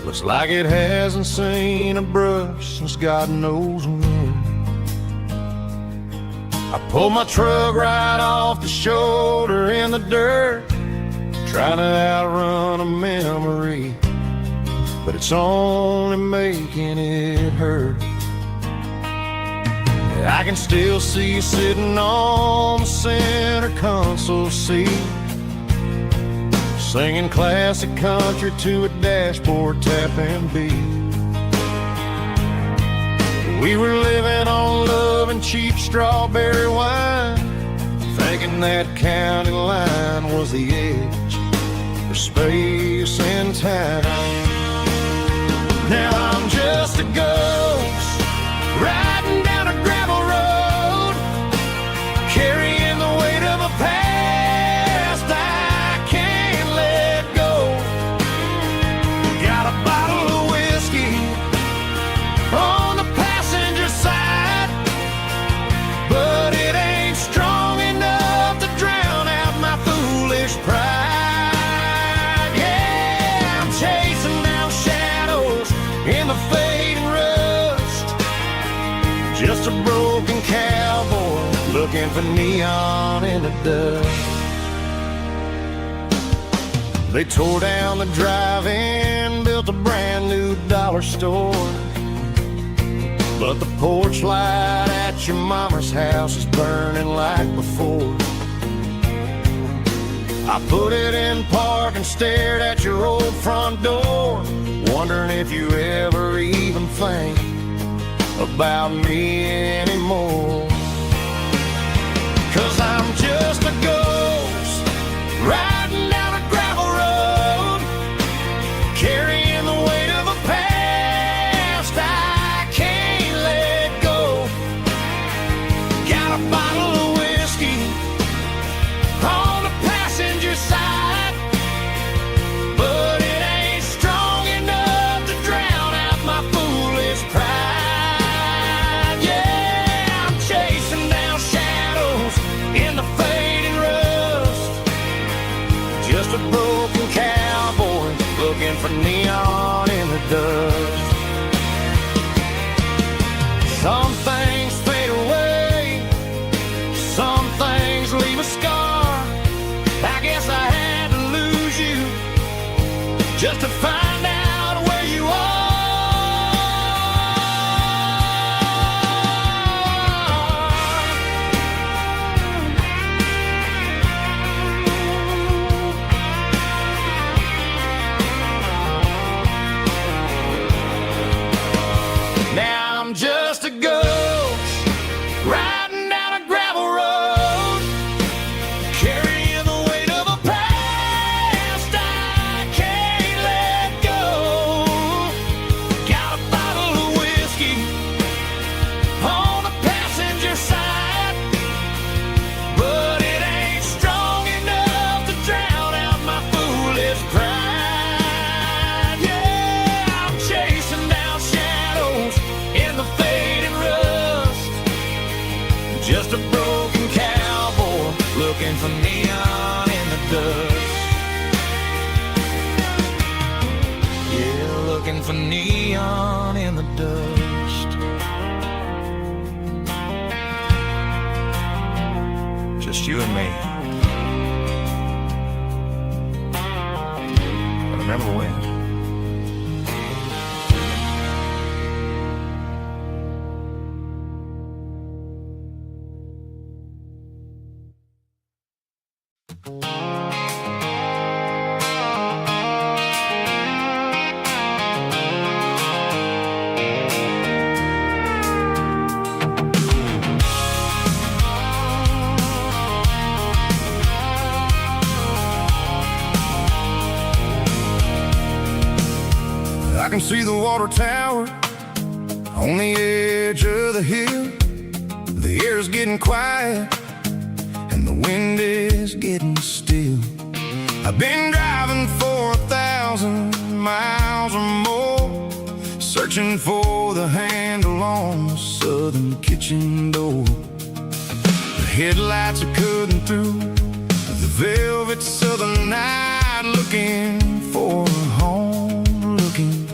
Looks like it hasn't seen a brush since God knows when. I pulled my truck right off the shoulder in the dirt, trying to outrun a memory, but it's only making it hurt. I can still see you sitting on the center console seat, singing classic country to a dashboard tapping beat. We were living on love and cheap strawberry wine, thinking that county line was the edge for space and time. Now I'm just a ghost riding down a gravel road, carrying the weight of a past I can't let go. Got a bottle of whiskey on the passenger side, but it ain't strong enough to drown out my foolish pride. Yeah, I'm chasing down shadows in the fading rust, just a broken cowboy looking for neon in the dust. They tore down the drive-in, built a brand new dollar store, but the porch light at your mama's house is burning like before. I put it in park and stared at your old front door, wondering if you ever even think about me anymore. 'Cause I'm just a ghost riding down a gravel road, carrying the weight of a past I can't let go. Got a bottle of whiskey on the passenger side, but it ain't strong enough to drown out my foolish pride. Yeah, I'm chasing down shadows in the fading rust, just a broken cowboy looking for neon in the dust. Some things fade away, some things leave a scar. I guess I had to lose you just to find out where you are. Now I'm just a ghost riding down a gravel road, carrying the weight of a past I can't let go. Got a bottle of whiskey on the passenger side, but it ain't strong enough to drown out my foolish pride. Yeah, I'm chasing down shadows in the fading rust, just a broken cowboy looking for neon in the dust. Yeah, looking for neon in the dust. Just you and me. But remember when? I can see the water tower on the edge of the hill. The air's getting quiet and the wind is getting still. I've been driving for 1,000 miles or more, searching for the handle on the southern kitchen door. The headlights are cutting through the velvet southern night, looking for a home, looking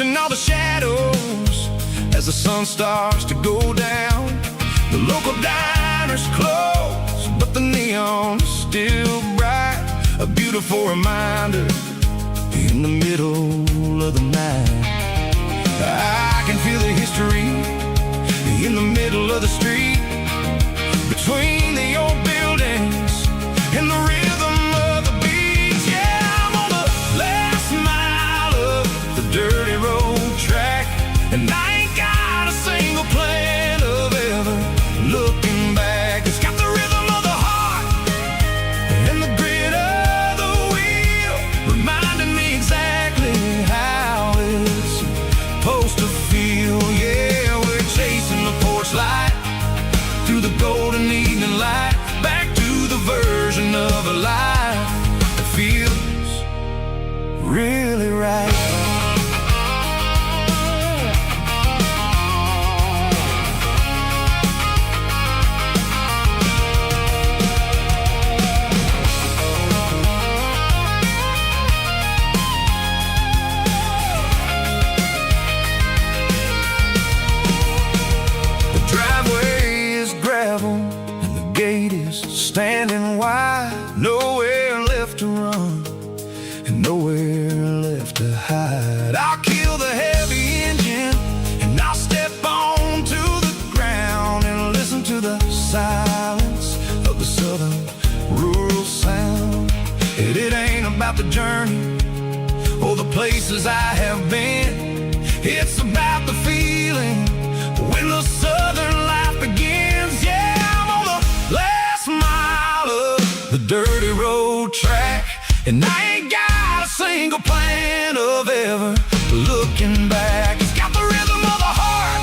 casting all the shadows as the sun starts to go down. The local diner's closed, but the neon's still bright, a beautiful reminder in the middle of the night. I can feel the history in the middle of the street, between the old buildings and the rhythm of the beats. Yeah, I'm on the last mile of the dirty road track, and I ain't got a single plan of ever looking back. It's got the rhythm of the heart and the grit of the wheel, reminding me exactly how it's supposed to feel. Yeah, we're chasing the porch light through the golden evening light, back to the version of a life that feels really right. Standing wide, nowhere left to run and nowhere left to hide. I'll kill the heavy engine and I'll step onto the ground and listen to the silence of the southern rural sound. And it ain't about the journey or the places I have been, it's about the feeling when the southern life begins. Yeah, I'm on the last mile of the dirty road track, and I ain't got a single plan of ever looking back. It's got the rhythm of the heart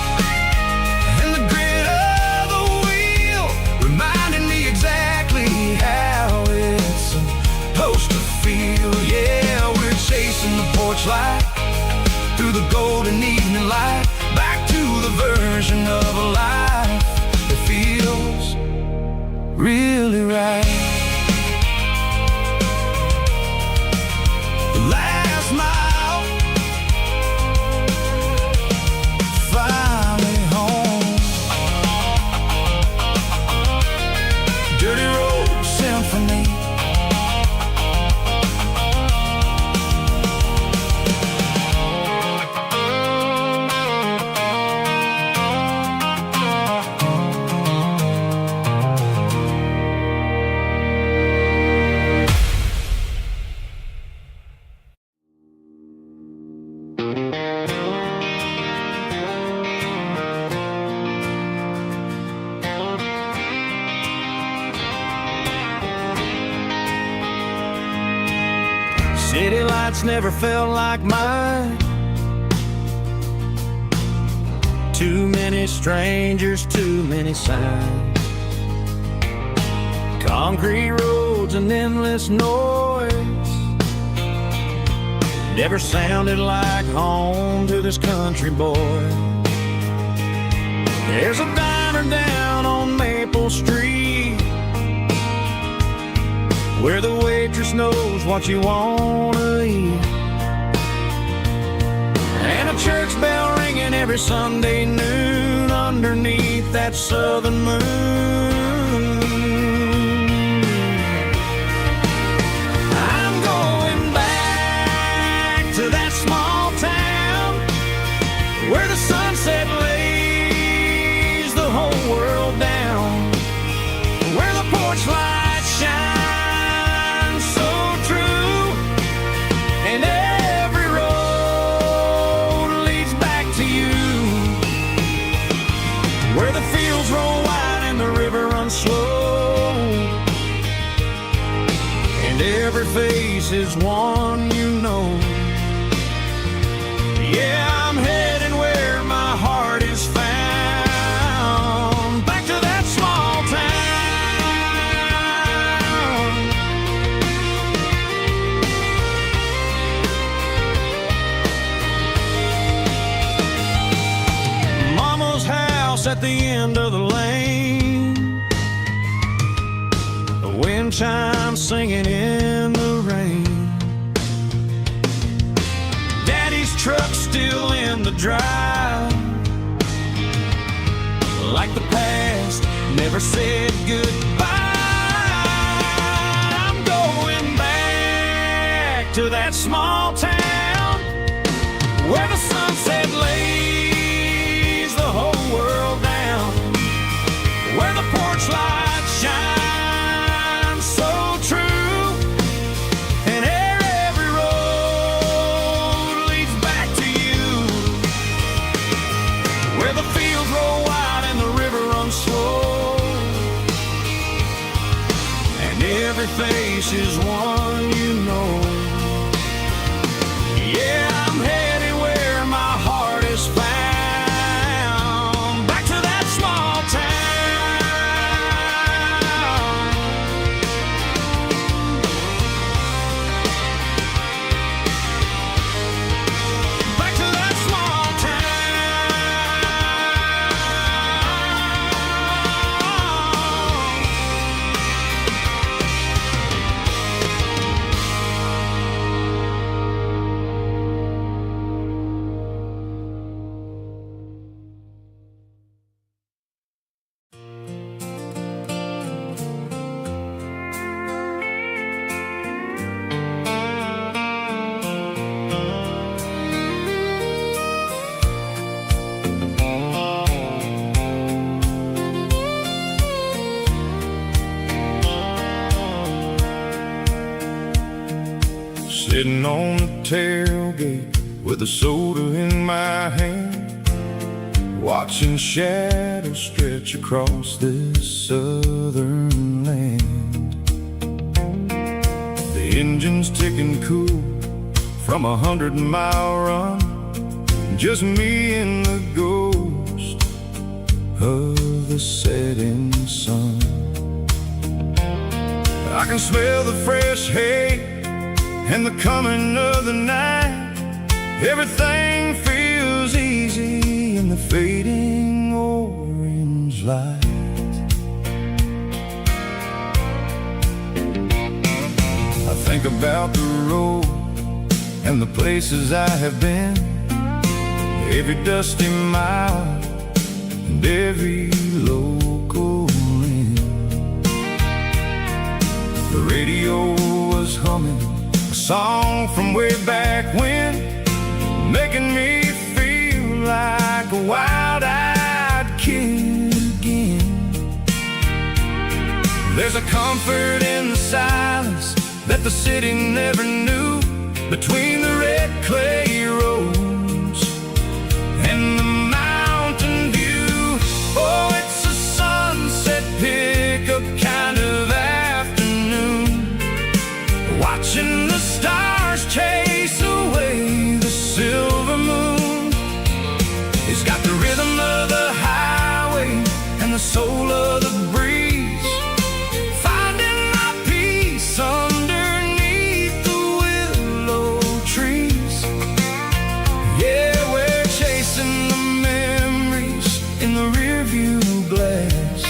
and the grit of the wheel, reminding me exactly how it's supposed to feel. Yeah, we're chasing the porch light through the golden evening light, back to the version of a life that feels really right. The last mile, finally home. Dirty road symphony. City lights never felt like mine. Too many strangers, too many signs. Concrete roads and endless noise never sounded like home to this country boy. There's a diner down on Maple Street where the waitress knows what you wanna eat, and a church bell ringing every Sunday noon underneath that southern moon. I'm going back to that small town where the sunset lays the whole world down, where the porch lights shine slow, and every face is one you know. Yeah, I'm heading where my heart is found, back to that small town. Mama's house at the end of the lane, wind chimes singing in the rain. Daddy's truck still still in the drive. Like the past never said goodbye. I'm going back to that small town where the sunset lays the whole world down, where the porch light shines so true, and every road leads back to you, where the fields roll wide and the river runs slow, and every face is one you know. Yeah, I'm headed where my heart is found, back to that small town. Back to that small sitting on the tailgate with a soda in my hand, watching shadows stretch across this southern land. The engine's ticking cool from 100-mile run, just me and the ghost of the setting sun. I can smell the fresh hay and the coming of the night. Everything feels easy in the fading orange light. I think about the road and the places I have been, every dusty mile and every local inn. The radio was humming a song from way back when, making me feel like a wild-eyed kid again. There's a comfort in the silence that the city never knew, between the red clay roads and the mountain view. Oh, it's a sunset pickup kind of afternoon, watching the stars chase away the silver moon. It's got the rhythm of the highway and the soul of the breeze, finding my peace underneath the willow trees. Yeah, we're chasing the memories in the rearview glass,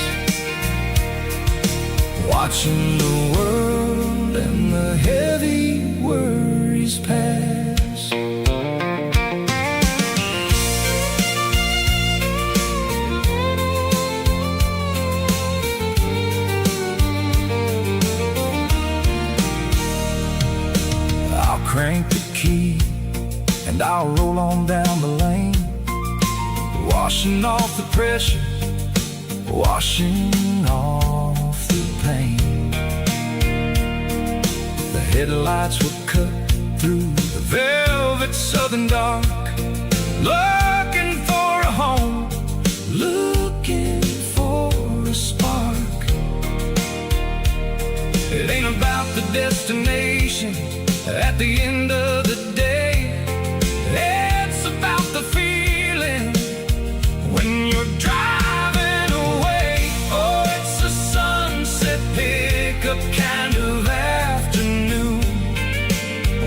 watching the world and the heavy worries pass. I'll crank the key and I'll roll on down the lane, washing off the pressure, washing off the pain. The headlights will cut through the velvet southern dark, looking for a home, looking for a spark. It ain't about the destination at the end of the day, it's about the feeling when you're driving away. Oh, it's a sunset pickup kind of afternoon,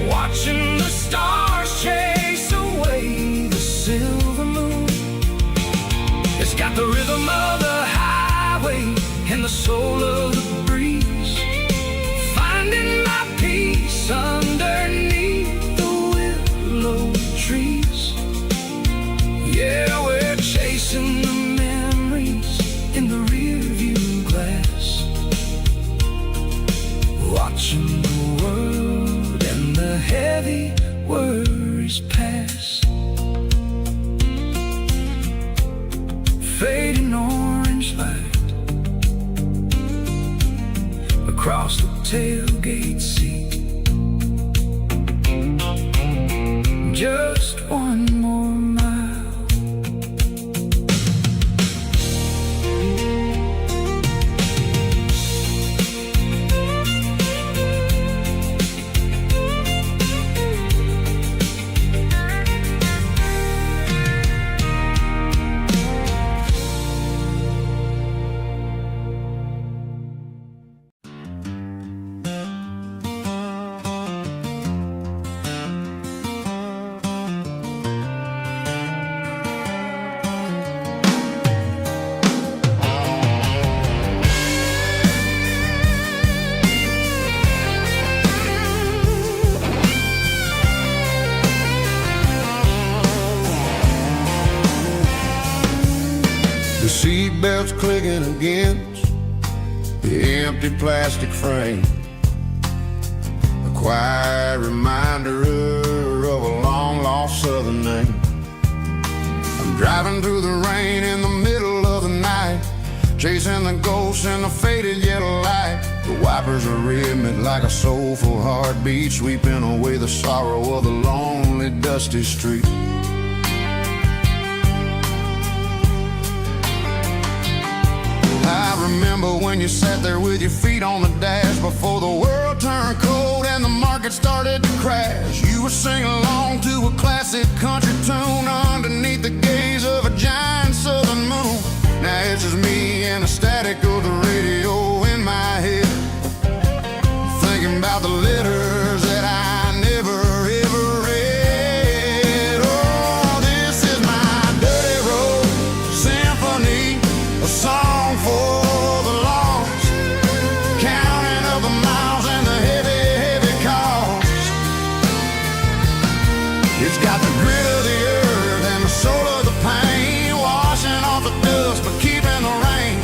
watching the stars chase away the silver moon. It's got the rhythm of the highway and the soul of the breeze, finding my peace underneath Well, we're chasing the memories in the rearview glass, watching the world and the heavy worries pass. Fading orange light across the tailgate seat. Just one more mile. The seatbelt's clicking against the empty plastic frame, a quiet reminder of a long-lost southern name. I'm driving through the rain in the middle of the night, chasing the ghosts in the faded yellow light. The wipers are rhythmic like a soulful heartbeat, sweeping away the sorrow of the lonely, dusty street. I remember when you sat there with your feet on the dash, before the world turned cold and the market started to crash. You were singing along to a classic country tune underneath the gaze of a giant southern moon. Now it's just me and the static of the radio in my head, thinking about the letters that I never ever read. Oh, this is my dirty road symphony, a song for the lost, counting up the miles and the heavy, heavy cost. It's got the grit of the earth and the soul of the pain, washing off the dust but keeping the rain.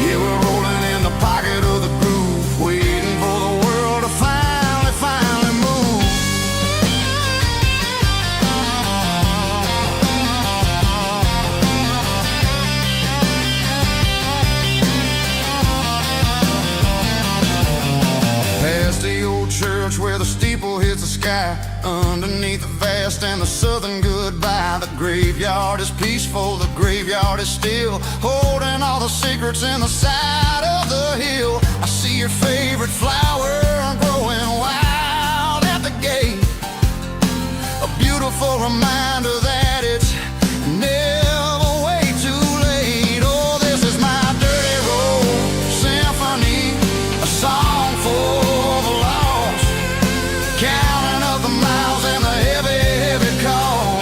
Yeah, we're rolling in the pocket of the groove, waiting for the world to finally move. Past the old church where the steeple hits the sky, underneath the vast and the southern goodbye. The graveyard is peaceful, the graveyard is still, holding all the secrets in the side of the hill. I see your favorite flower growing wild at the gate, a beautiful reminder that it's never way too late. Oh, this is my dirty road symphony, a song for the lost, counting up the miles and the heavy, heavy call.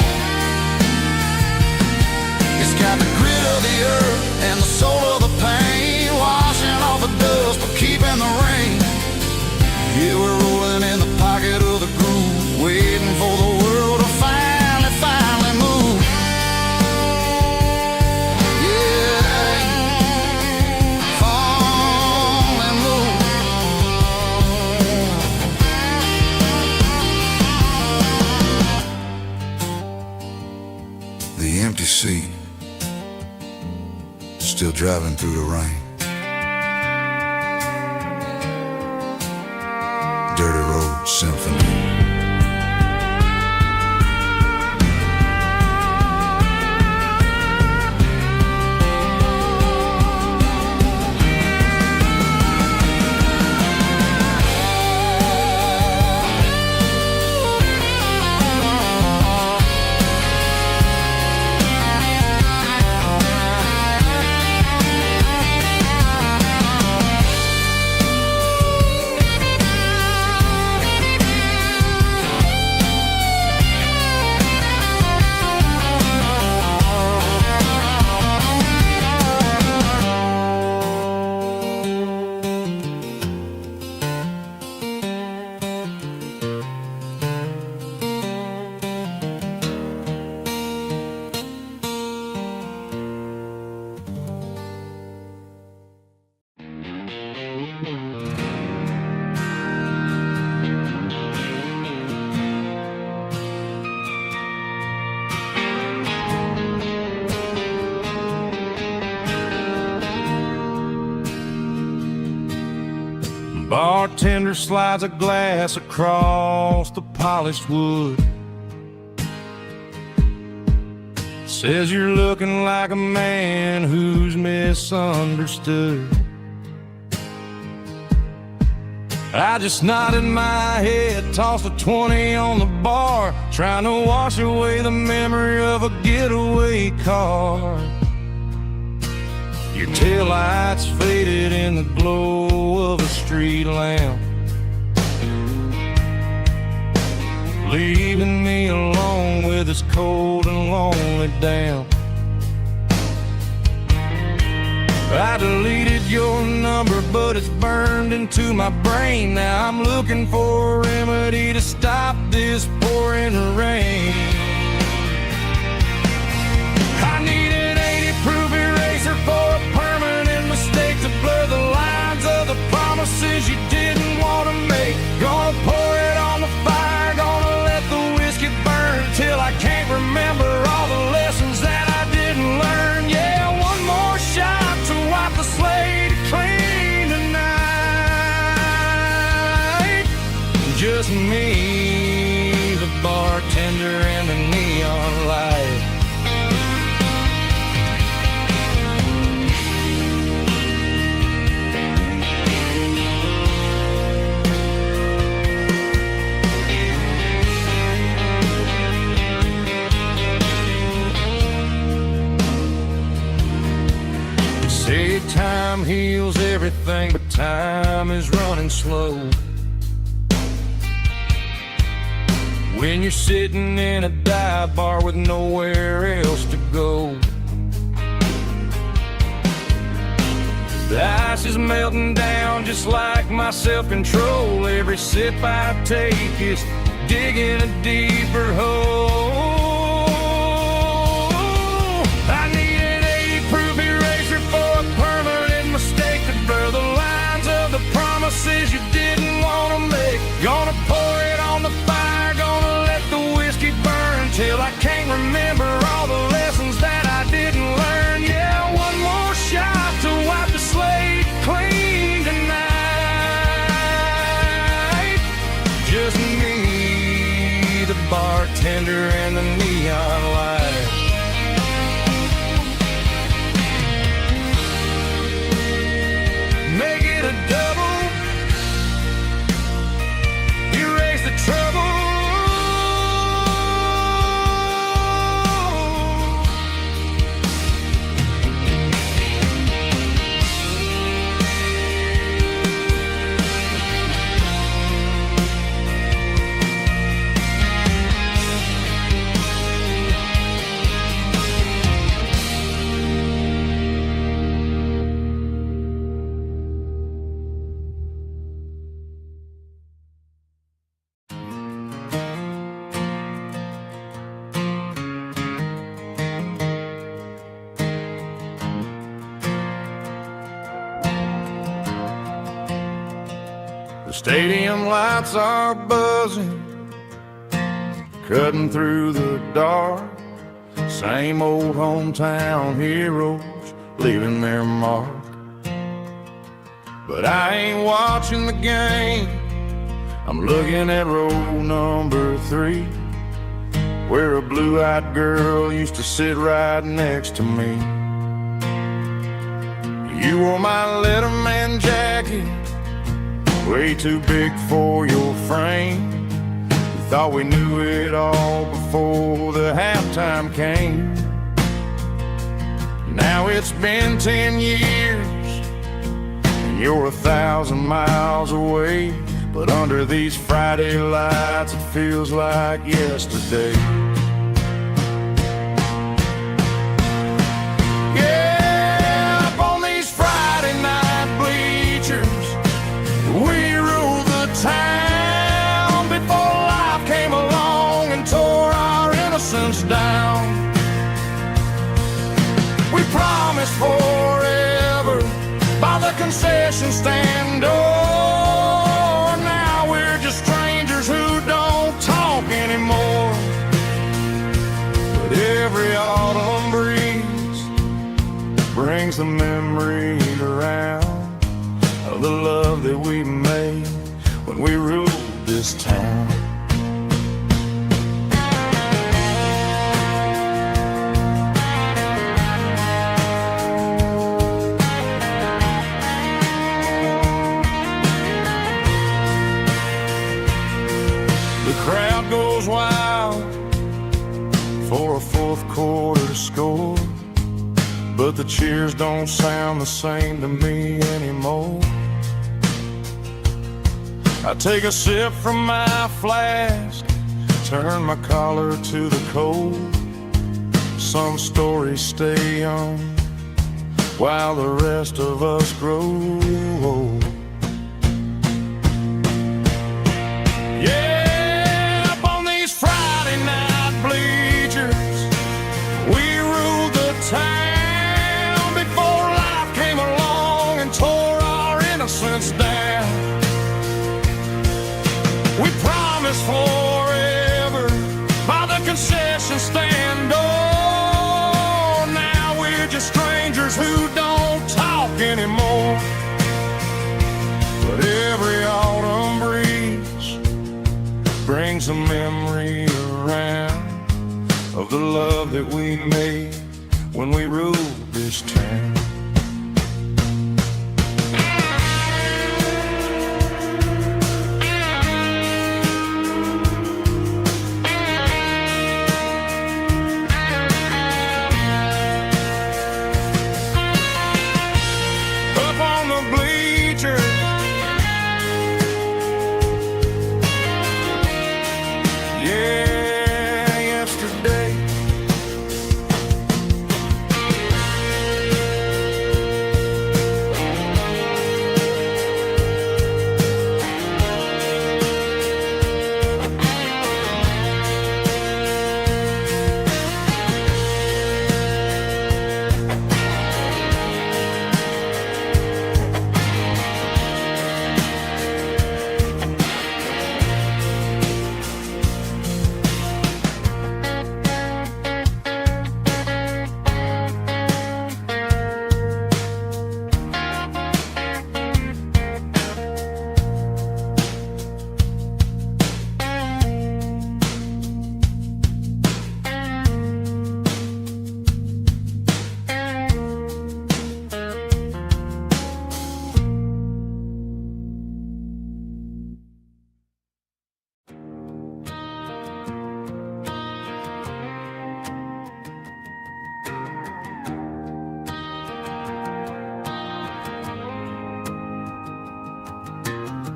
It's got the grit of the earth and the soul of the pain, washing off the dust but keeping the rain. Yeah, we're rolling in the pocket of the groove, waiting for the world to finally move. Yeah, finally move. The empty seat, still driving through the rain. Dirty Road Symphony. Bartender slides a glass across the polished wood. Says you're looking like a man who's misunderstood. I just nodded my head, tossed a 20 on the bar, trying to wash away the memory of a getaway car. Your taillights faded in the glow of a street lamp, leaving me alone with this cold and lonely damp. I deleted your number, but it's burned into my brain. Now I'm looking for a remedy to stop this pouring rain. I need an 80-proof eraser for a permanent mistake, to blur the lines of the promises you didn't want to make. Gonna pour it on the fire, gonna let the whiskey burn till I can't remember all the lessons that I didn't learn. Yeah, one more shot to wipe the slate clean tonight. Just me, the bartender, and the neon light. Say time heals everything, but time is running slow. When you're sitting in a dive bar with nowhere else to go, the ice is melting down just like my self-control. Every sip I take is digging a deeper hole. I need an 80-proof eraser for a permanent mistake, to blur the lines of the promises you didn't want to make. Gonna pour it on the fire, gonna let the whiskey burn till I can't remember all the lessons that I didn't learn. Yeah, one more shot to wipe the slate clean tonight. Just me, the bartender, and the neon light. Make it a double, erase the trouble. The stadium lights are buzzing, cutting through the dark. Same old hometown heroes leaving their mark. But I ain't watching the game, I'm looking at row number 3, where a blue-eyed girl used to sit right next to me. You wore my Letterman jacket, way too big for your frame. We thought we knew it all before the halftime came. Now it's been 10 years, and you're 1,000 miles away. But under these Friday lights, it feels like yesterday. Yeah, up on these Friday night bleachers, we ruled the town before life came along and tore our innocence down. We promised forever by the concession stand door. Now we're just strangers who don't talk anymore. But every autumn breeze brings the memories around of the love that we made when we ruled this town. The crowd goes wild for a fourth quarter score, but the cheers don't sound the same to me anymore. I take a sip from my flask, turn my collar to the cold. Some stories stay young while the rest of us grow old. Yeah, up on these Friday night bleachers, we ruled the town before life came along and tore our innocence down. We promised forever by the concession stand door. Now we're just strangers who don't talk anymore. But every autumn breeze brings a memory around of the love that we made when we ruled this town.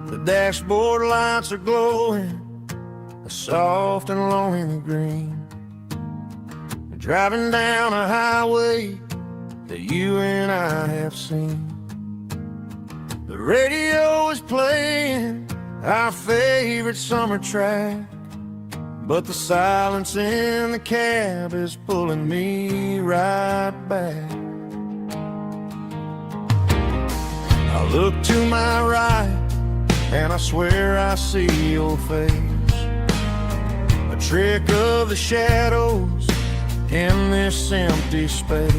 The dashboard lights are glowing a soft and lonely green. We're driving down a highway that you and I have seen. The radio is playing our favorite summer track, but the silence in the cab is pulling me right back. I look to my right and I swear I see your face, a trick of the shadows in this empty space.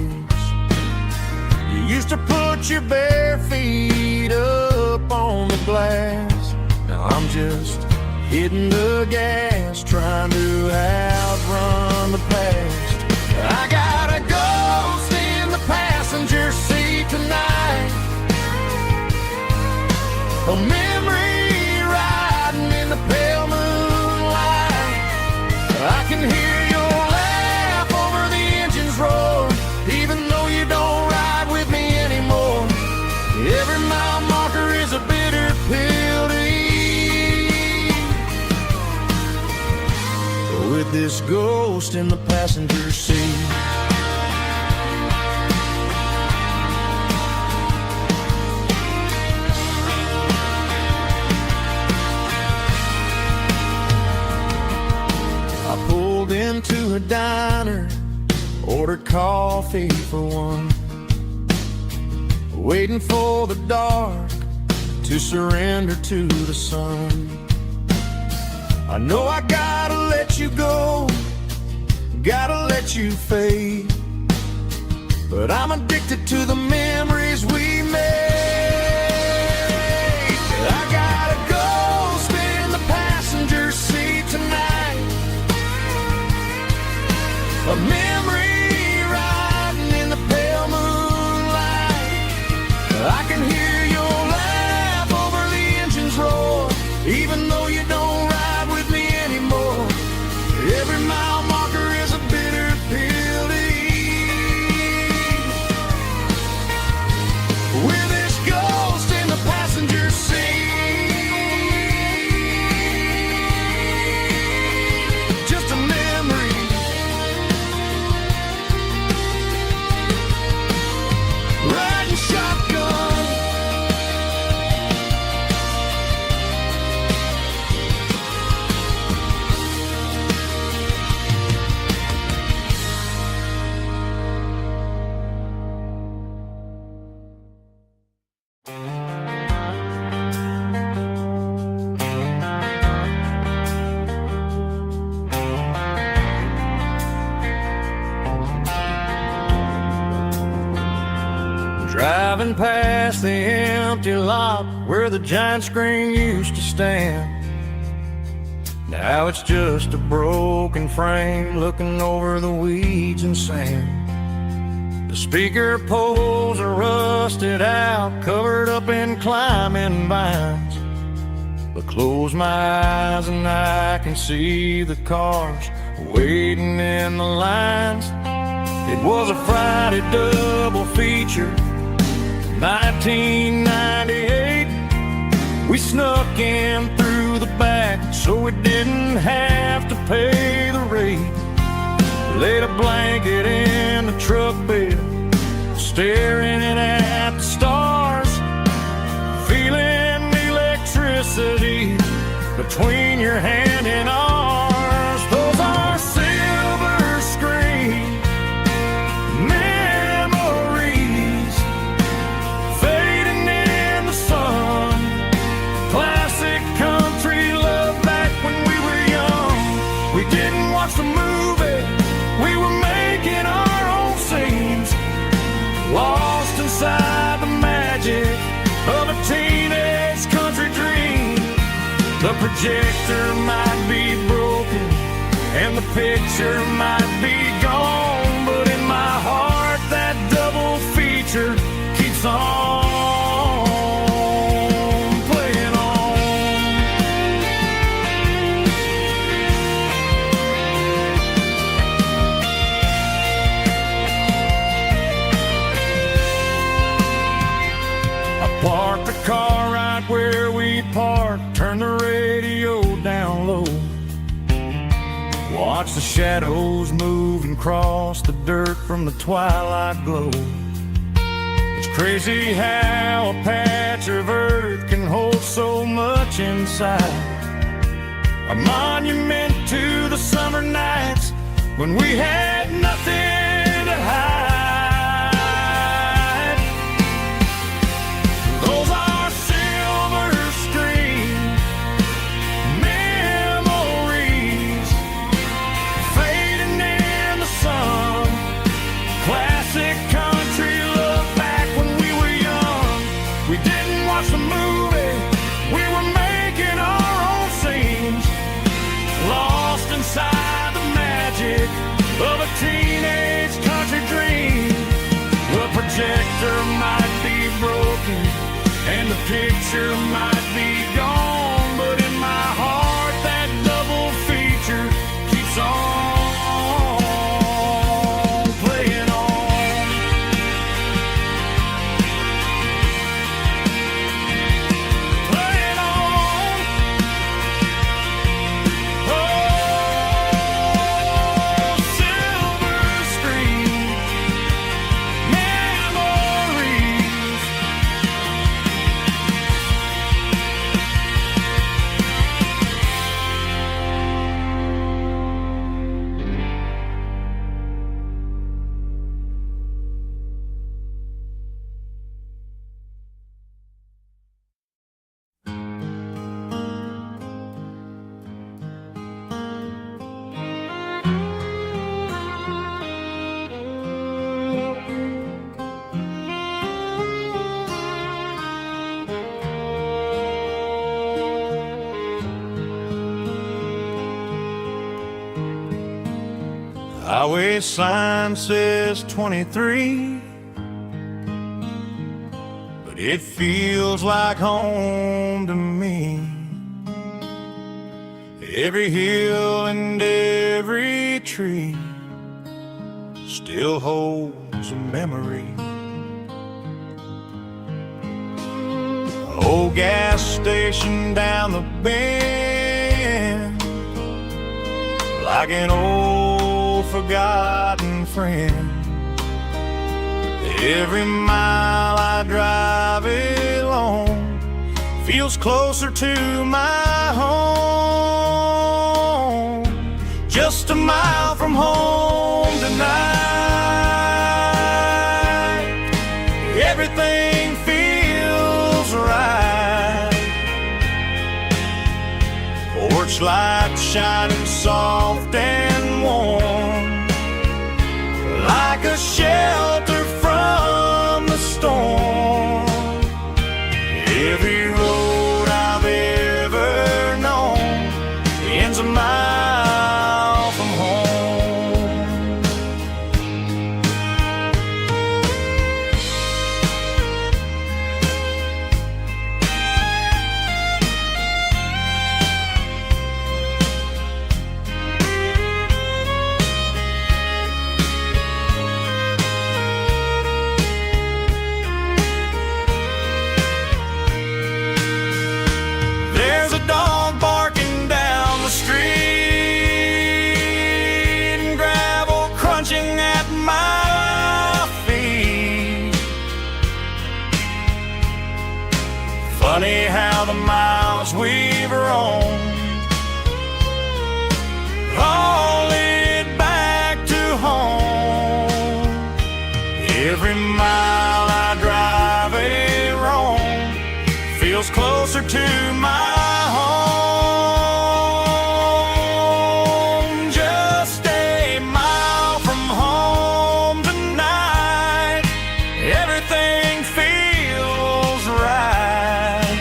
You used to put your bare feet up on the glass. Now I'm just hitting the gas, trying to outrun the past. I got a ghost in the passenger seat tonight, a memory riding in the pale moonlight. I can hear your laugh over the engine's roar, even though you don't ride with me anymore. Every mile marker is a bitter pill to eat, with this ghost in the passenger seat. Into a diner, ordered coffee for one, waiting for the dark to surrender to the sun. I know I gotta let you go, gotta let you fade, but I'm addicted to the memories we made. A memory riding in the pale moonlight. I can hear your laugh over the engine's roar, even though you don't ride with me anymore. Every mile marker is a bitter pill to eat. We're this ghost in the passenger seat. Just a memory. Riding shotgun. Driving past the empty lot where the giant screen used to stand. Now it's just a broken frame looking over the weeds and sand. The speaker poles are rusted out, covered up in climbing vines. But close my eyes and I can see the cars waiting in the lines. It was a Friday double feature, 1998. We snuck in through the back so we didn't have to pay the rate. Laid a blanket in the truck bed, staring at the stars, feeling the electricity between your hand and ours. Those are silver screen memories fading in the sun. Classic country love back when we were young. We didn't watch the movie, we were making our own scenes, lost inside the magic of a teenage country dream. The projector might be broken and the picture might be gone, but in my heart that double feature keeps on playing on. I parked the car right where we parked, turned the radio down low, watch the shadows move and cross the dirt from the twilight glow. It's crazy how a patch of earth can hold so much inside. A monument to the summer nights when we had nothing to hide. Those are silver screen memories fading in the sun. Classic country love back when we were young. We didn't watch the movie, we were making our own scenes, lost inside the magic of a teenage country dream. The projector might be broken and the picture might be gone, but in my heart that double feature keeps on playing on. Playing on. Oh, silver screen memories highway sign says 23, but it feels like home to me. Every hill and every tree still holds a memory. Old gas station down the bend, like an old forgotten friend. Every mile I drive it along feels closer to my home. Just a mile from home tonight, everything feels right. Porch light shining soft and warm, like a shelter from the storm. Every road I've ever known ends a mile from home. There's a dog barking down the street, and gravel crunching at my feet. Funny how the miles we've roamed all lead back to home. Every mile I drive a roam feels closer to my home. Just a mile from home tonight, everything feels right.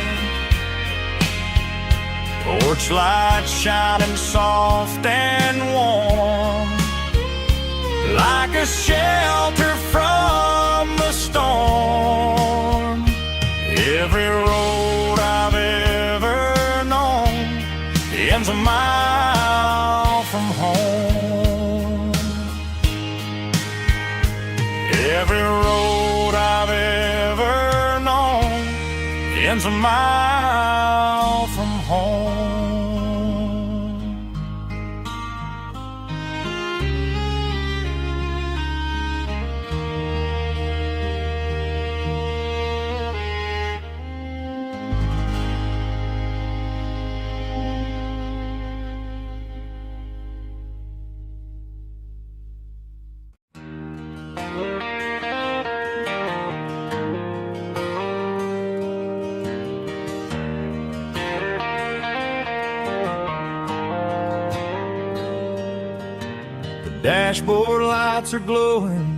Porch light shining soft and warm, like a shelter from the storm. Every road I've ever known ends a mile from home. Every road I've ever known ends a mile from home. Dashboard lights are glowing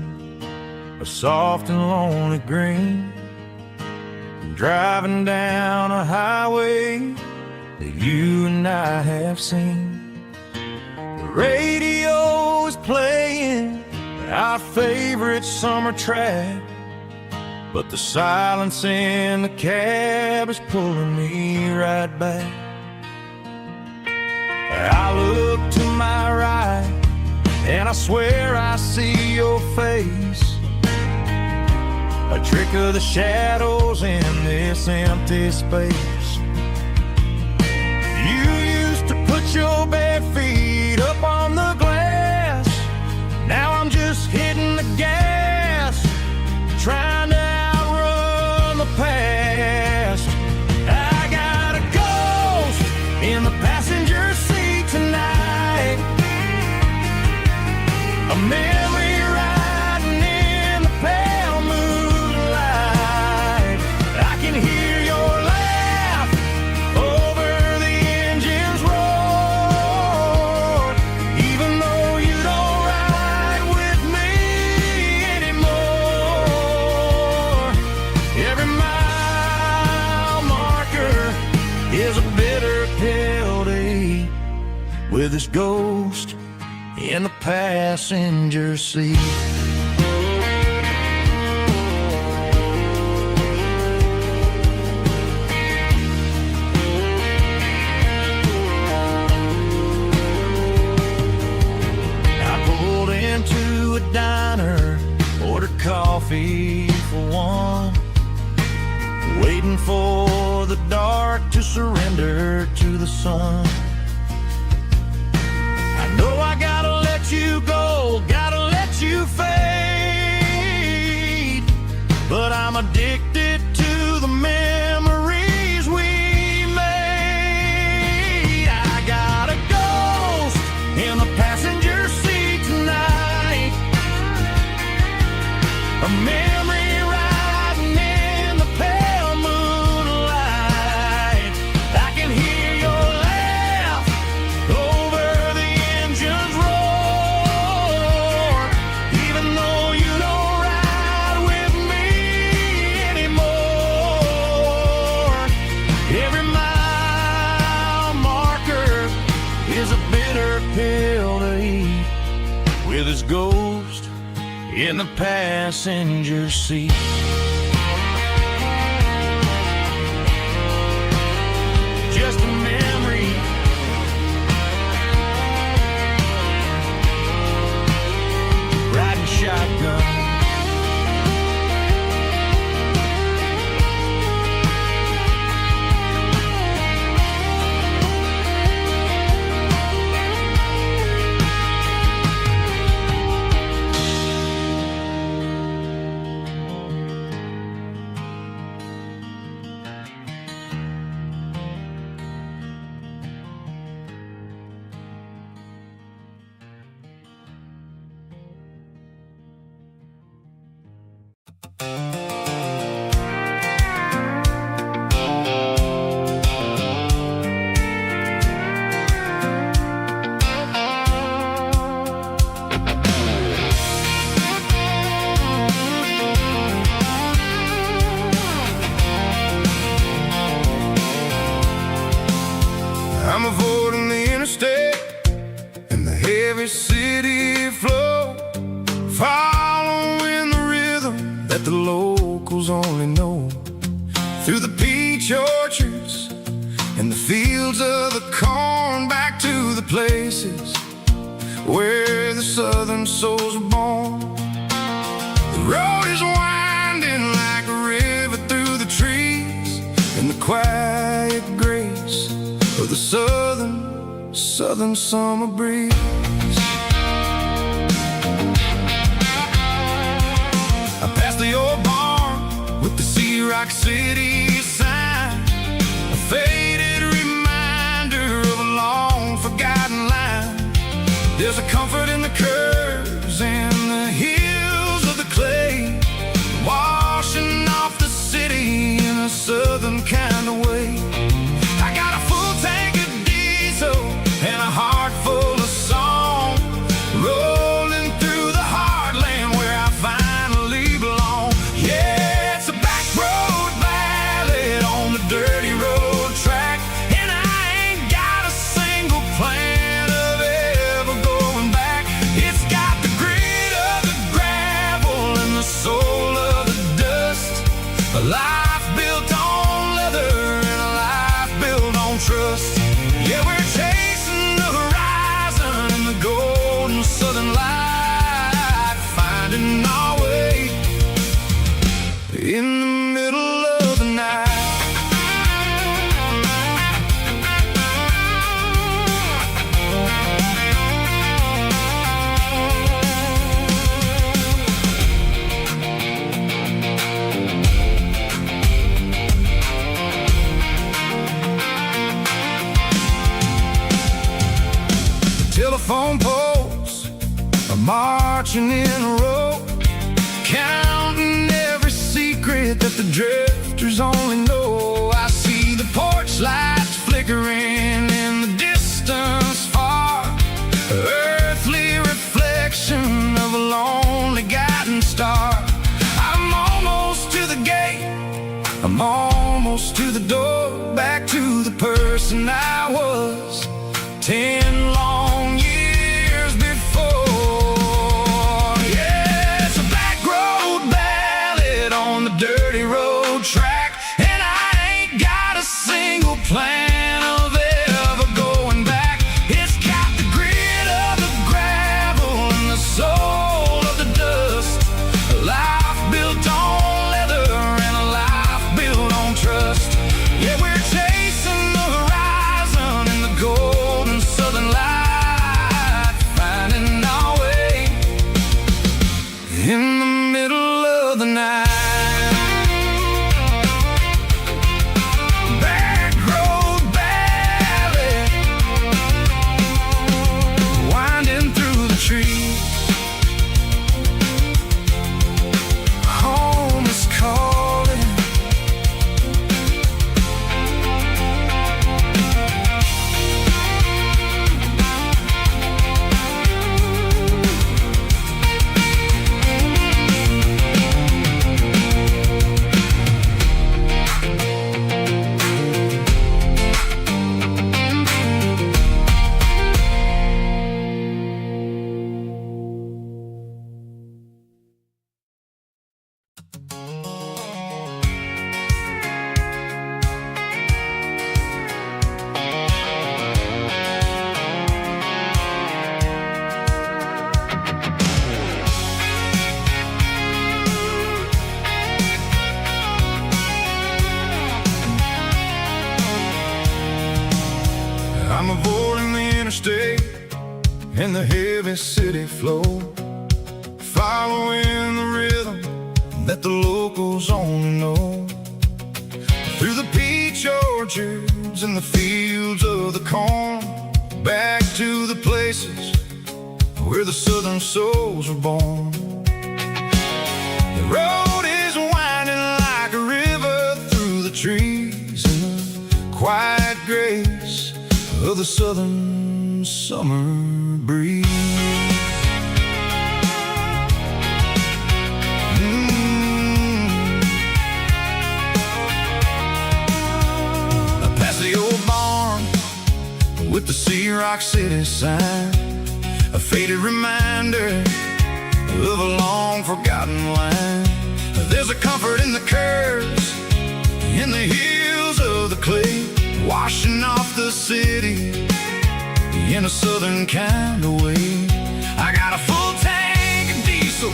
a soft and lonely green. I'm driving down a highway that you and I have seen. The radio is playing our favorite summer track, but the silence in the cab is pulling me right back. I look to my right and I swear I see your face, a trick of the shadows in this empty space. You used to put your bare feet up on the glass. Now I'm just hitting the gas, trying to outrun the past. I got a ghost in the passenger seat tonight, a memory riding in the pale moonlight. I can hear your laugh over the engine's roar, even though you don't ride with me anymore. Every mile marker is a bitter pill to eat with this ghost in the passenger seat. Into a diner, ordered coffee for one, waiting for the dark to surrender to the sun. I know I gotta let you go, gotta let you fade, but I'm addicted to the memories we made. I got a ghost in the passenger seat tonight, a memory riding in the pale moonlight. I can hear your laugh over the engine's roar, even though you don't ride with me anymore. Every mile marker is a bitter pill to eat, with his ghost in the passenger seat. Just a memory, riding shotgun. I'm avoiding the interstate and the heavy city flow, following the rhythm that the locals only know, through the peach orchards and the fields of the corn, back to the places where the southern souls were born. The road is winding like a river through the trees, in the quiet grace of the southern summer breeze. I passed the old barn with the Sea Rock City sign, a faded reminder of a long forgotten line. There's a comfort in the curves and the hills of the clay, washing off the city in a southern kind of way. I got a full tank of diesel and a heart full of song, rolling through the heartland where I finally belong. Yeah, it's a back road ballad on the dirty road track, and I ain't got a single plan of ever going back. It's got the grit of the gravel and the soul of the dust, a life built on leather and a life built on trust. Yeah, we're chasing the horizon in the golden southern light, finding our way in the middle of the night. Telephone poles are marching in a row, counting every secret that the drifters only know. I see the porch lights flickering in the distance far, earthly reflection of a lonely guiding star. I'm almost to the gate, I'm almost to the door, back to the person I was 10 long years before. in the middle of the night. Backroad valley, winding through the trees. Home is calling. I'm avoiding the interstate and the heavy city flow, following the rhythm that the locals only know. Through the peach orchards and the fields of the corn, back to the places where the southern souls were born. The road is winding like a river through the trees in the quiet grace of the southern summer breeze. Past the old barn with the Sea Rock City sign, a faded reminder of a long forgotten line. There's a comfort in the curves, in the hills of the clay, washing off the city in a southern kind of way. I got a full tank of diesel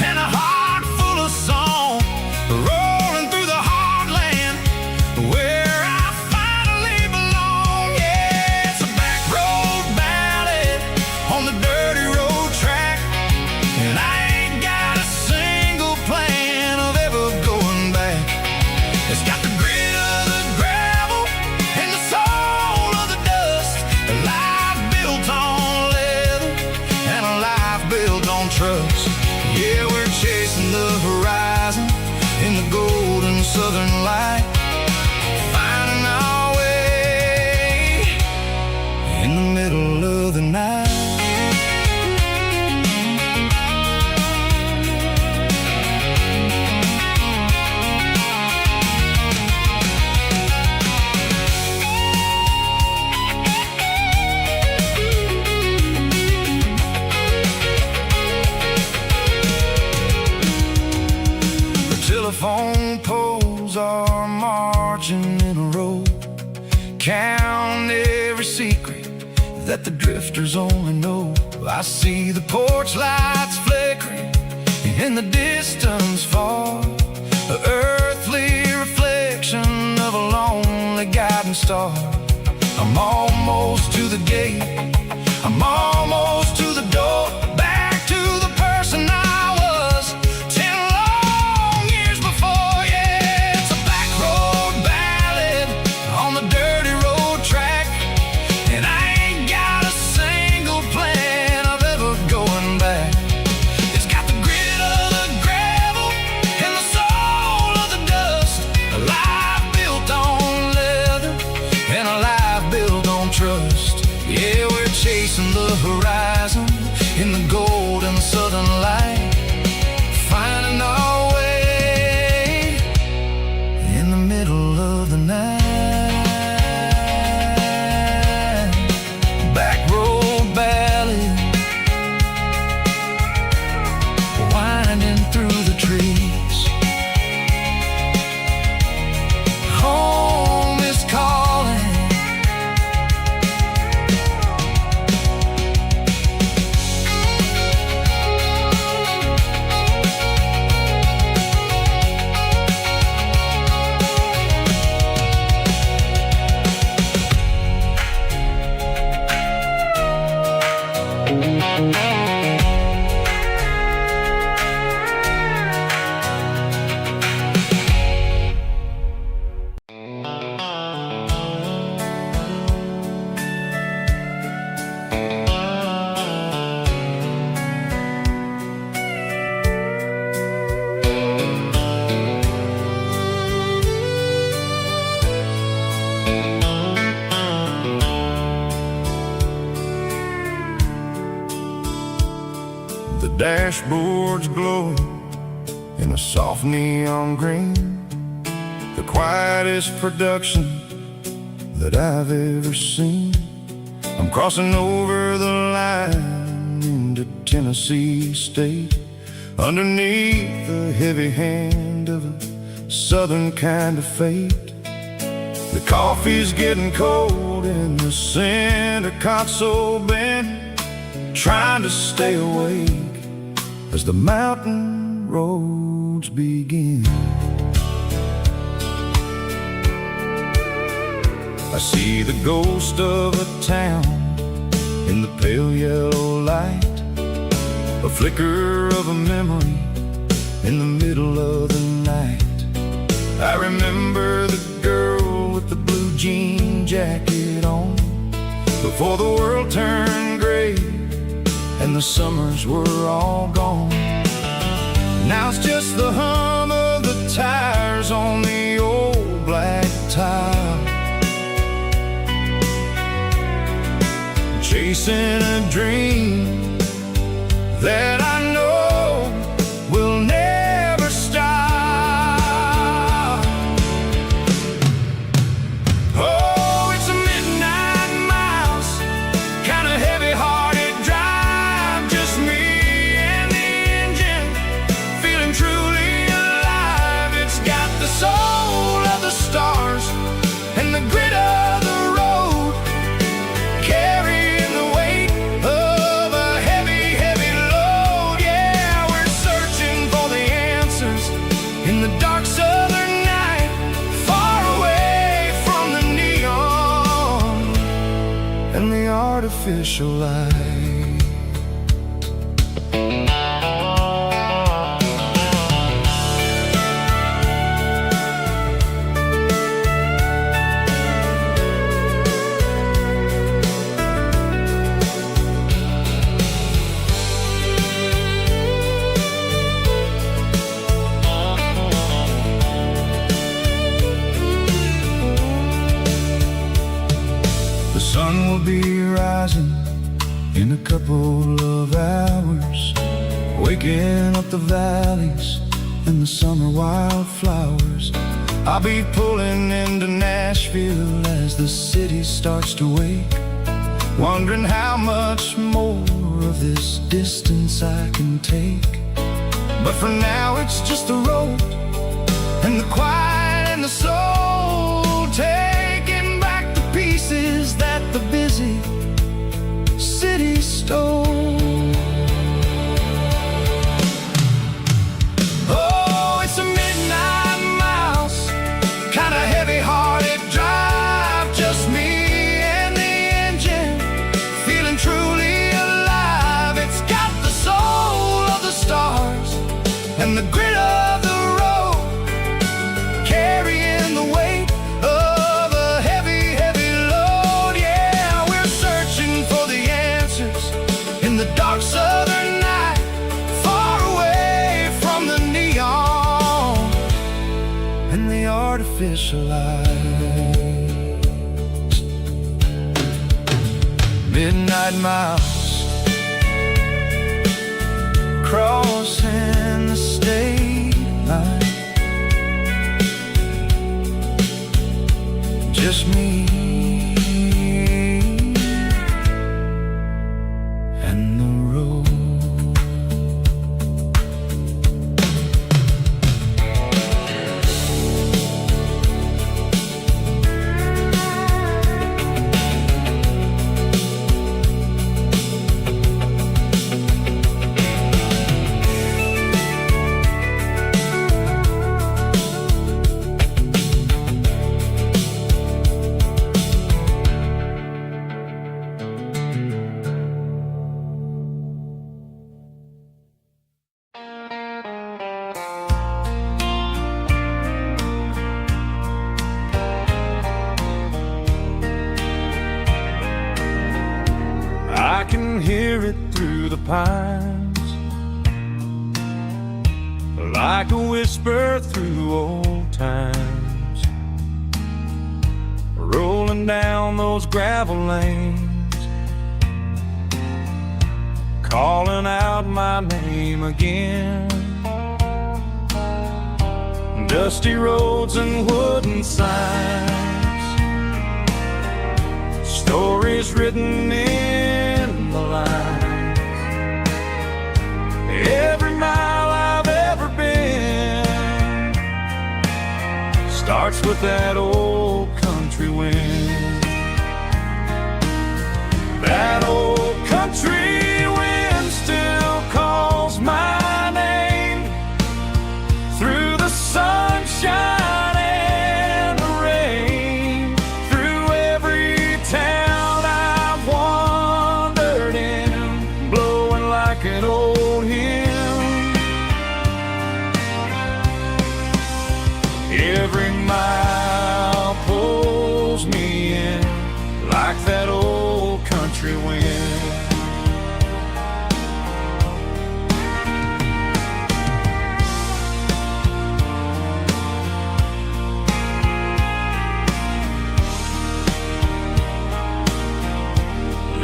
and a heart full of song, rolling through the heartland where I finally belong. Yeah, it's a back road ballad on the dirty road track, and I ain't got a single plan of ever going back. It's got the grit of the gravel and the soul of the dust, a life built on leather and a life built on trust. Yeah, we're chasing the horizon in the golden southern light, finding our way in the middle of the night. Telephone poles are marching in a row, count every secret that the drifters only know. I see the porch lights flickering in the distance far, an earthly reflection of a lonely guiding star. I'm almost to the gate, I'm almost to the door, back to the person I was 10 long years before. Yeah, it's a back road ballad on the dirty road track, and I ain't got a single plan of ever going back. It's got the grit of the gravel and the soul of the dust, a life built on leather and a life built on trust. Yeah, we're chasing the horizon dashboard's glowing in a soft neon green, the quietest production that I've ever seen. I'm crossing over the line into Tennessee State, underneath the heavy hand of a southern kind of fate. The coffee's getting cold in the center console bin, trying to stay awake as the mountain roads begin. I see the ghost of a town in the pale yellow light, a flicker of a memory in the middle of the night. I remember the girl with the blue jean jacket on, before the world turned gray and the summers were all gone. Now it's just the hum of the tires on the old black tile, chasing a dream that I know will never stop. Oh, it's a midnight miles, kind of heavy-hearted drive, just me and the engine, feeling truly alive. It's got the soul of the stars and the grit of the road, carrying the weight of a heavy, heavy load. Yeah, we're searching for the answers in the dark southern night, far away from the neon and the artificial light. The sun will be rising in a couple of hours, waking up the valleys and the summer wildflowers. I'll be pulling into Nashville as the city starts to wake, wondering how much more of this distance I can take. But for now it's just the road and the quiet and the soul, taking back the pieces that the busy city stole. Oh, it's a midnight miles, kind of heavy-hearted drive, just me and the engine, feeling truly alive. It's got the soul of the stars and the grit of the road, carrying the weight of a heavy, heavy load. Yeah, we're searching for the answers in the dark southern night, far away from the neon and the artificial lights. Midnight miles, crossing the state line, just me and the road. I can hear it through the pines, like a whisper through old times, rolling down those gravel lanes, calling out my name again. Dusty roads and wooden signs, stories written in the lines. Every mile I've ever been starts with that old country wind. That old country wind still calls my name through the sunshine and the rain, through every town I've wandered in, blowing like an old hymn. Every mile pulls me in like that old country wind.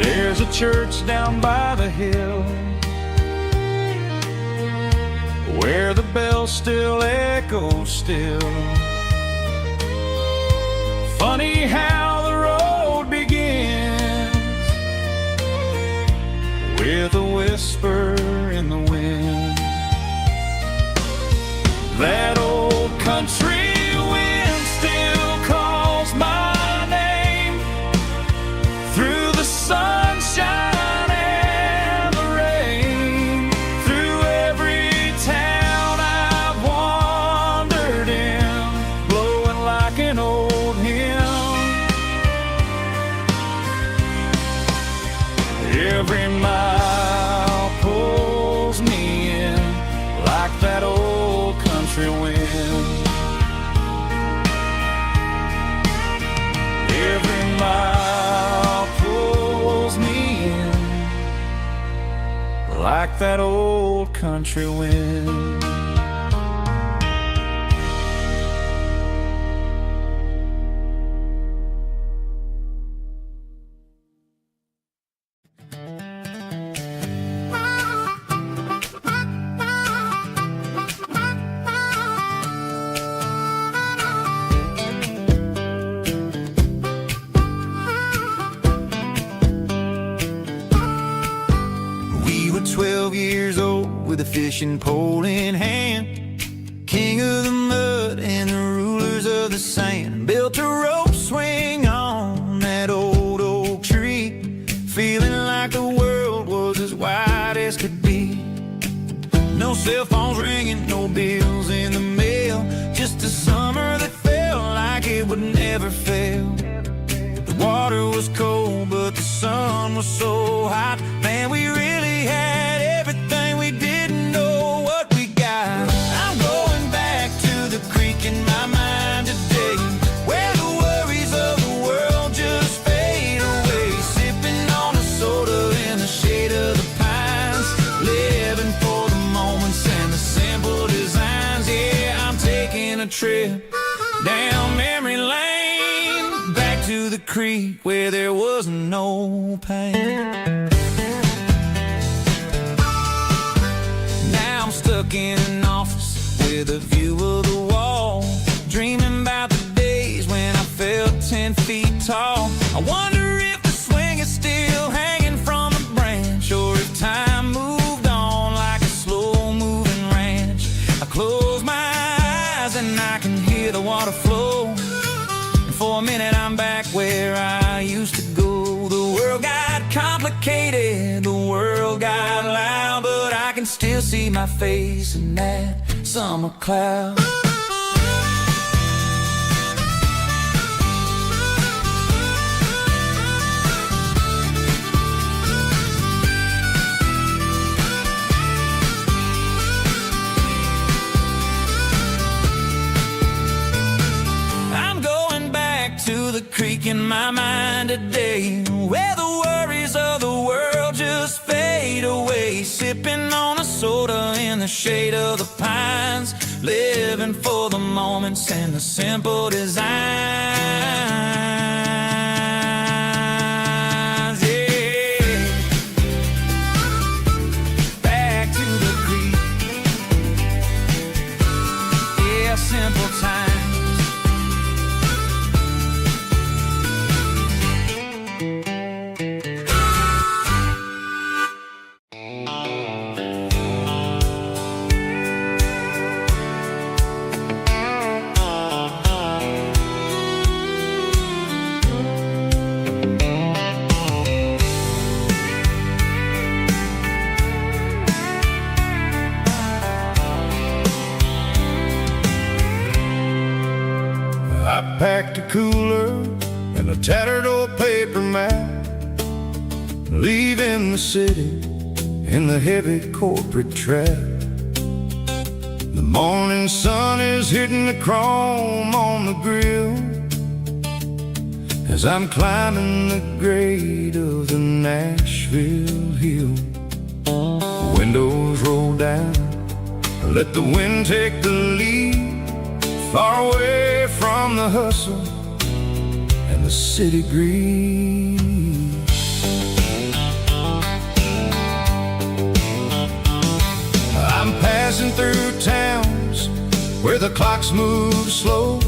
There's a church down by the hill where the bell still echoes still. Funny how the road begins with a whisper in the wind. That old country wind still calls my name through the sunshine and the rain, through every town I've wandered in, blowing like an old hymn. Every mile pulls me in like that old country wind. Every mile pulls me in like that old country wind. We were 12 years old with a fishing pole in hand, king of the mud and the rulers of the sand. Built a rope swing on that old oak tree, feeling like the world was as wide as could be. No cell phones ringing, no bills in the mail, just a summer that felt like it would never fail. The water was cold, but the sun was so hot. Man, we really had everything, we didn't know what we got. I'm going back to the creek in my mind today, where the worries of the world just fade away. Sipping on a soda in the shade of the pines, living for the moments and the simple designs. Yeah, I'm taking a trip down memory lane, back to the creek where there was no pain. Now I'm stuck in an office with a view of the wall, dreaming about the days when I felt 10 feet tall. I wonder if the swing is still hanging from a branch, or if time moved on like a slow-moving ranch. I close my eyes and I can hear the water flow, and for a minute I'm back where I used to go. The world got complicated, the world got loud, but I can still see my face in that summer cloud. I'm going back to the creek in my mind today, where the worries of the world just fade away. Sipping on a soda in the shade of the pines, living for the moments and the simple designs. Yeah. simple times. I packed a cooler and a tattered old paper map, leaving the city in the heavy corporate trap. The morning sun is hitting the chrome on the grill as I'm climbing the grade of the Nashville hill. Windows roll down, let the wind take the lead, far away from the hustle and the city greed. I'm passing through towns where the clocks move slow,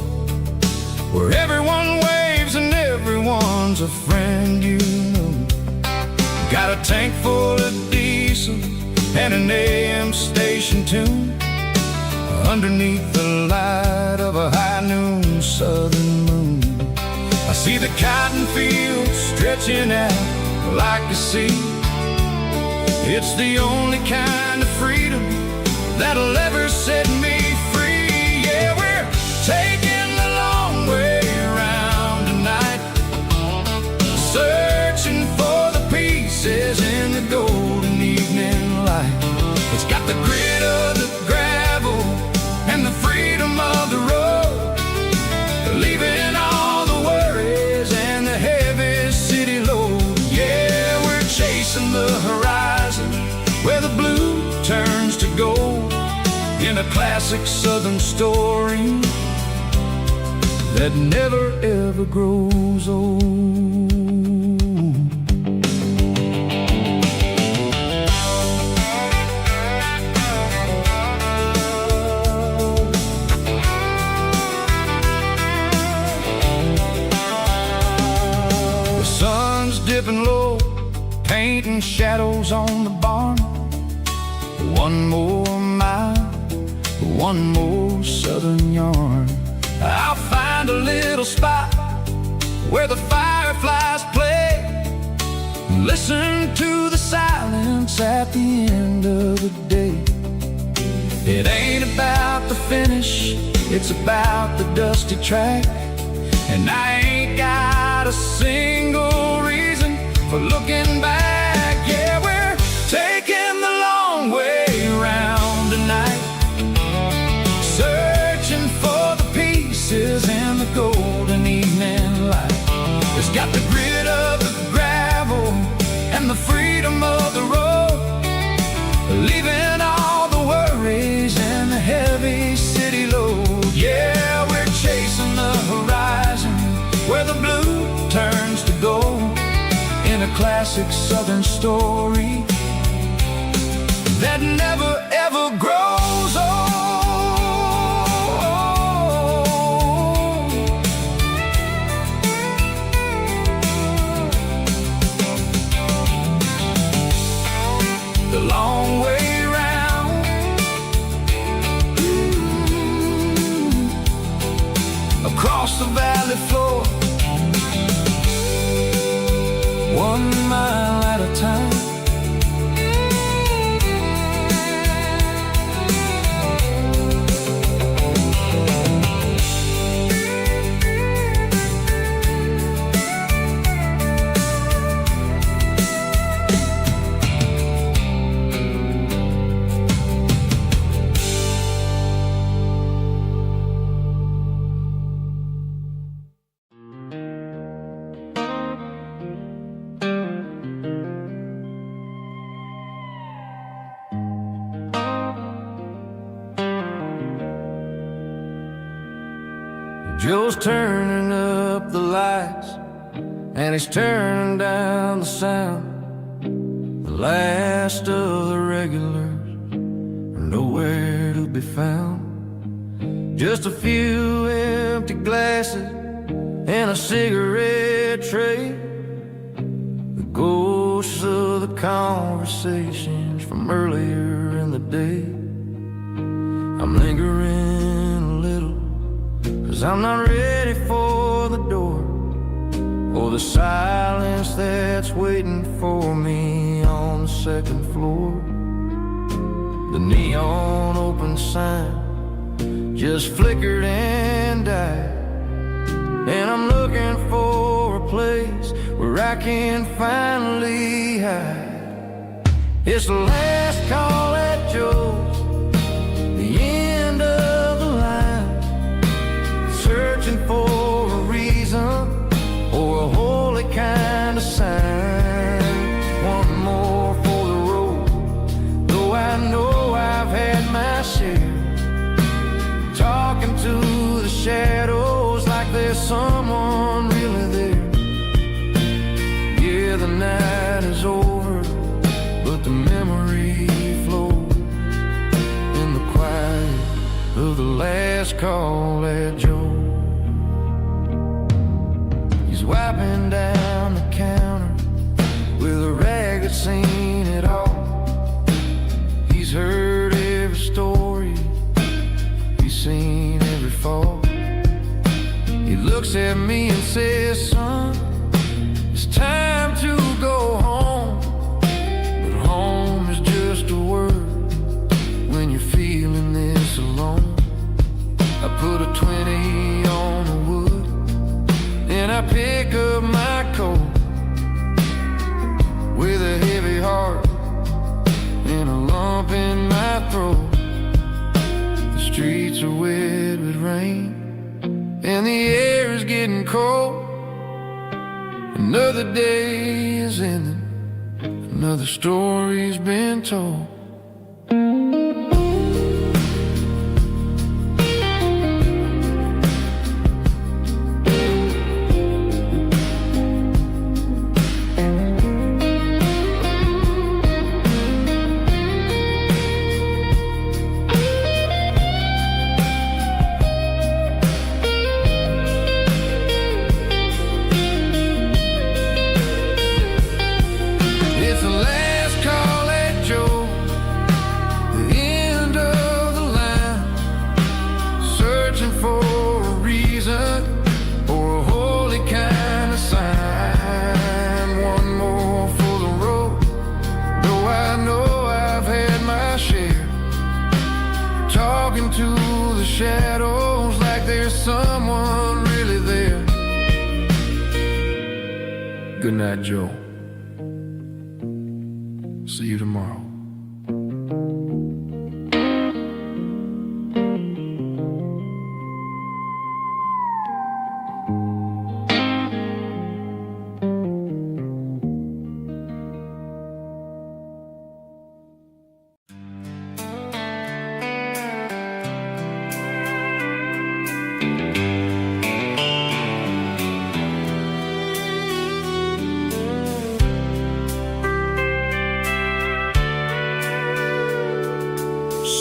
where everyone waves and everyone's a friend you know. Got a tank full of diesel and an AM station tune underneath the light of a high noon southern moon. I see the cotton fields stretching out like the sea. It's the only kind of freedom that'll ever set me free. Yeah, we're taking the long way around tonight, searching for the pieces in the golden evening light. It's got the grit of the gravel and the freedom of the road, leaving all the worries and the heavy city load. Yeah, we're chasing the horizon where the blue turns to gold, in a classic southern story that never ever grows old. Dipping low, painting shadows on the barn. One more mile, one more southern yarn. I'll find a little spot where the fireflies play, listen to the silence at the end of the day. It ain't about the finish, it's about the dusty track. And I ain't got a single reason for looking back. Yeah, we're taking the long way around tonight, searching for the pieces in the golden evening light. It's got the grit of the gravel and the freedom of the road, leaving all the worries and the heavy city load. Yeah, we're chasing the horizon where the blue turns to gold, in a classic southern story that never ever grows old. The long way round, across the valley floor, 1 mile at a time. Joe's turning up the lights and he's turning down the sound. The last of the regulars are nowhere to be found. Just a few empty glasses and a cigarette tray, the ghosts of the conversations from earlier in the day. I'm lingering a little, 'cause I'm not ready for the door, or the silence that's waiting for me on the second floor. The neon open sign just flickered and died, and I'm looking for a place where I can finally hide. It's the last call at Joe's, the end of the line, searching for a reason or a holy kind of sign. One more for the road, though I know I've had my share, talking to the shadows like there's someone really there. Yeah, the night is over, but the memory flows in the quiet of the last call at Joe. He's wiping down the counter with a rag that's seen it all. He's heard every story, he's seen every fall. He looks at me and says, son, it's time to go home. But home is just a word when you're feeling this alone. I put a 20 on the wood, and I pick up my coat with a heavy heart and a lump in my throat. The streets are wet with rain, and the air is getting cold. Another day is ending, another story's been told. To the shadows like there's someone really there. Good night, Joe. See you tomorrow.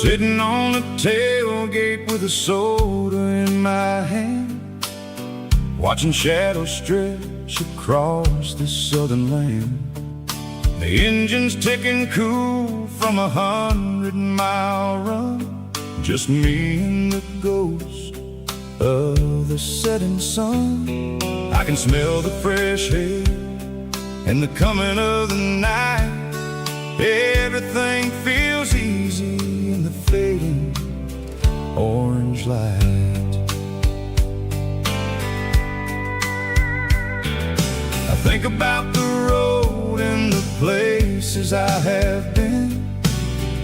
Sitting on the tailgate with a soda in my hand, watching shadows stretch across this southern land. The engine's ticking cool from 100-mile run, just me and the ghost of the setting sun. I can smell the fresh air and the coming of the night. Everything feels easy in the fading orange light. I think about the road and the places I have been,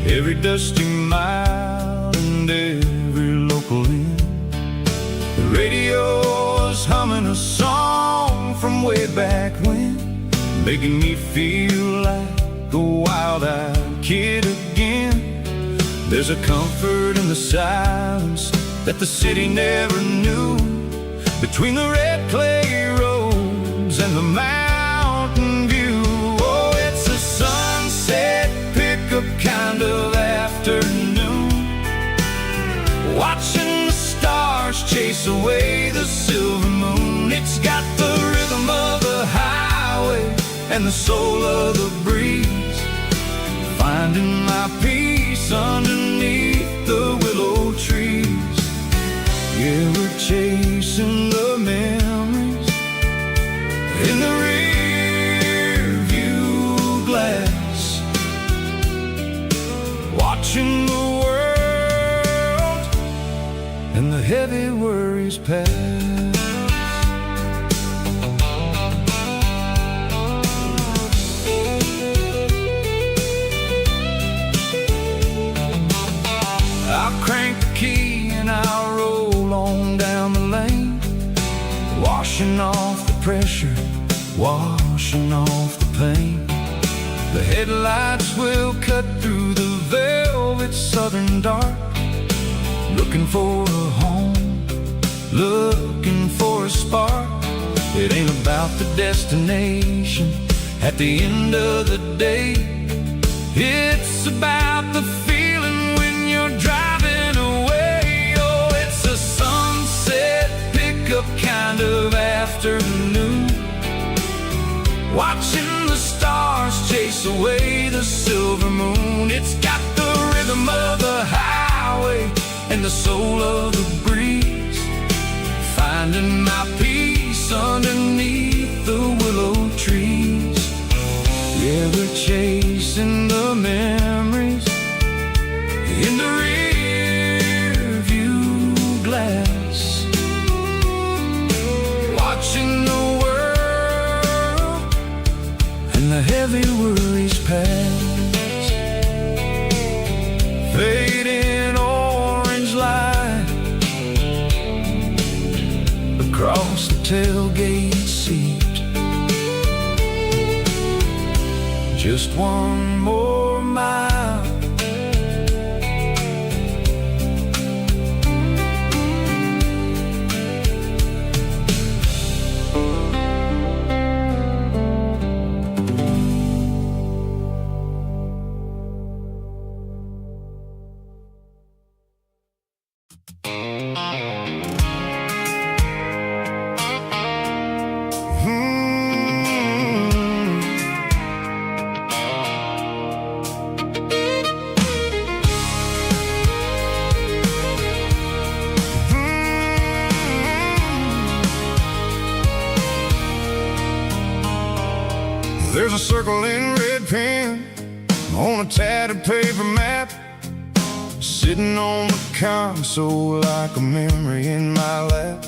every dusty mile and every local inn. The radio is humming a song from way back when, making me feel like a wild-eyed kid again. There's a comfort in the silence that the city never knew, between the red clay roads and the mountain view. Oh, it's a sunset pickup kind of afternoon, watching the stars stars chase away the silver moon. It's got the rhythm of the highway and the soul of the breeze, finding my peace underneath the willow trees. Yeah, we're chasing the memories in the rear view glass, watching the world and the heavy worries pass. I'll crank the key and I'll roll on down the lane, washing off the pressure, washing off the pain. The headlights will cut through the velvet southern dark, looking for a home, looking for a spark. It ain't about the destination at the end of the day. It's about the feeling when you're driving away. Oh, it's a sunset pickup kind of afternoon, watching the stars chase away the silver moon. It's got the rhythm of the highway and the soul of the breeze, finding my peace underneath the willow trees. Yeah, we're chasing the memories in the rear view glass, watching the world and the heavy worries pass. Fading orange light across the tailgate seat, just one more mile. There's a circle in red pen on a tattered paper map, sitting on the console like a memory in my lap.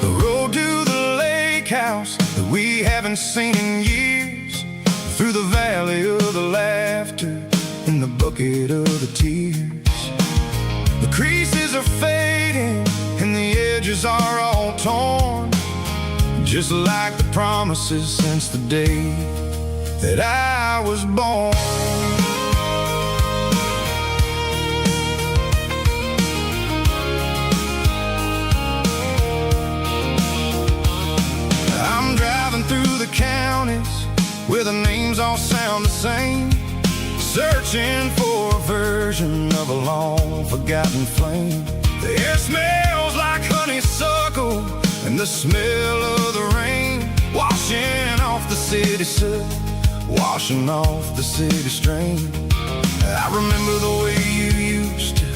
The road to the lake house that we haven't seen in years, through the valley of the laughter and the bucket of the tears. The creases are fading and the edges are all torn, just like the promises since the day that I was born. I'm driving through the counties where the names all sound the same, searching for a version of a long forgotten flame. The air smells like honeysuckle and the smell of the rain, washing off the city soot, washing off the city strain. I remember the way you used to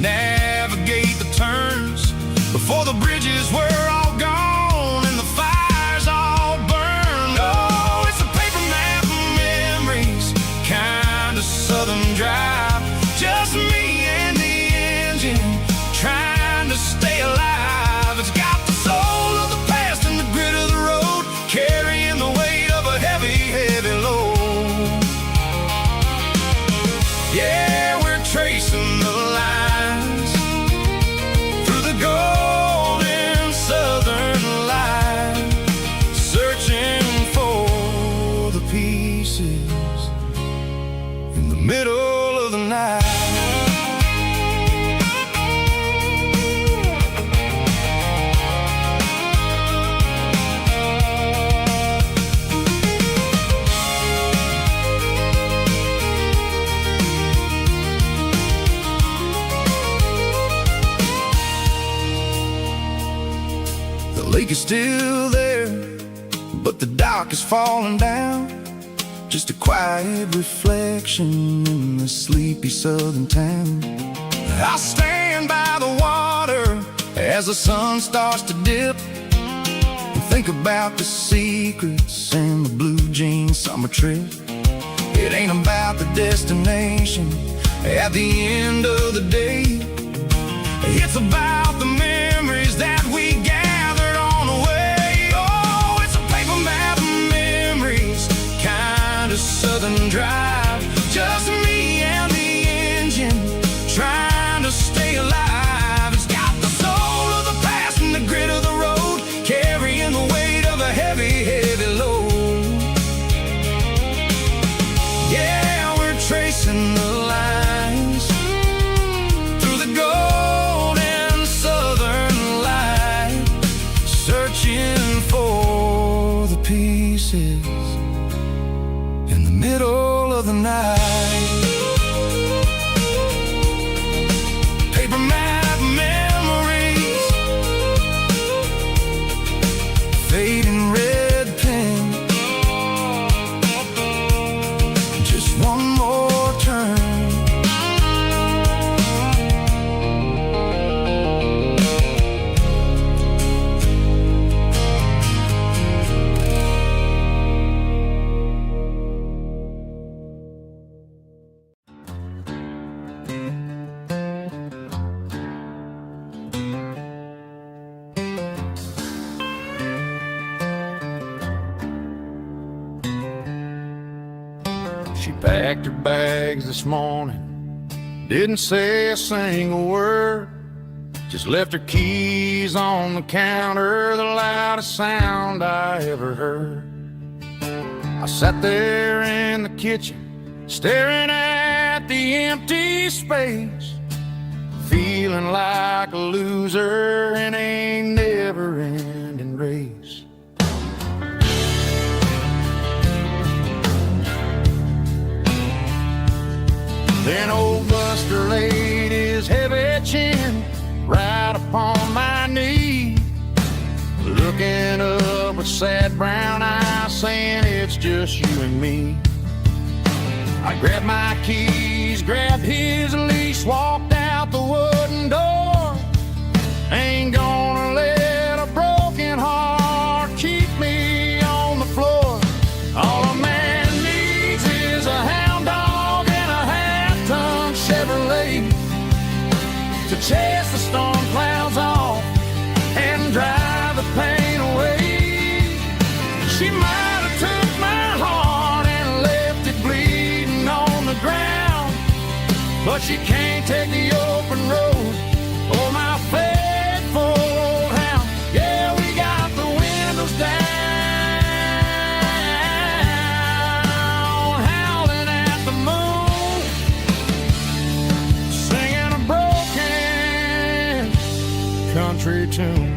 navigate the turns before the bridges were all gone and the fires all burned. Oh, it's a paper map of memories, kind of southern drive, just me and the engine trying to stay alive. It's got the soul of the past and the grit of the road, carrying the weight of a heavy, heavy load. Yeah, we're tracing the lines through the golden southern light, searching for the pieces in the middle of the night. lake is still there, but the dock is falling down. Just a quiet reflection in the sleepy southern town. I stand by the water as the sun starts to dip, and think about the secrets and the blue jean summer trip. It ain't about the destination at the end of the day. It's about the memories that we gathered on the way. Oh, it's a paper map of memories, kind of southern drive. Just me and the engine, trying to stay alive. It's got the soul of the past and the grit of the road, carrying the weight of a heavy, heavy load. Yeah, we're tracing the lines through the golden southern light, searching for the pieces in the middle of the night. Paper map memories, fading red pen, just one more turn. She packed her bags this morning, didn't say a single word, just left her keys on the counter, the loudest sound I ever heard. I sat there in the kitchen, staring at the empty space, feeling like a loser in a never-ending race. Then old Buster laid his heavy chin right upon my knee, looking up with sad brown eyes, saying it's just you and me. I grabbed my keys, grabbed his leash, walked out the wooden door. Ain't gonna let a broken heart keep me on the floor. All a man needs is a hound dog and a half-ton Chevrolet to chase the storm clouds off and drive the pain away. She might have took my heart and left it bleeding on the ground, but she can't take the open road or my faithful old hound. Yeah, we got the windows down, howling at the moon, singing a broken country tune.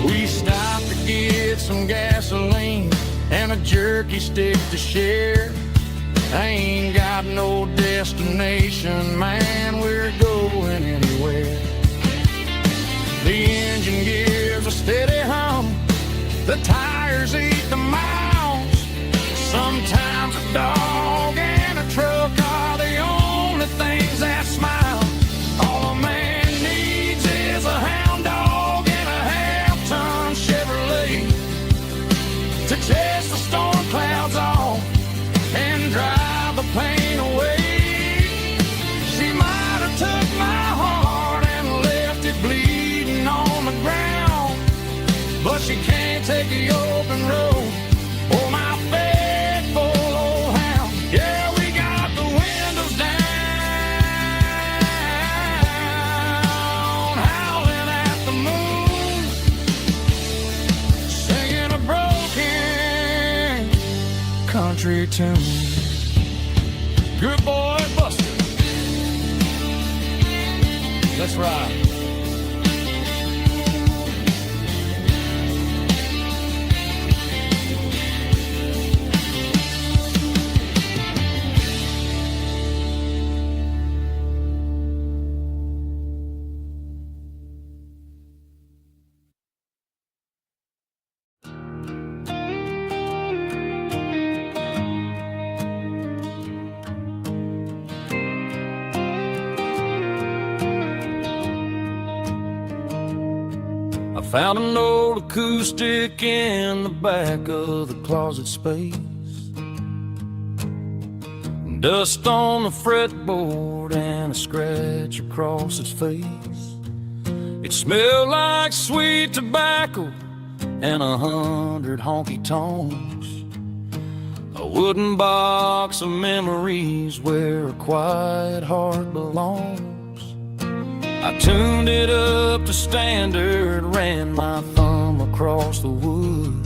We stopped to get some gasoline and a jerky stick to share. I ain't got no destination, man, we're going anywhere. The engine gives a steady hum, the tires eat the miles. Sometimes a dog and a truck are the only things that smile. All a man needs is a hound dog and a half-ton Chevrolet to chase the storm clouds off and drive the pain away. She might have took my heart and left it bleeding on the ground, but she can't take the open road or my faithful old hound. Yeah, we got the windows down, howling at the moon, singing a broken country tune. Good boy, Buster. Let's ride. I found an old acoustic in the back of the closet space. Dust on the fretboard and a scratch across its face. It smelled like sweet tobacco and 100 honky-tonks. A wooden box of memories where a quiet heart belongs. I tuned it up to standard, ran my thumb across the wood.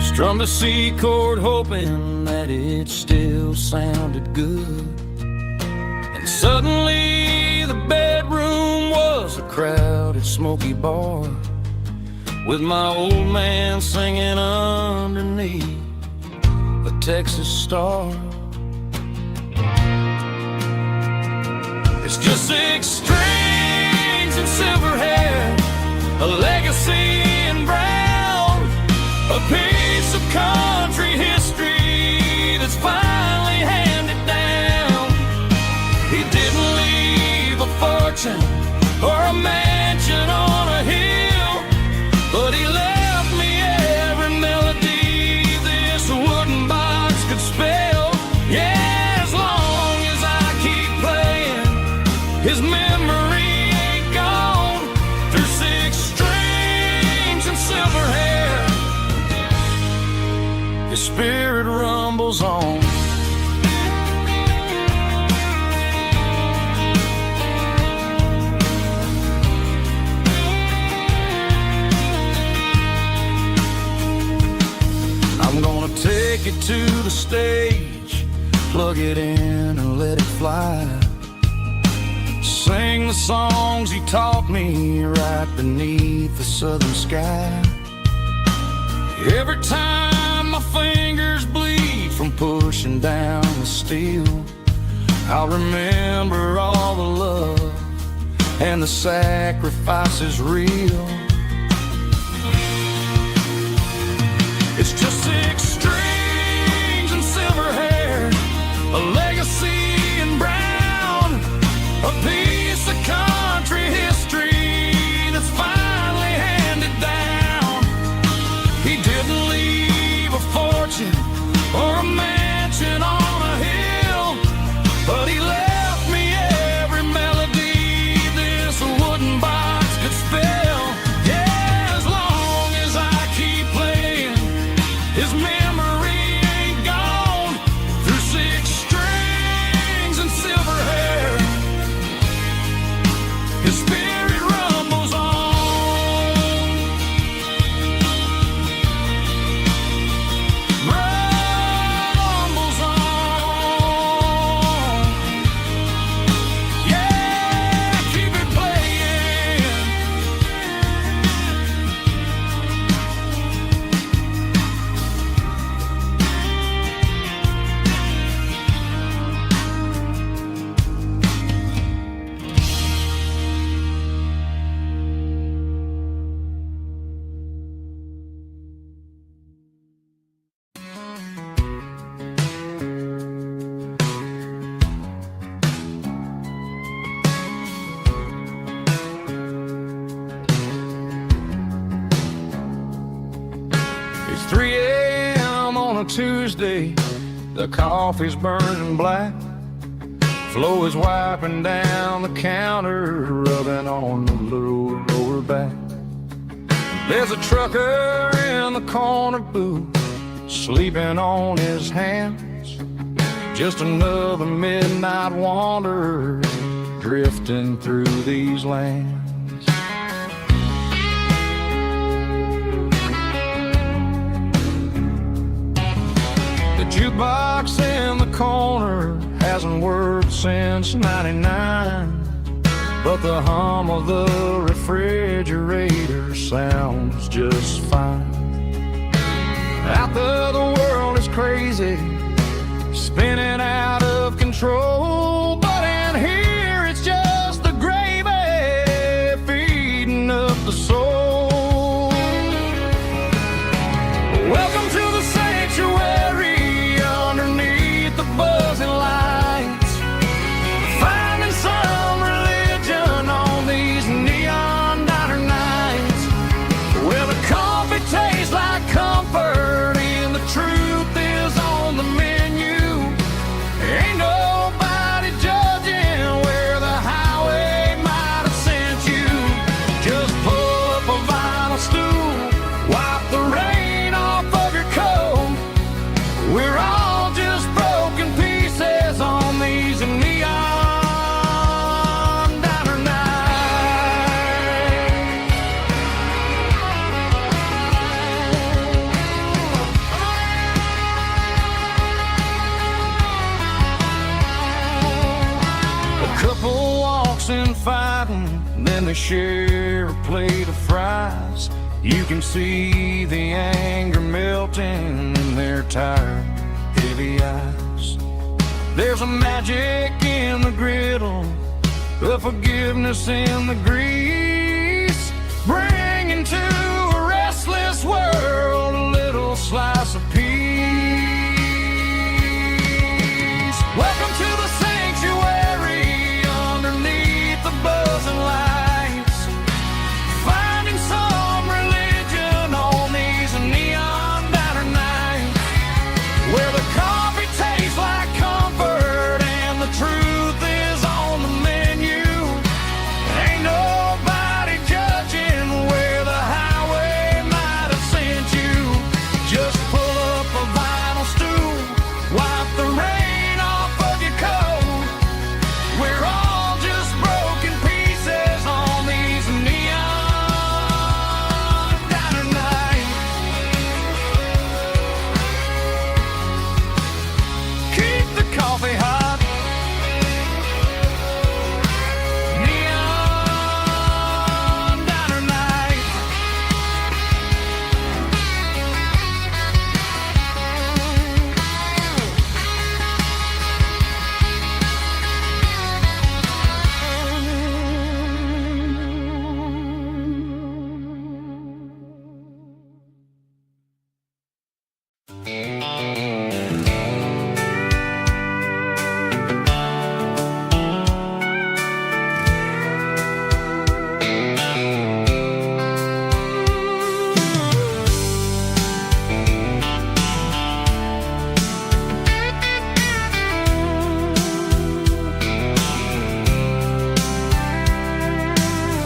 Strummed a C chord hoping that it still sounded good. And suddenly the bedroom was a crowded smoky bar, with my old man singing underneath a Texas star. It's just 6 strings and silver hair, a legacy in brown, a piece of country history that's finally handed down. He didn't leave a fortune or a mansion on a hill, but he left me every melody this wooden box could spell. Yeah, as long as I keep playing, his memory ain't gone. Through 6 strings and silver hair, his spirit rumbles on. I'm gonna take it to the stage, plug it in and let it fly. Sing the songs he taught me right beneath the southern sky. Every time my fingers bleed from pushing down the steel, I'll remember all the love and the sacrifices real. It's just 6 strings and silver hair, a legacy in brown, a piece of country history that's finally handed down. He didn't leave a fortune or a mansion on a hill, but he left me every melody this wooden box could spell. Yeah, as long as I keep playing, his memory ain't gone. Through 6 strings and silver hair, his spirit rumbles on. Rumbles on. Yeah, keep it playing. It's 3 a.m. on a Tuesday, the coffee's burning black. Flo is wiping down the counter, rubbing on the little lower back. There's a trucker in the corner booth, sleeping on his hands. Just another midnight wanderer, drifting through these lands. The jukebox in the corner hasn't worked since '99, but the hum of the refrigerator sounds just fine. Out there the world is crazy, spinning out of control, but in here it's just the gravy feeding up the soul. Welcome to the sanctuary underneath the buzzing lights, finding some religion on these neon diner nights. share a plate of fries, you can see the anger melting in their tired, heavy eyes. There's a magic in the griddle, a forgiveness in the grease, bringing to a restless world a little slice of peace. Welcome to the sanctuary underneath the buzzing lights, finding some religion on these neon diner nights, where the coffee tastes like comfort and the truth is on the menu. Ain't nobody judging where the highway might have sent you. Just pull up a vinyl stool, wipe the rain off of your coat. We're all just broken pieces on these neon diner nights. Keep the coffee hot. Neon diner nights.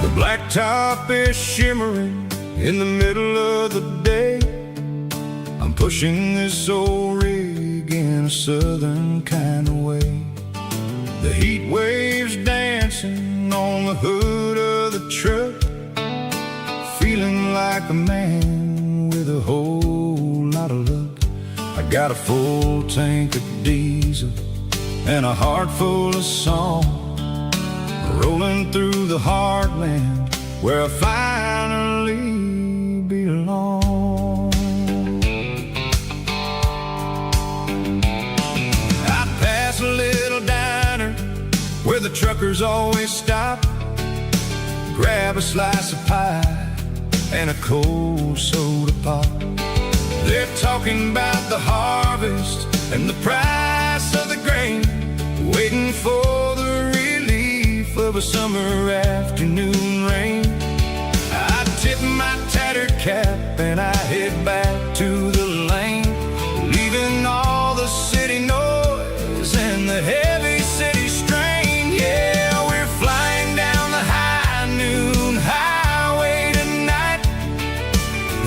The blacktop is shimmering in the middle of the day. I'm pushing this old rig in a southern kind of way. The heat waves dancing on the hood of the truck, feeling like a man with a whole lot of luck. I got a full tank of diesel and a heart full of song, rolling through the heartland where I finally belong. I pass a little diner where the truckers always stop, grab a slice of pie and a cold soda pop. They're talking about the harvest and the price of the grain, waiting for the relief of a summer afternoon rain. I tip my tattered cap and I head back to the lane, leaving all the city noise and the heavy city strain. Yeah, we're flying down the high noon highway tonight,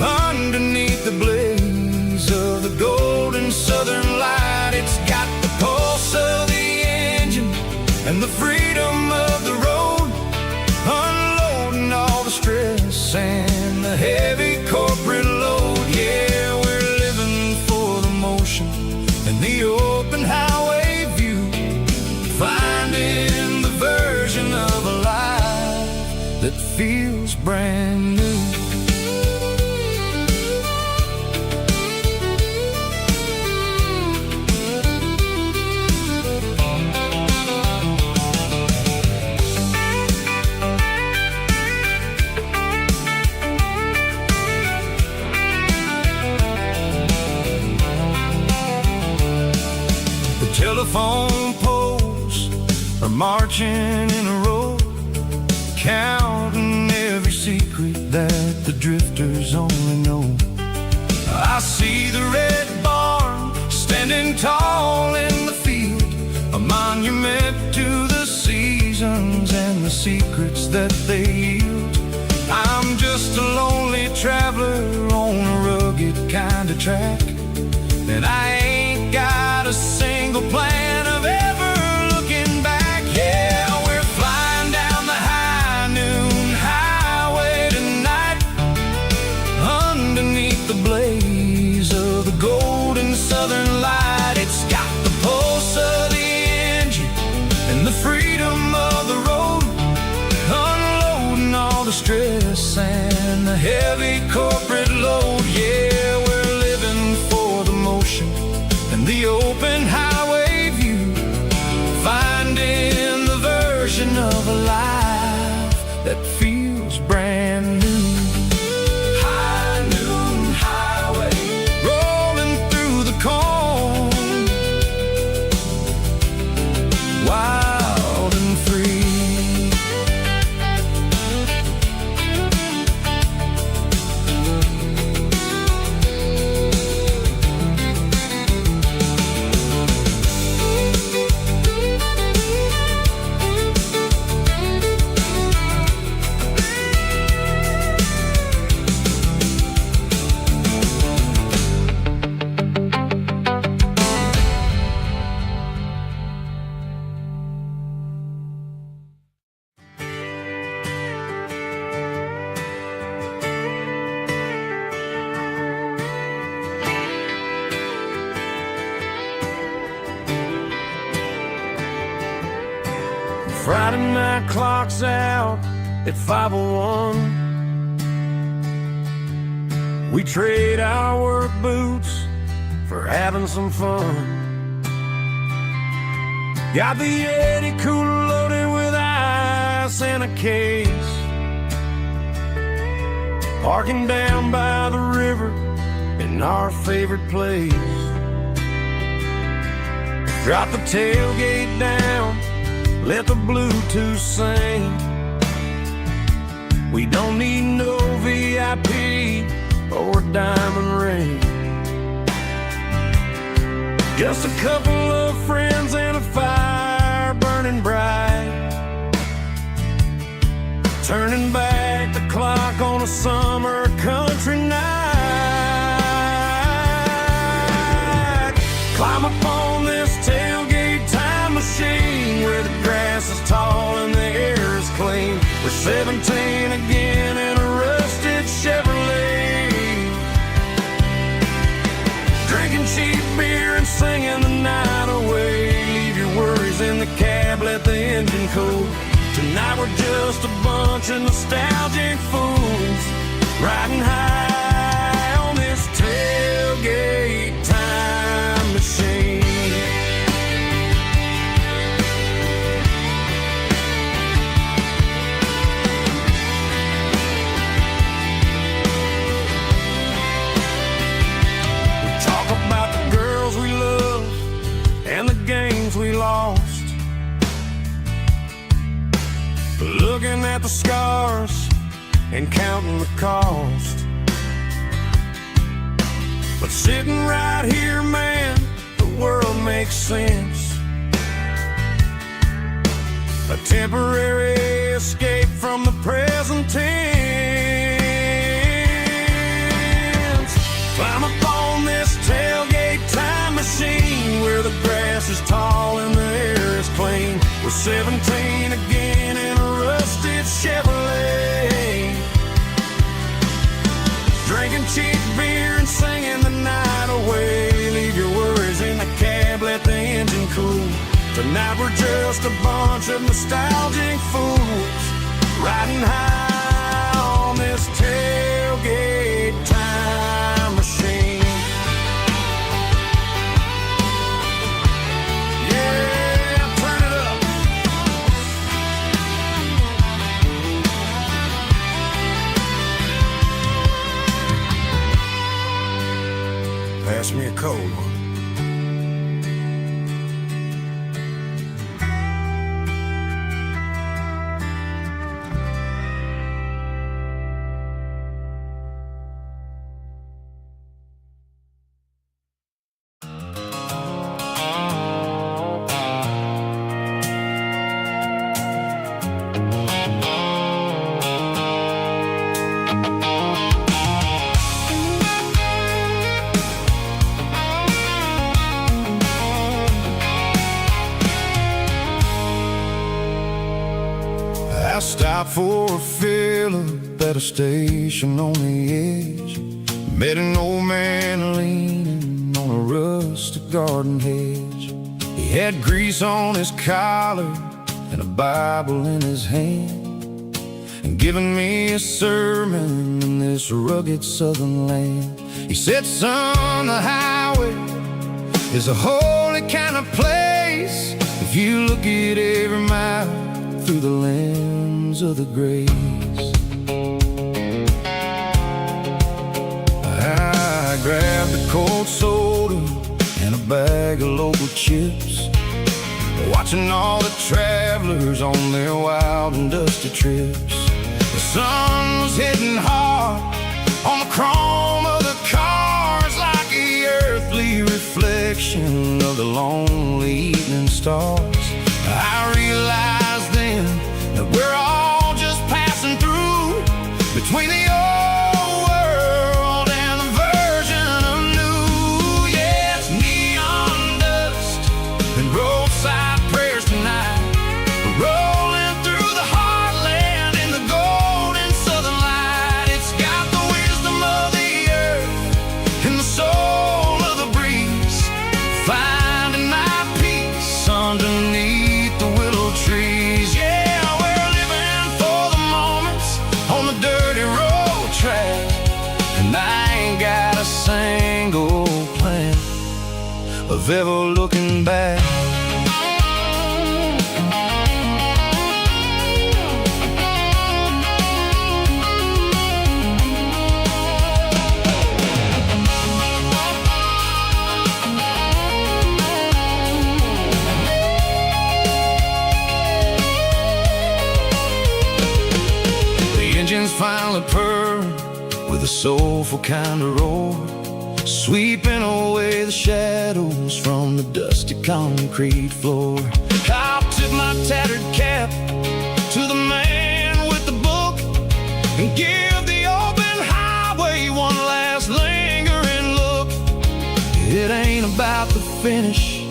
underneath the blaze of the golden southern light. It's got the pulse of the engine and the freedom of the road, unloading all the stress and the heavy corporate load. Yeah, we're living for the motion and the open highway view, finding the version of a life that feels brand new. Telephone poles are marching in a row, counting every secret that the drifters only know. I see the red barn standing tall in the field, a monument to the seasons and the secrets that they yield. I'm just a lonely traveler on a rugged kind of track, and I ain't got a single plan of ever looking back. Yeah, we're flying down the high noon highway tonight, underneath the blaze of the golden southern light. It's got the pulse of the engine and the freedom of the road, unloading stress and the heavy corporate load. Yeah, we're living for the motion and the open highway view, finding the version of a life that feels brand new. High noon highway, rolling through the corn, wild and free. Friday night clock's out at 5:01. We trade our work boots for having some fun. Got the Yeti cooler loaded with ice and a case, parking down by the river in our favorite place. Drop the tailgate down, let the Bluetooth sing. We don't need no VIP or diamond ring. Just a couple of friends and a fire burning bright, turning back the clock on a summer country night. Climb up on this tailgate time machine where the grass is tall and the air is clean. We're 17 again in a rusted Chevrolet, drinking cheap beer and singing the night away. Leave your worries in the cab, let the engine cool. Tonight we're just a bunch of nostalgic fools, riding high on this tailgate time machine. We lost, looking at the scars and counting the cost. But sitting right here, man, the world makes sense. A temporary escape from the present tense. Climb up on this tailgate time machine where the grass is tall and the air is clean. We're 17 again in a rusted Chevrolet, drinking cheap beer and singing the night away. Leave your worries in the cab, let the engine cool. Tonight we're just a bunch of nostalgic fools, riding high on this tailgate time machine. Pass me a cold one. I stopped for a fill-up at a station on the edge. Met an old man leaning on a rusted garden hedge. He had grease on his collar and a Bible in his hand. and giving me a sermon in this rugged southern land. He said, son, the highway is a holy kind of place if you look at every mile through the lens of the grace. I grabbed a cold soda and a bag of local chips, watching all the travelers on their wild and dusty trips. The sun was hitting hard on the chrome of the cars, like the earthly reflection of the lonely evening stars. I realized then that we're all just passing through between the old world and the version of new. Yeah, it's neon dust and roadside prayers tonight. We're rolling through the heartland in the golden southern light. It's got the wisdom of the earth and the soul of the breeze, finding my peace underneath the willow trees. Yeah, we're living for the moments on the dirty road track, and I ain't got a single plan of ever looking back. Engines finally purr with a soulful kind of roar, sweeping away the shadows from the dusty concrete floor. I'll tip my tattered cap to the man with the book and give the open highway one last lingering look. It ain't about the finish,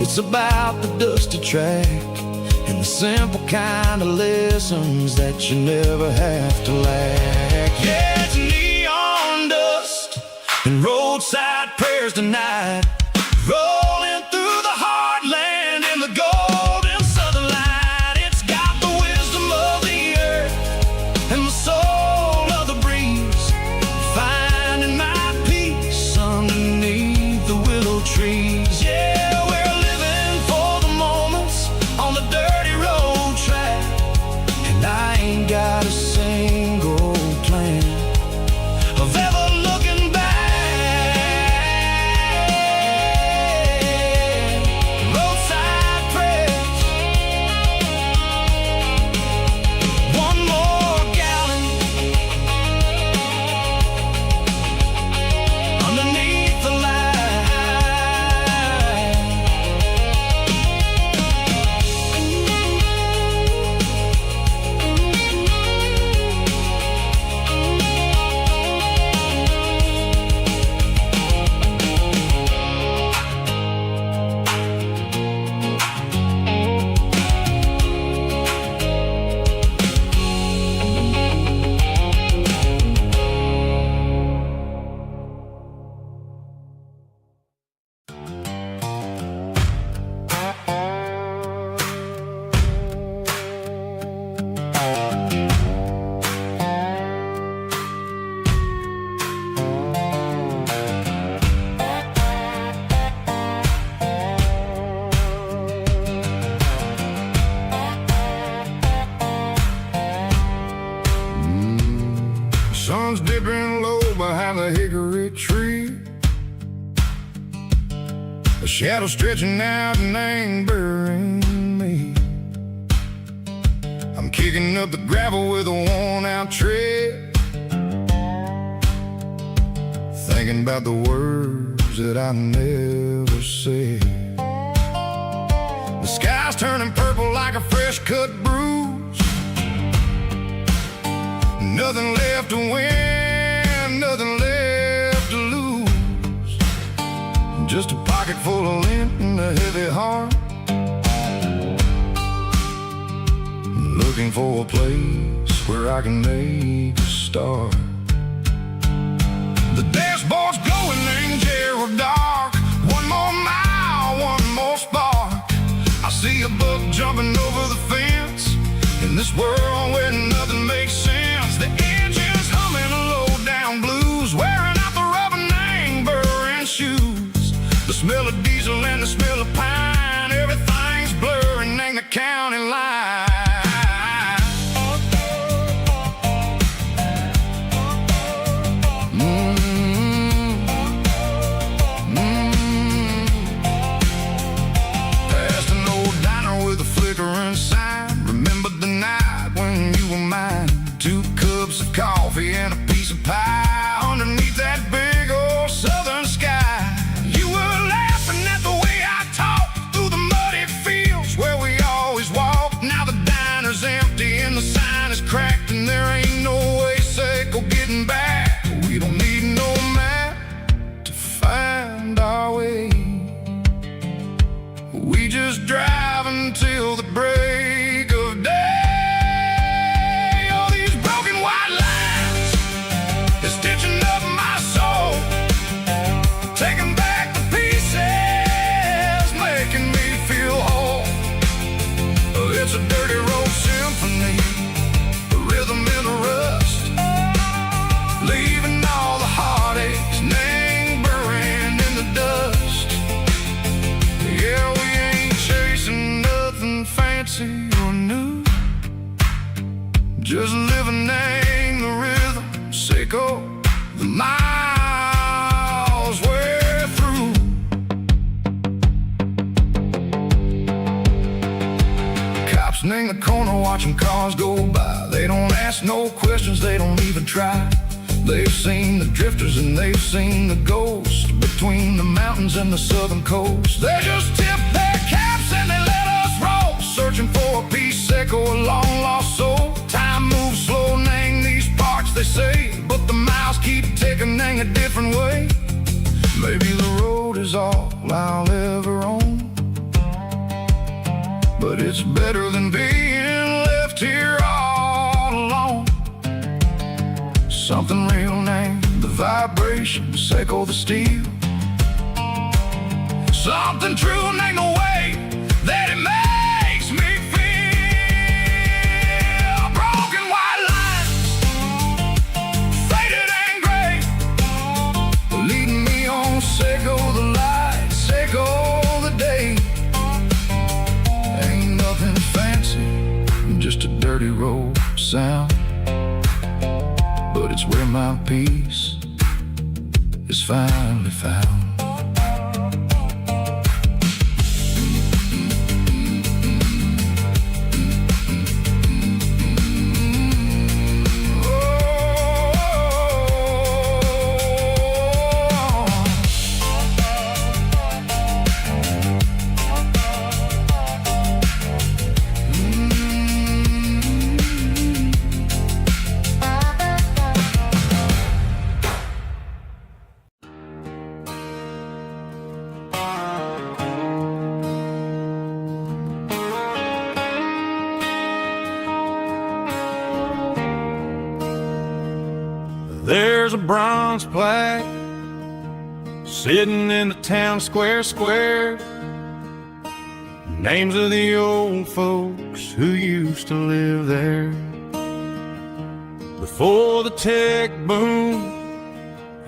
it's about the dusty track and the simple kind of lessons that you never have to lack. Yeah, it's neon dust and roadside prayers tonight, rolling through the heartland in the golden southern light. It's got the wisdom of the earth and the soul of the breeze, finding my peace underneath the willow trees. Yeah, we're living for the moments on the dirty road track, and I ain't got a single plan of ever looking back. Roadside prayers, one more gallon underneath the light. Sun's dipping low behind the hickory tree, a shadow stretching out and angering me. I'm kicking up the gravel with a worn-out tread, thinking about the words that I never said. The sky's turning purple like a fresh-cut bruise. Nothing left to win, nothing left to lose. Just a pocket full of lint and a heavy heart, looking for a place where I can make a start. The dashboard's glowing in Gerald dark. One more mile, one more spark. I see a buck jumping over the fence in this world where nothing makes 2 cups of coffee and a piece of pie underneath that big old southern sky. You were laughing at the way I talked through the muddy fields where we always walked. Now the diner's empty and the sign is cracked, and there ain't no way safe or getting back. We don't need no map to find our way. We just drive until the break of day. All these broken white lines is stitching up my soul, taking back the pieces, making me feel whole. It's a dirty road symphony, a rhythm in the rust, leaving all the heartaches lingering in the dust. Yeah, we ain't chasing nothing fancy or new, just living in the rhythm, sicko, the miles we're through. Cops in the corner watching cars go by. They don't ask no questions, they don't even try. They've seen the drifters and they've seen the ghosts between the mountains and the southern coast. They just tip their caps and they let us roll, searching for a piece sick or a long lost soul. Time moves slow, nang these parts they say, but the miles keep ticking, nang a different way. Maybe the road is all I'll ever own, but it's better than being left here all alone. Something real named the vibration, echo the steel. Something true named the way that it makes me feel. Broken white lines, faded and gray, leading me on, sicko the light, sicko the day. Ain't nothing fancy, just a dirty road sound, but it's where my peace is finally found. There's a bronze plaque sitting in the town square. Names of the old folks who used to live there before the tech boom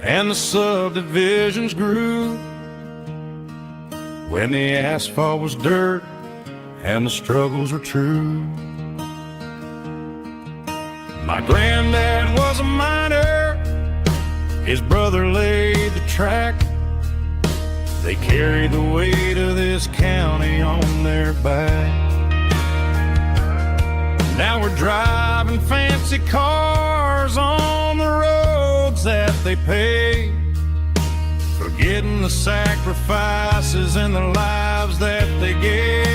and the subdivisions grew, when the asphalt was dirt and the struggles were true. My granddad was a miner, his brother laid the track. They carried the weight of this county on their back. Now we're driving fancy cars on the roads that they paved, forgetting the sacrifices and the lives that they gave.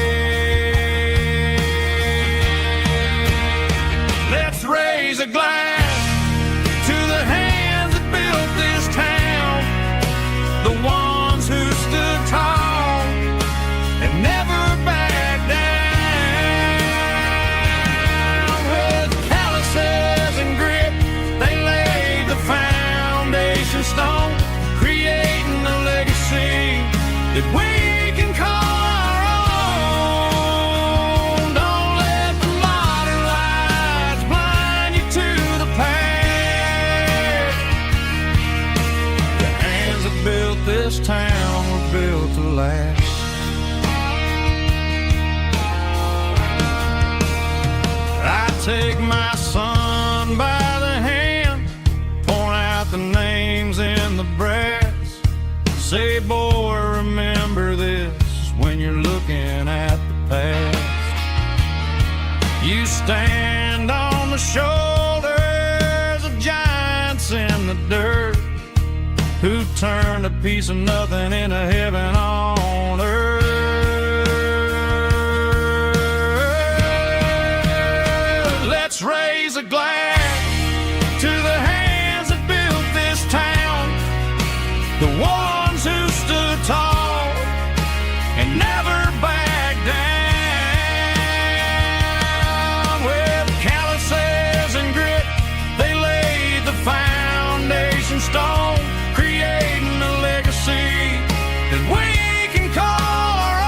Let's raise a glass to the hands that built this town, the ones who stood tall and never backed down. With calluses and grit, they laid the foundation stone, creating a legacy that we can call our own. Don't let the modern lights blind you to the past. The hands that built this town were built to last. I take my son by the hand, point out the names in the brass. Say, boy, remember this when you're looking at the past. You stand on the shoulder turned a piece of nothing into heaven on earth. Let's raise a glass to the hands that built this town, the ones who stood tall and never backed down. With calluses and grit, they laid the foundation stone, creating a legacy that we can call our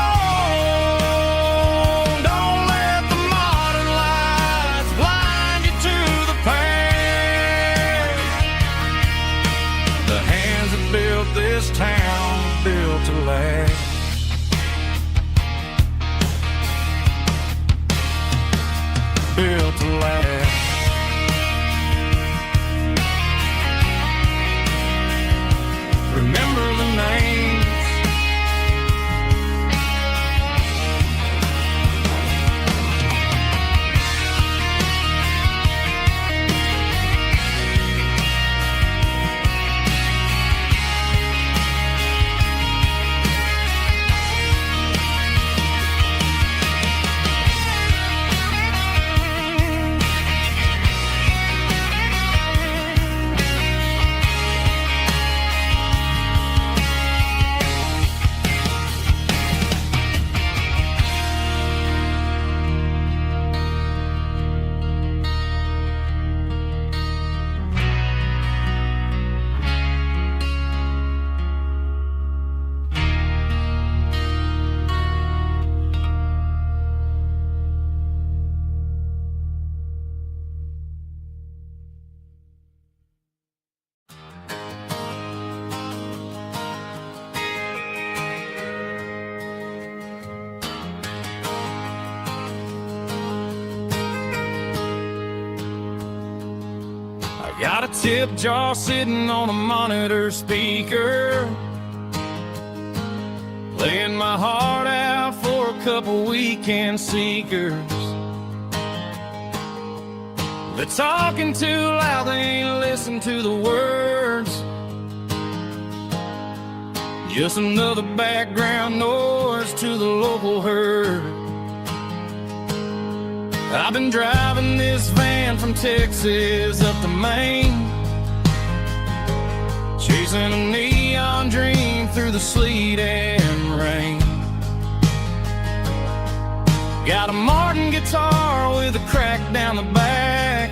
own. Don't let the modern lights blind you to the past. The hands that built this town built to last. Built to last. Remember the names. Got a tip jar sitting on a monitor speaker, playing my heart out for a couple weekend seekers. They're talking too loud, they ain't listen to the words. Just another background noise to the local herd. I've been driving this van from Texas up to Maine, chasing a neon dream through the sleet and rain. Got a Martin guitar with a crack down the back,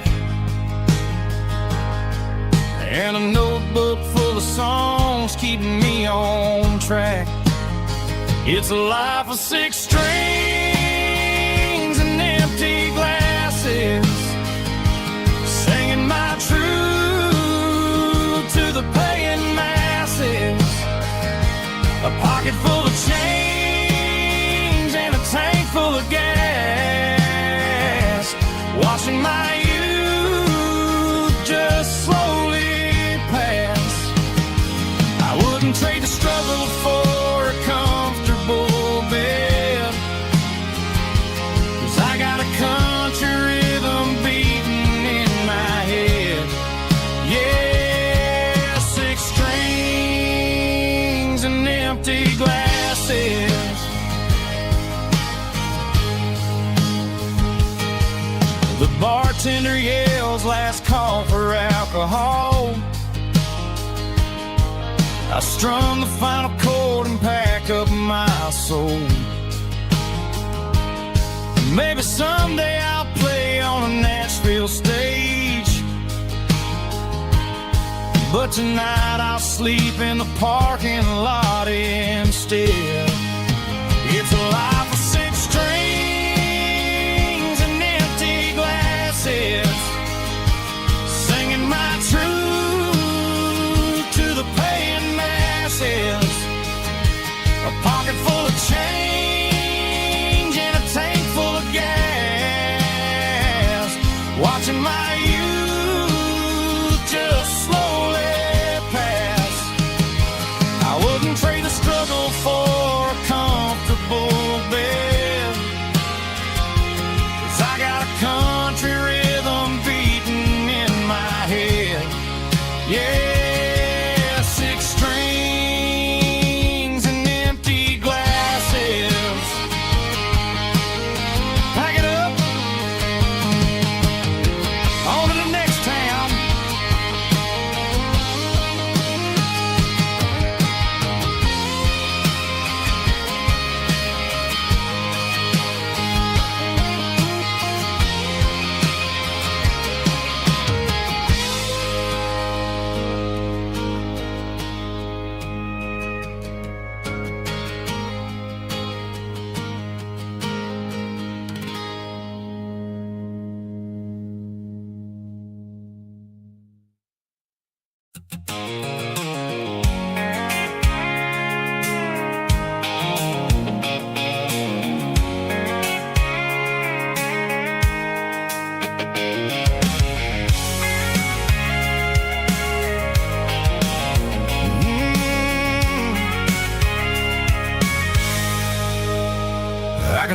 and a notebook full of songs keeping me on track. It's a life of 6 strings and empty glasses, singing my truth to the paying masses. A pocket full of change and a tank full of gas, watching my youth just slowly pass. I wouldn't trade the struggle for a comfortable bed, 'cause I got a country rhythm beating in my head. Yeah, 6 strings and empty glasses. The bartender yells last call for alcohol. I strum the final chord and pack up my soul. Maybe someday I'll play on a Nashville stage, but tonight I'll sleep in the parking lot instead. It's a life of 6 strings and empty glasses, singing my truth to the paying masses. A pocket full of change and a tank full of gas, watching my youth just slowly pass. I wouldn't trade the struggle for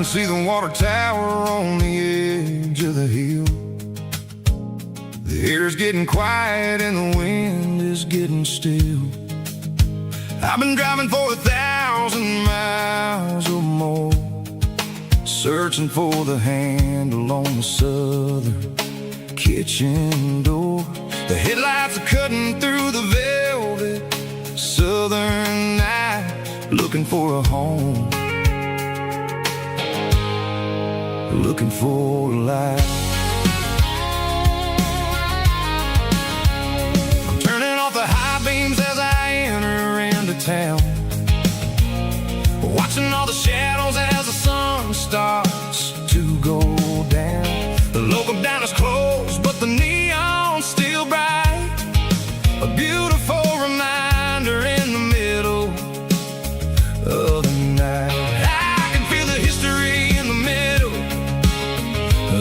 see the water tower on the edge of the hill. The air's getting quiet and the wind is getting still. I've been driving for 1,000 miles or more, searching for the handle on the southern kitchen door. The headlights are cutting through the velvet southern night, looking for a home, looking for a life. I'm turning off the high beams as I enter into town, watching all the shadows as the sun starts to go down. The local diner's closed, but the neon's still bright, a beautiful reminder in the middle of the night. I can feel the history in the middle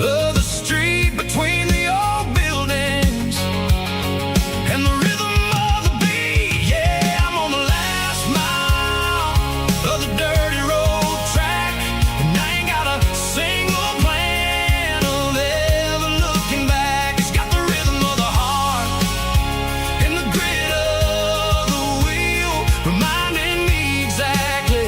of the street between the old buildings and the rhythm of the beat. Yeah, I'm on the last mile of the dirty road track, and I ain't got a single plan of ever looking back. It's got the rhythm of the heart and the grit of the wheel, reminding me exactly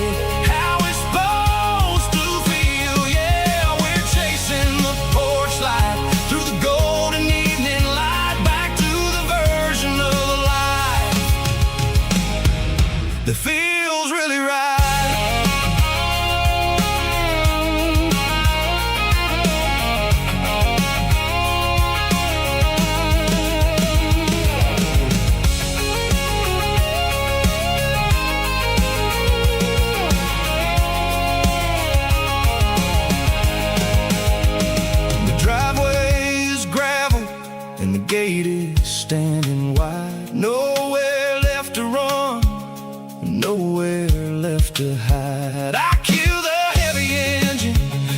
how it's supposed to feel. Yeah, we're chasing the porch light through the golden evening light, back to the version of life that feels really right. The driveway is gravel and the gate is standing wide. Nowhere left to run, nowhere left to hide. I kill the heavy engine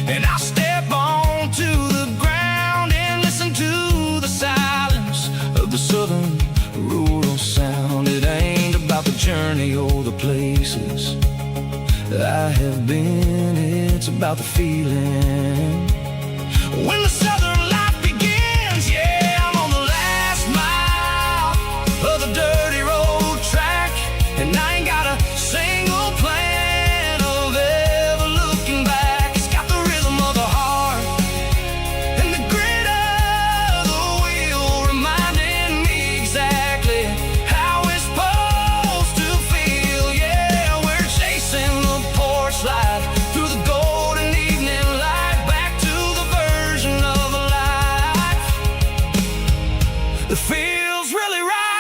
and I step onto the ground and listen to the silence of the southern rural sound. It ain't about the journey or the places I have been, it's about the feeling when the southern life begins. Yeah, I'm on the last mile of the dirty road track, and I ain't got a single plan of ever looking back. It's got the rhythm of the heart and the grit of the wheel, reminding me exactly how it's supposed to feel. Yeah, we're chasing the porch light through the golden evening light, back to the version of life that feels really right.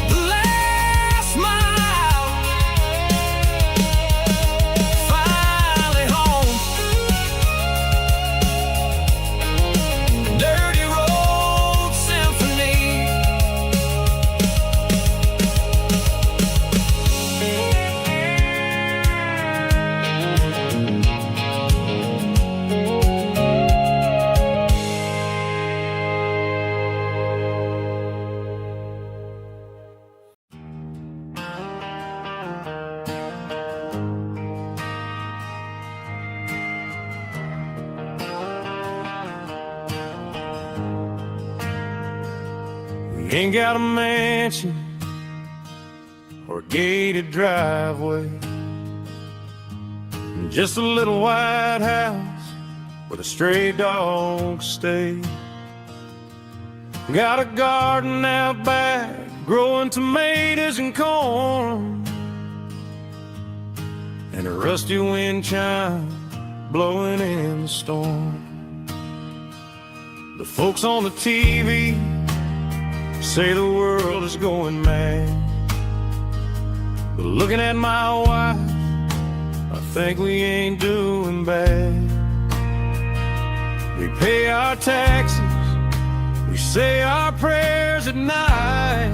The last mile, finally home. Dirty Road Symphony. We ain't got a mansion or a gated driveway, just a little white house where the stray dogs stay. Got a garden out back, growing tomatoes and corn, and a rusty wind chime blowing in the storm. The folks on the TV say the world is going mad, but looking at my wife, I think we ain't doing bad. We pay our taxes, we say our prayers at night,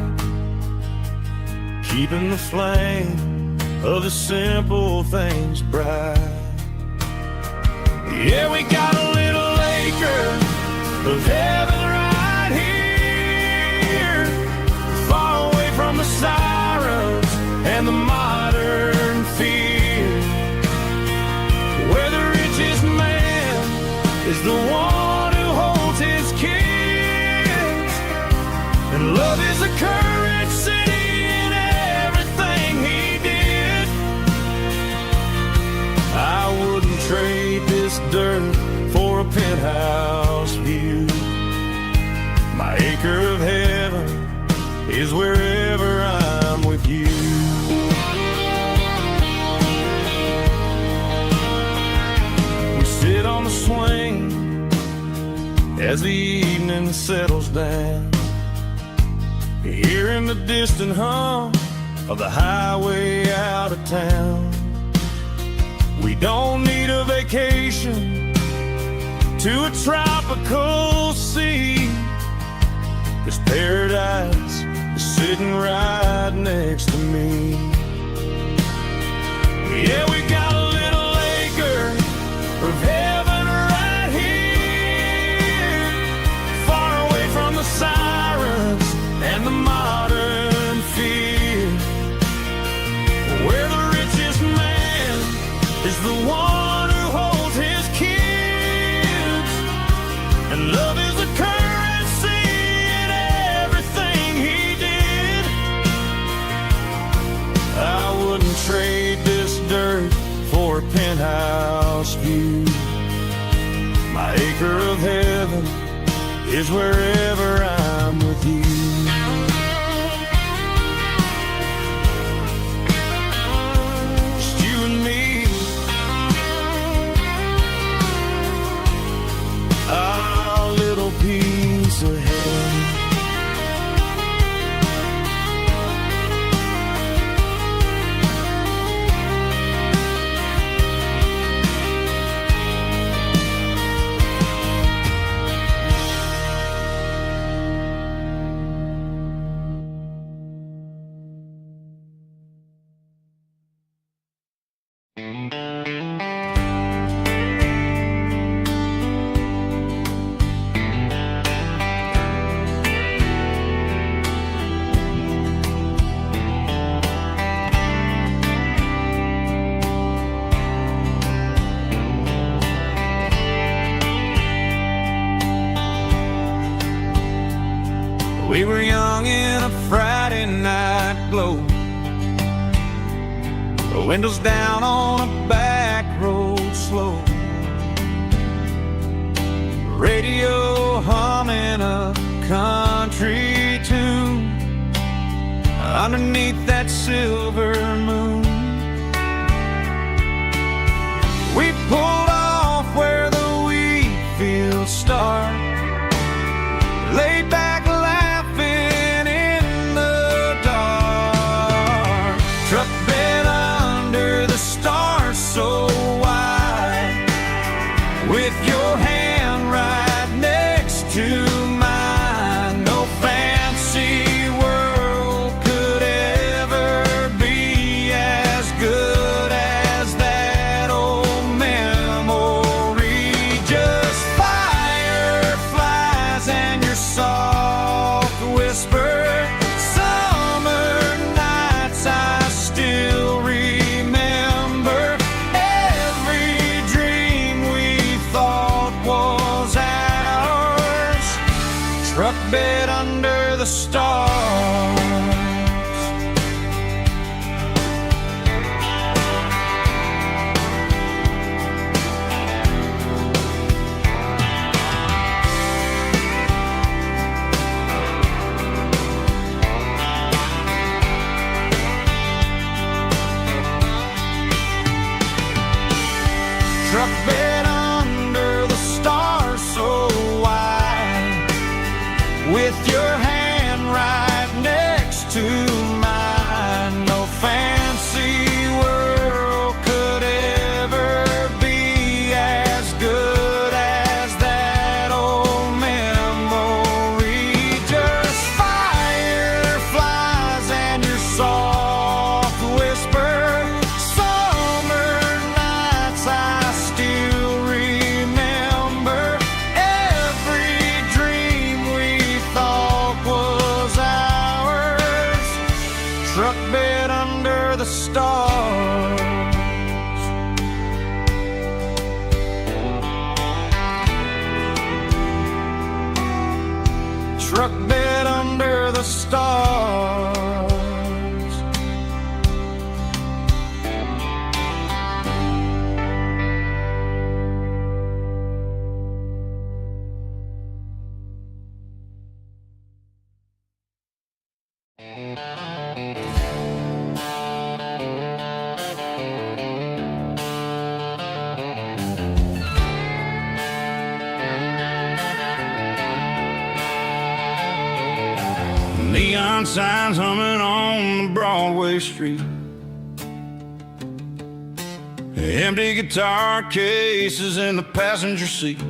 keeping the flame of the simple things bright. Yeah, we got a little acre of heaven right here, far away from the sirens and the modern fear. penthouse view. My acre of heaven is wherever I'm with you. We sit on the swing as the evening settles down, hearing the distant hum of the highway out of town. We don't need a vacation to a tropical sea, 'cause paradise is sitting right next to me. Yeah, we got a little acre of heaven right here, far away from the sirens and the modern fear, where the richest man is the one who holds his kids, and love is the currency in everything he did. I wouldn't trade this dirt for a penthouse view. My acre of heaven is wherever I'm with you. Just you and me, our little piece of heaven. We were young in a Friday night glow, the windows down on a back road slow, radio humming a country tune underneath that silver moon. We pulled off where the wheat fields start, laid back laughing in the dark, truck bed under the stars so wide, with your hand right next to mine. No fancy world could ever be as good as that old memory. Just fireflies and your soft whisper. Summer nights I still remember. Every dream we thought was ours, truck bed under the stars. Truck bed under the stars so wide, with your hand right next to mine. No fancy world could ever be as good as that old memory. Just fireflies and your soft whisper. Summer nights I still remember. Every dream we thought was ours, truck bed under the stars. Truck bed under the stars. Neon signs humming on the Broadway street. Empty guitar cases in the passenger seat.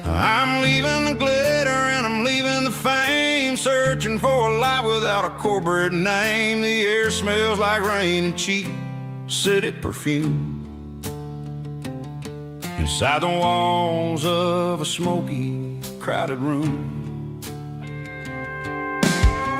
I'm leaving the glitter and I'm leaving the fame, searching for a life without a corporate name. The air smells like rain and cheap city perfume. Inside the walls of a smoky, crowded room.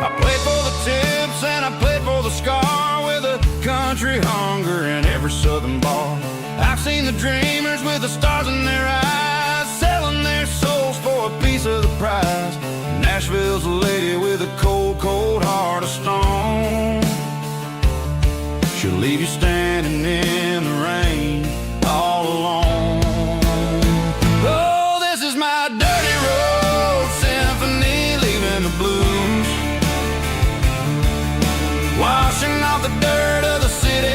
I played for the tips and I played for the scar, with a country hunger in every southern bar. I've seen the dreamers with the stars in their eyes, selling their souls for a piece of the prize. Nashville's a lady with a cold, cold heart of stone. She'll leave you standing in the rain all alone. Oh, this is my dirty road symphony, leaving the blues, washing off the dirt of the city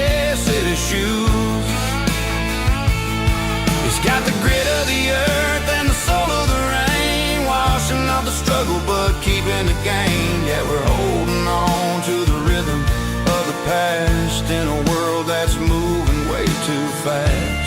shoes. It's got the grit of the earth and the soul of the rain, washing off the struggle but keeping the gain. Yeah, we're holding on to the rhythm of the past in a world that's moving way too fast.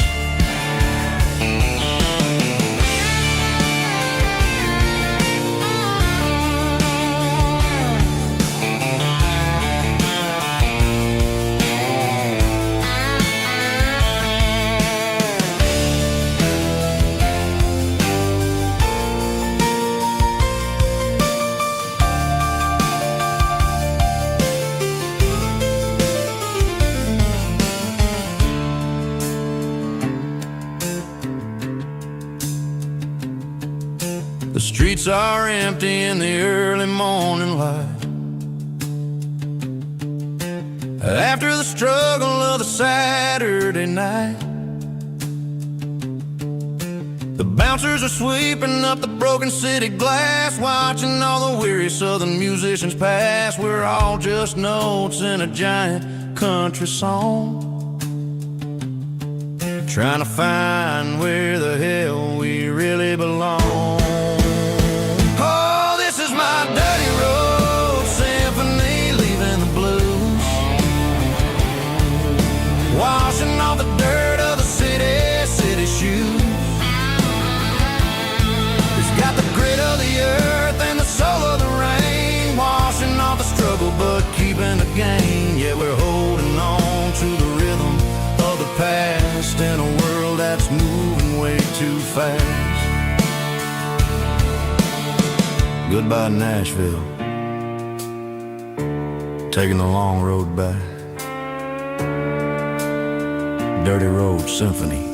The streets are empty in the early morning light, after the struggle of the Saturday night. The bouncers are sweeping up the broken city glass, watching all the weary southern musicians pass. We're all just notes in a giant country song, trying to find where the hell we really belong. Washing off the dirt of the city shoes. It's got the grit of the earth and the soul of the rain, washing off the struggle but keeping the gain. Yeah, we're holding on to the rhythm of the past in a world that's moving way too fast. Goodbye Nashville, taking the long road back. Dirty Road Symphony.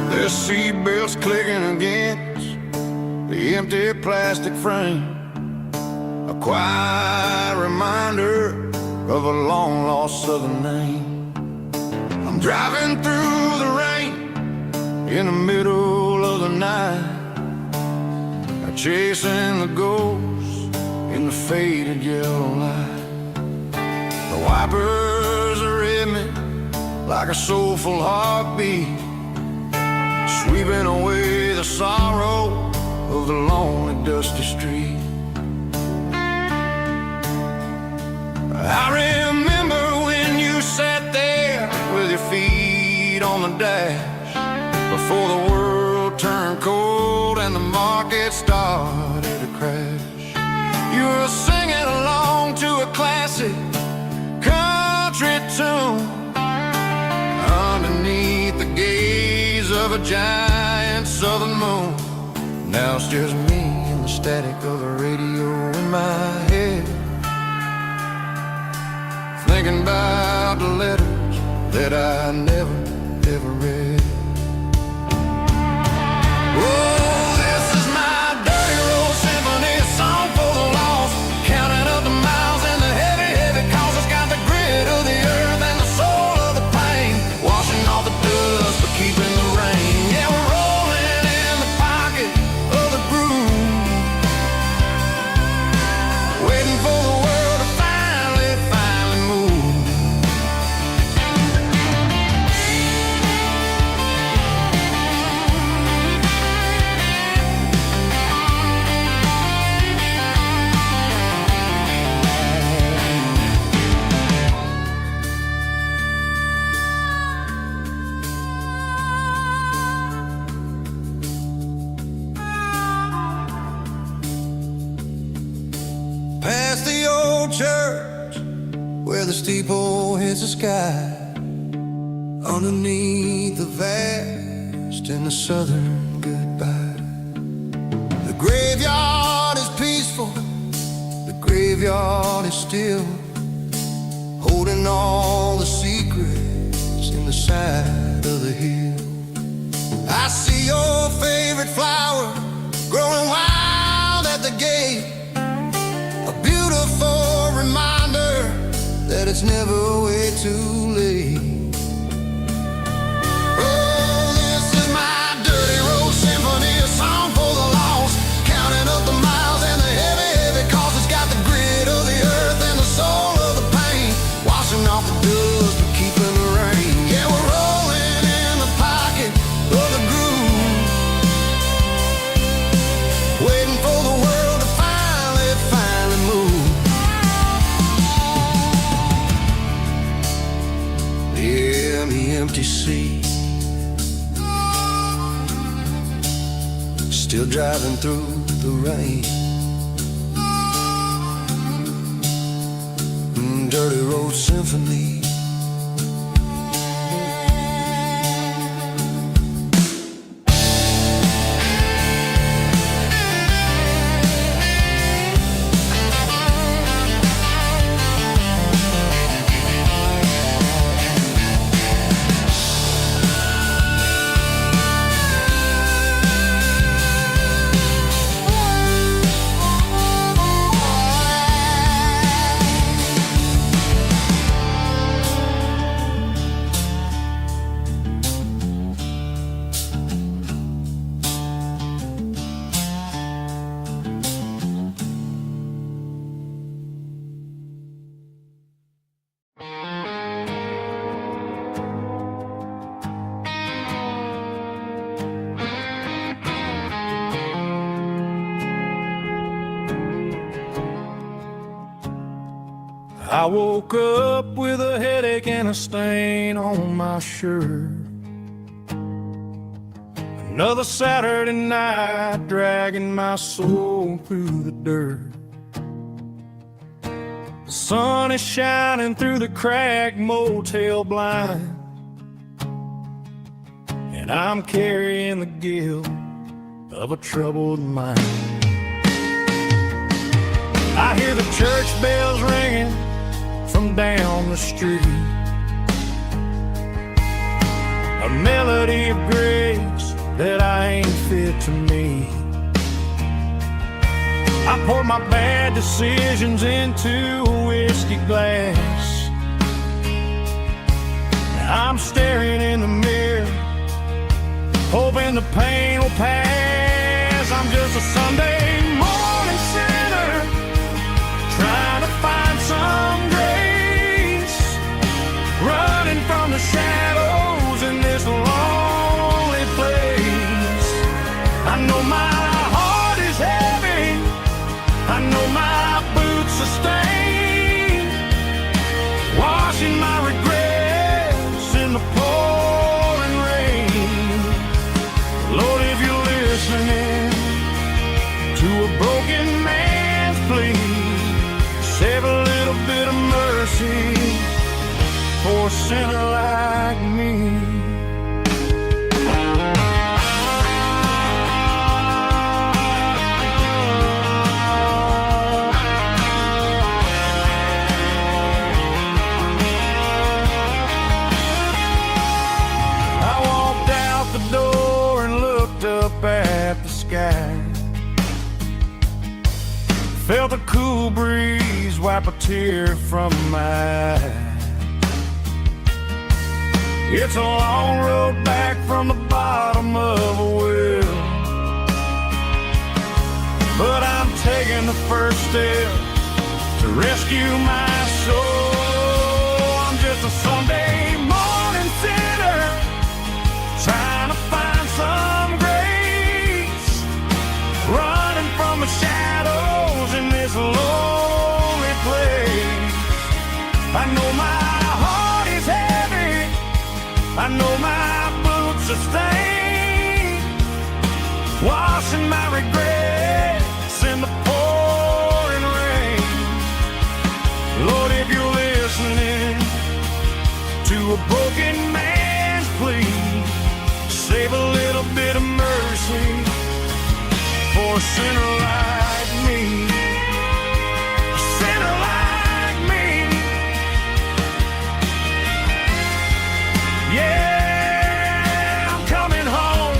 The seatbelts clicking against the empty plastic frame, a quiet reminder of a long-lost southern name. I'm driving through the rain in the middle of the night, chasing the ghosts in the faded yellow light. The wipers are in me like a soulful heartbeat, sweeping away the sorrow of the lonely, dusty street. I remember when you sat there with your feet on the dash, before the world turned cold and the market started to crash. You were singing along to a classic country tune underneath the gaze of a giant southern moon. Now it's just me and the static of the radio in my head, thinking about the letters that I never, ever read. Oh, this is my dirty road symphony, a song for the lost, counting up the miles and the heavy, heavy calls. It's got the grit of the earth and the soul of the pain, washing off the dust but keeping the rain. Yeah, we're rolling in the pocket of the groove, waiting for the world to finally move. Past the old church where the steeple hits the sky, underneath the vast and the southern goodbye. The graveyard is peaceful, the graveyard is still, holding all the secrets in the side of the hill. I see your favorite flower growing wild at the gate, a beautiful reminder that it's never way too late. Oh, this is my dirty road symphony, a song for the lost, counting up the miles and the heavy, heavy calls. It's got the grit of the earth and the soul of the pain, washing off the dust but keeping the rain. Yeah, we're rolling in the pocket of the groove, waiting for the world to finally move. Yeah, the empty sea, still driving through the rain. Dirty road symphony. I woke up with a headache and a stain on my shirt. Another Saturday night dragging my soul through the dirt. The sun is shining through the cracked motel blind, and I'm carrying the guilt of a troubled mind. I hear the church bells ringing from down the street, a melody of grace that I ain't fit to meet. I pour my bad decisions into a whiskey glass. Now I'm staring in the mirror, hoping the pain will pass. I'm just a Sunday morning sinner, trying to find some grace, running from the shadows in this lonely place. I know my heart is heavy, I know my boots are stained, washing my regrets in the pouring rain. Lord, if you're listening to a broken man's plea, save a little bit of mercy for a sinner like me. Felt the cool breeze wipe a tear from my eye. It's a long road back from the bottom of a well, but I'm taking the first step to rescue my soul. I'm just a Sunday morning sinner trying to find some grace, running from the shadows in this lonely place. I know my heart is heavy, I know my boots are stained, washing my regrets in the pouring rain. Lord, if you're listening to a broken man's plea, save a little bit of mercy for a sinner like me. A sinner like me. Yeah, I'm coming home.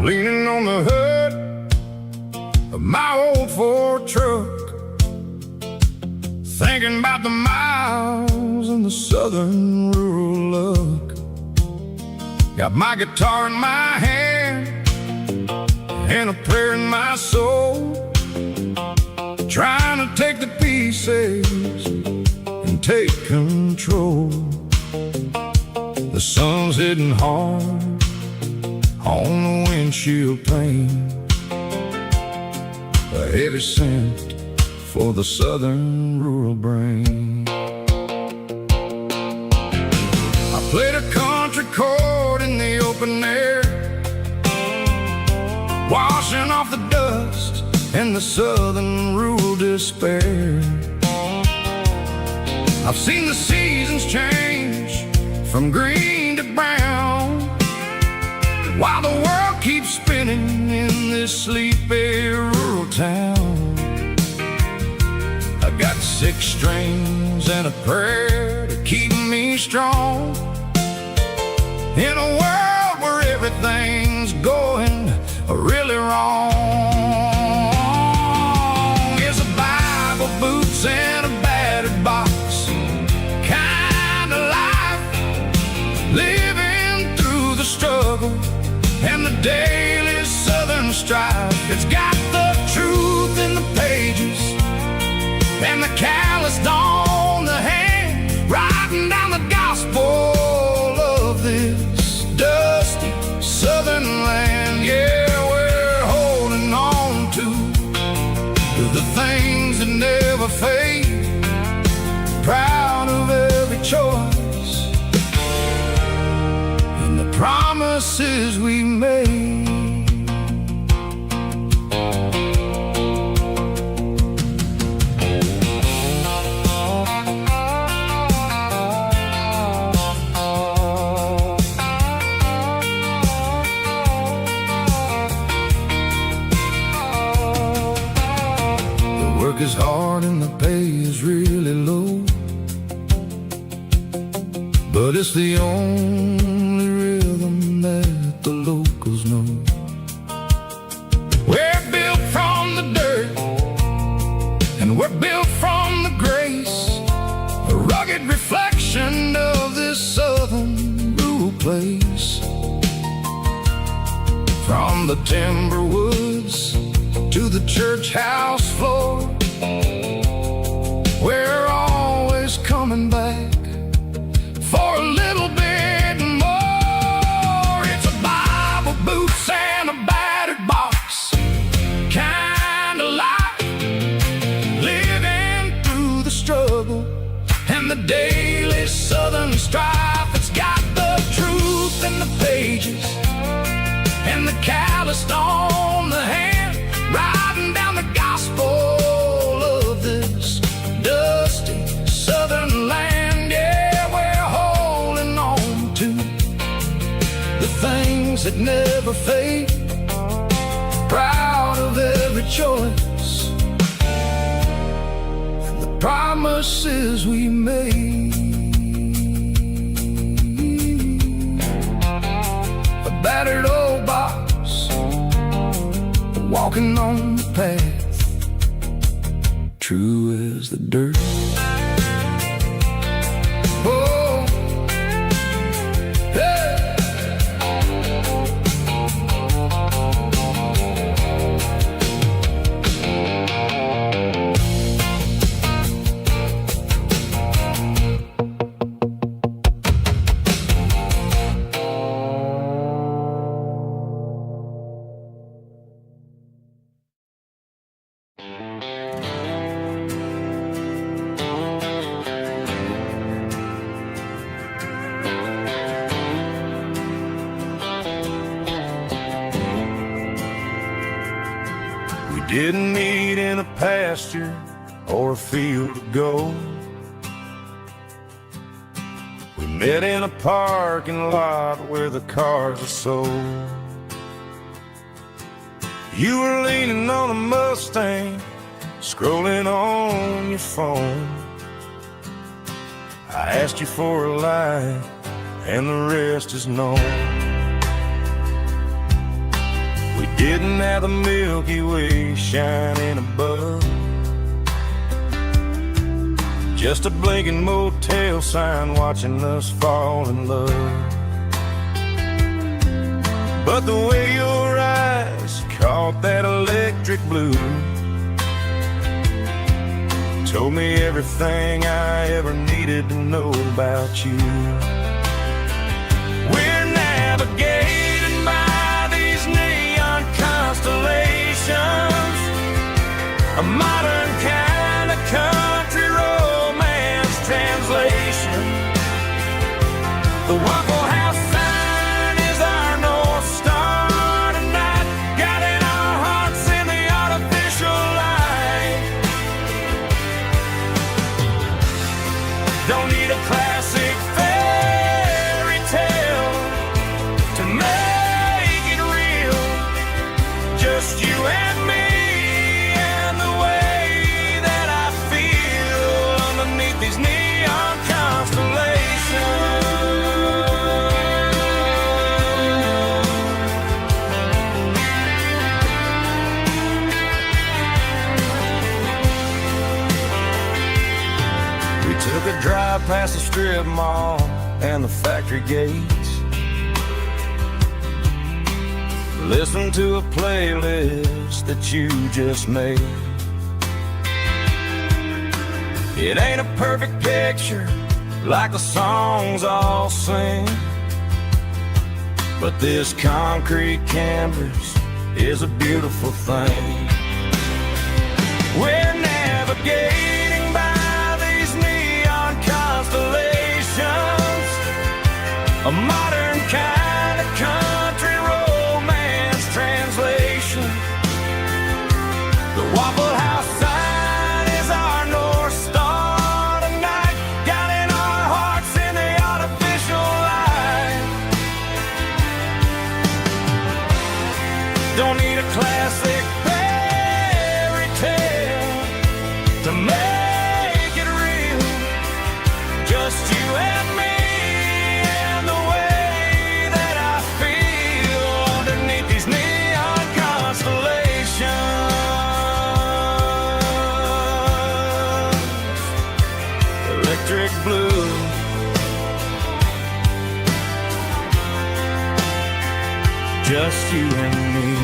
Leaning on the hood of my old Ford truck, thinking about the miles and the southern rural look. Got my guitar in my hand and a prayer in my soul, trying to take the pieces and take control. The sun's hitting hard on the windshield pane, a heavy scent for the southern rural brain. I played a country chord in the open air, washing off the dust and the southern rural despair. I've seen the seasons change from green to brown, while the world keeps spinning in this sleepy rural town. I got 6 strings and a prayer to keep me strong, in a world where everything's going really wrong. It's a Bible, boots, and a battered box kind of life, living through the struggle and the daily southern strife. It's got the truth in the pages and the calloused on the hand, writing down the gospel of this dusty southern land. Yeah, we're holding on to the things that never fade, proud of every choice and the promises we made. The work is hard and the pay is really low, but it's the only rhythm that the locals know. We're built from the dirt and we're built from the grace, a rugged reflection of this southern rural place. From the timber woods to the church house floor, we're always coming back for a little bit more. It's a Bible, boots, and a battered box kind of life, living through the struggle and the daily southern strife. It's got the truth in the pages and the calloused on the hand, riding down the gospel of this dusty southern land. Yeah, we're holding on to the things that never fade, proud of every choice and the promises we made. A battered old box, walking on the path, true as the dirt. Oh, hey. Didn't meet in a pasture or a field of gold. We met in a parking lot where the cars are sold. You were leaning on a Mustang, scrolling on your phone. I asked you for a light, and the rest is known. We didn't have the Milky Way shining above, just a blinking motel sign watching us fall in love. But the way your eyes caught that electric blue told me everything I ever needed to know about you. We're navigating by these neon constellations, a modern kind of country romance translation. The Waffle House sign is our North Star tonight, guiding our hearts in the artificial light. Don't need a classic fairy tale to make it real, just you and me and the way that I feel underneath these neon constellations. We took a drive past the strip mall and the factory gates, listened to a playlist that you just made. It ain't a perfect picture like the songs all sing, but this concrete canvas is a beautiful thing. We're navigating by these neon constellations, a modern kind of country romance translation. The Waffle House sign is our North Star tonight, guiding our hearts in the artificial light. Don't need a classic fairy tale to make it real, just you and me and the way that I feel underneath these neon constellations. Electric blue, just you and me.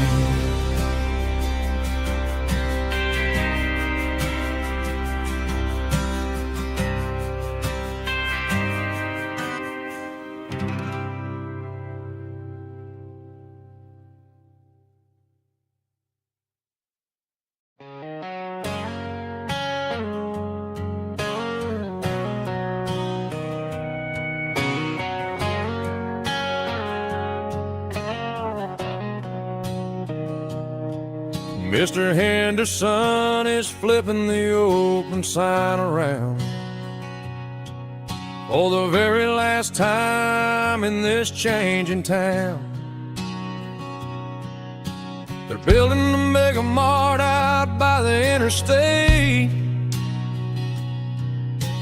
Mr. Henderson is flipping the open sign around for the very last time in this changing town. They're building a mega mart out by the interstate,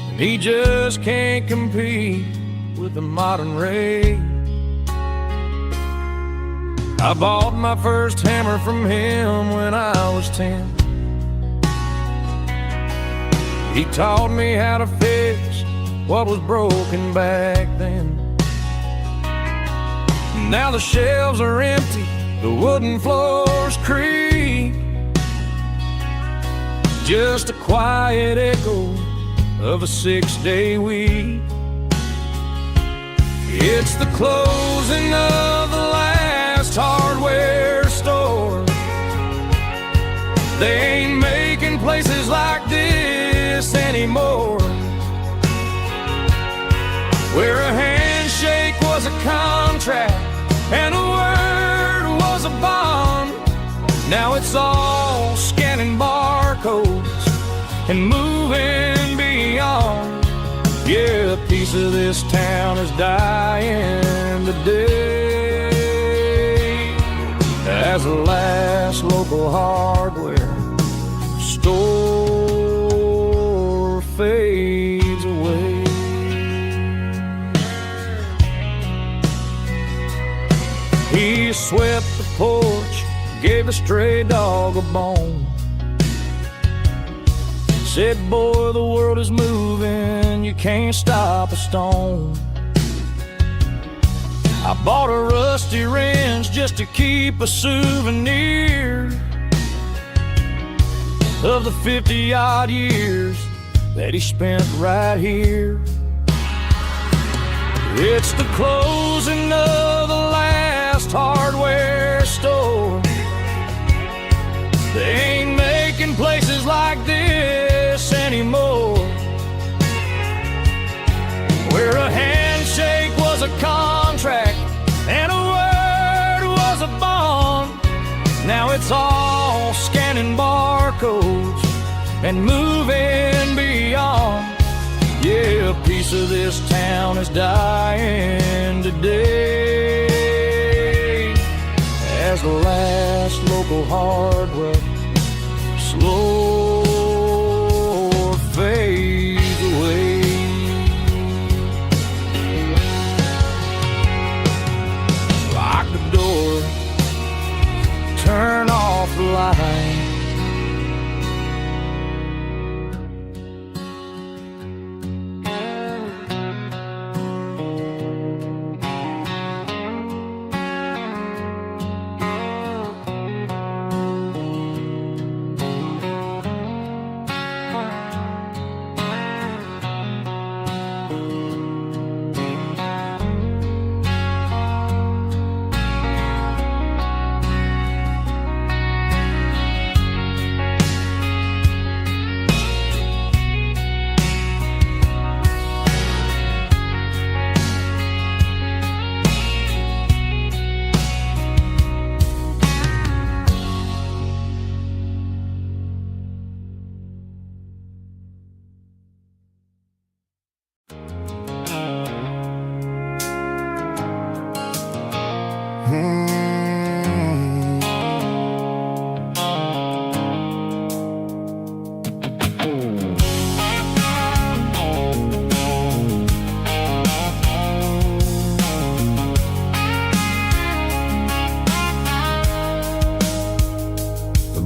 and he just can't compete with the modern rate. I bought my first hammer from him when I was 10. He taught me how to fix what was broken back then. Now the shelves are empty, the wooden floors creak, just a quiet echo of a 6-day week. It's the closing of the last hardware store. They ain't making places like this anymore, where a handshake was a contract and a word was a bond. Now it's all scanning barcodes and moving beyond. Yeah, a piece of this town is dying today as the last local hardware store fades away. He swept the porch, gave a stray dog a bone, said, boy, the world is moving, you can't stop a stone. I bought a rusty wrench just to keep a souvenir of the 50-odd years that he spent right here. It's the closing of the last hardware store. They ain't making places like this anymore, where a handshake was a contract and a word was a bond. Now it's all scanning barcodes and moving beyond. Yeah, a piece of this town is dying today as the last local hardware slow fades away. Lock the door, turn off the light.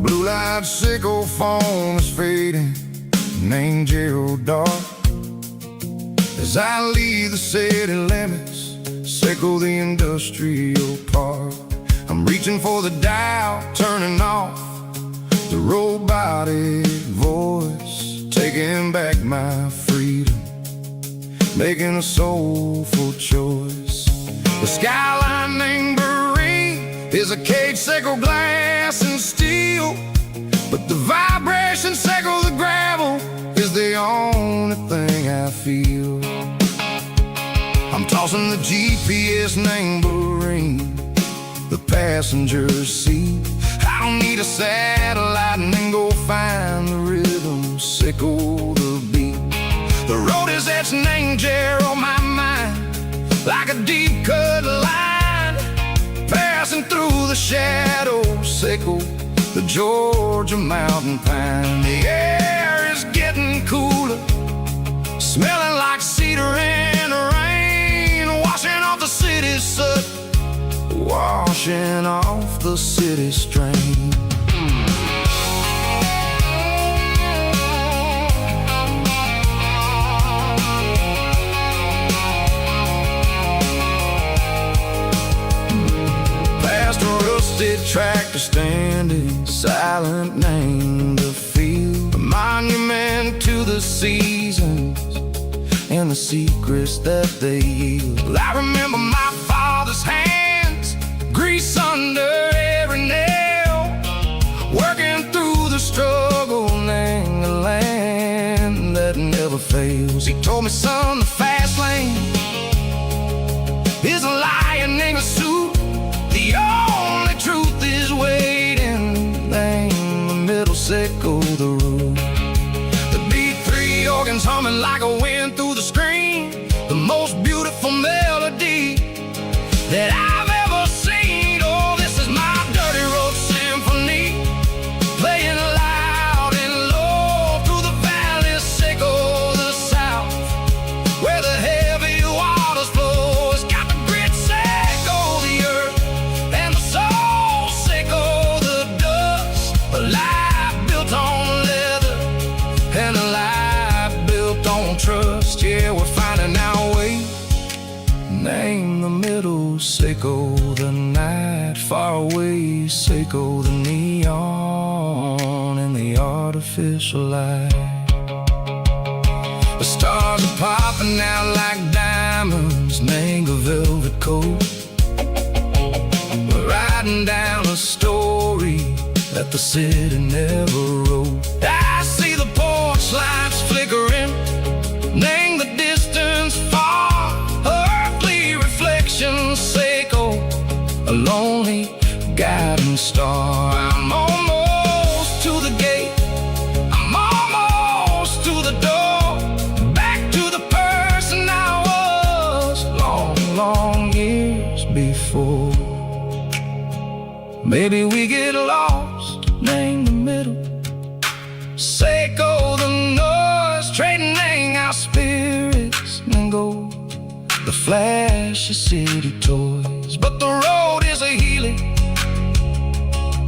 Blue-light sickle phone is fading, an angel dark. As I leave the city limits, sickle the industrial park. reaching for the dial, turning off the robotic voice, taking back my freedom, making a soulful choice. The skyline named Barrene is a cage, Seco glass and steel, but the vibration, Seco the gravel, is the only thing I feel. I'm tossing the GPS named Barrene, the passenger seat. I don't need a satellite and then go find the rhythm, Seco the beat. The road is etched named Jer on my mind, like a deep cut line, passing through the shadows, Seco, the Georgia mountain pine. The air is getting cooler, smelling like cedar in the rain, washing off the city's soot, washing off the city strain. Past a rusted tractor standing silent, named the field, a monument to the seasons and the secrets that they yield. I remember my father's hands, grease under every nail, working through the struggle, named the land that never fails. He told me, son, the fast lane is a lion in a suit, the only truth is waiting, named the middle, Seco the road. The B3 organs humming like a wind through the screen, the most beautiful melody that I've ever seen. Oh, this is my dirty road symphony, playing loud and low through the valleys, Seco the south, where the heavy waters flow. It's got the grit, Seco the earth, and the soul, Seco the dust. A life built on leather and a life built on trust. Yeah, we're finding our way, name the middle, Seco the night, far away, Seco the neon and the artificial light. The stars are popping out like diamonds, name the velvet coat. We're riding down a story that the city never wrote. I see the porch lights flickering, name the distance far, earthly reflections, Seco, a lonely guiding star. I'm almost to the gate, I'm almost to the door, back to the person I was long, long years before. Maybe we get lost, name the middle, Seco the noise, trading our spirits and go the flash of city toys. But the road is a healing,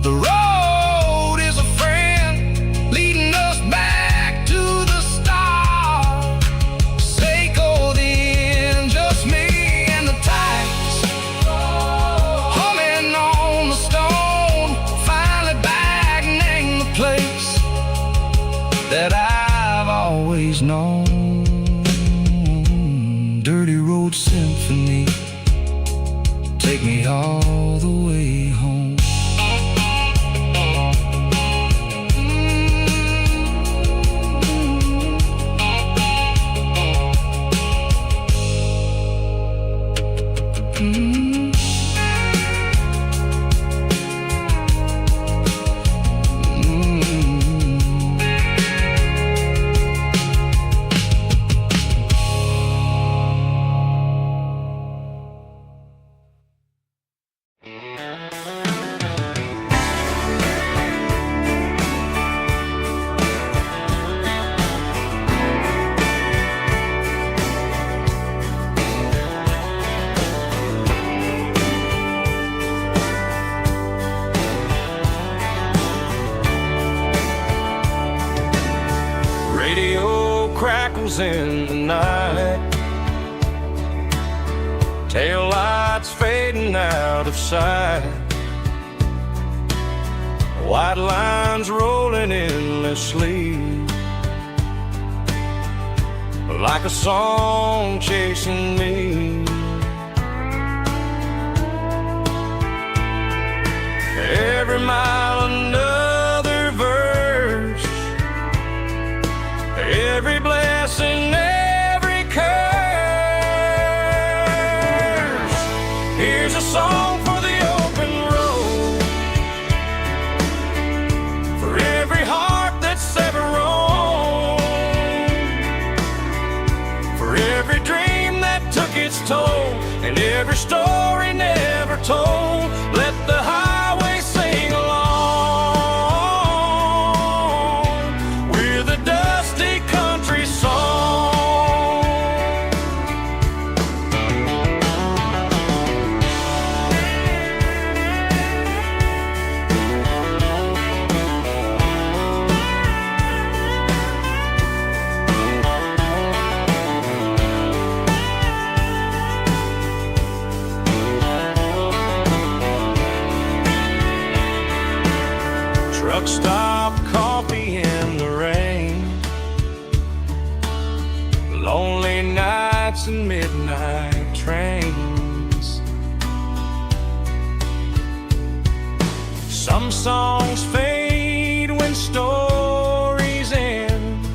the road is a friend, leading us back to the start, Seco the end, just me and the tides, humming on the stone, finally back, name the place that I've always known. Dirty road symphony, take me all the way home. crackles in the night, tail lights fading out of sight. white lines rolling endlessly, like a song chasing me. Every mile another verse, every blessing, every curse. Here's a song for the open road, for every heart that's ever roamed, for every dream that took its toll, and every story never told. Let the highway sing along with a dusty country song. Truck stop, coffee in the rain, lonely nights and midnight trains. Some songs fade when stories end,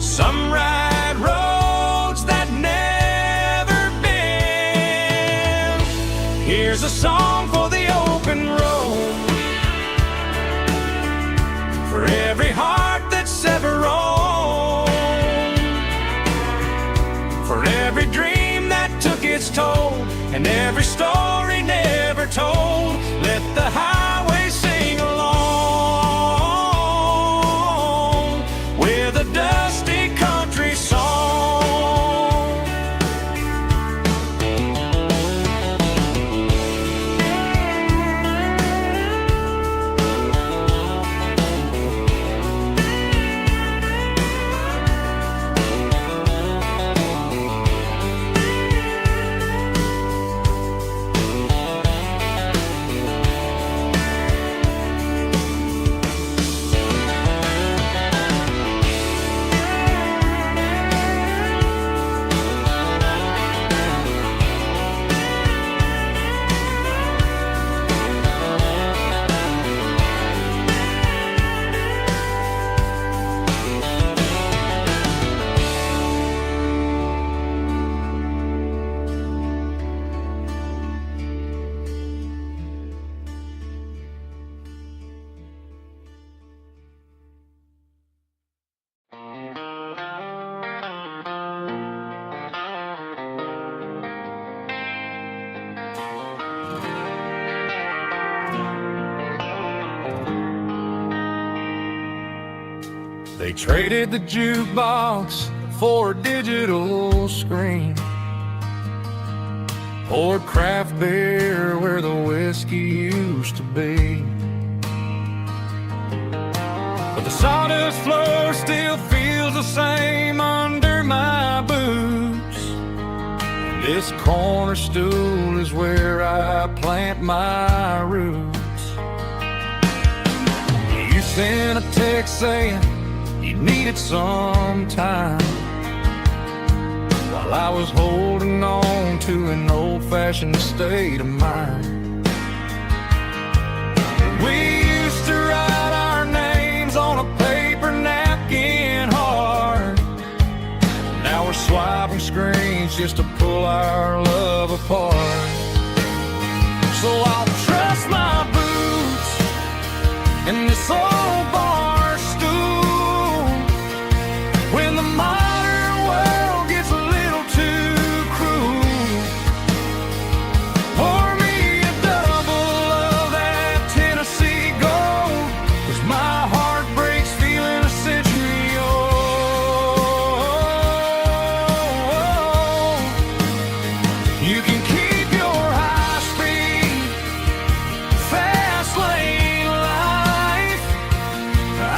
some ride roads that never bend. Here's a song for the open road, for every heart that's ever roamed, for every dream that took its toll, and every story never told. Let the highway sing along with a dusty country song. They traded the jukebox for a digital screen, poured craft beer where the whiskey used to be. But the sawdust floor still feels the same under my boots. This corner stool is where I plant my roots. You sent a text saying you needed some time, while I was holding on to an old-fashioned state of mind. We used to write our names on a paper napkin hard. Now we're swiping screens just to pull our love apart. So I'll trust my boots in this old bar stool when the modern world gets a little too cruel. Pour me a double of that Tennessee Gold, 'cause my heart breaks feeling a century old. You can keep your high-speed fast lane life.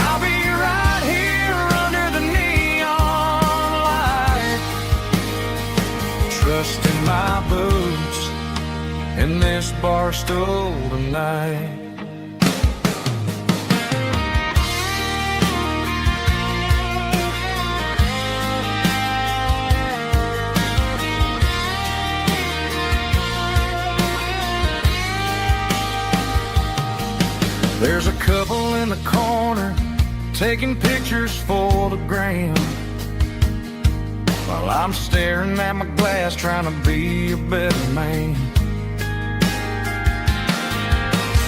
I'll be right here under the neon light, trusting my boots in this bar stool tonight. There's a couple in the corner taking pictures for the gram, while I'm staring at my glass trying to be a better man.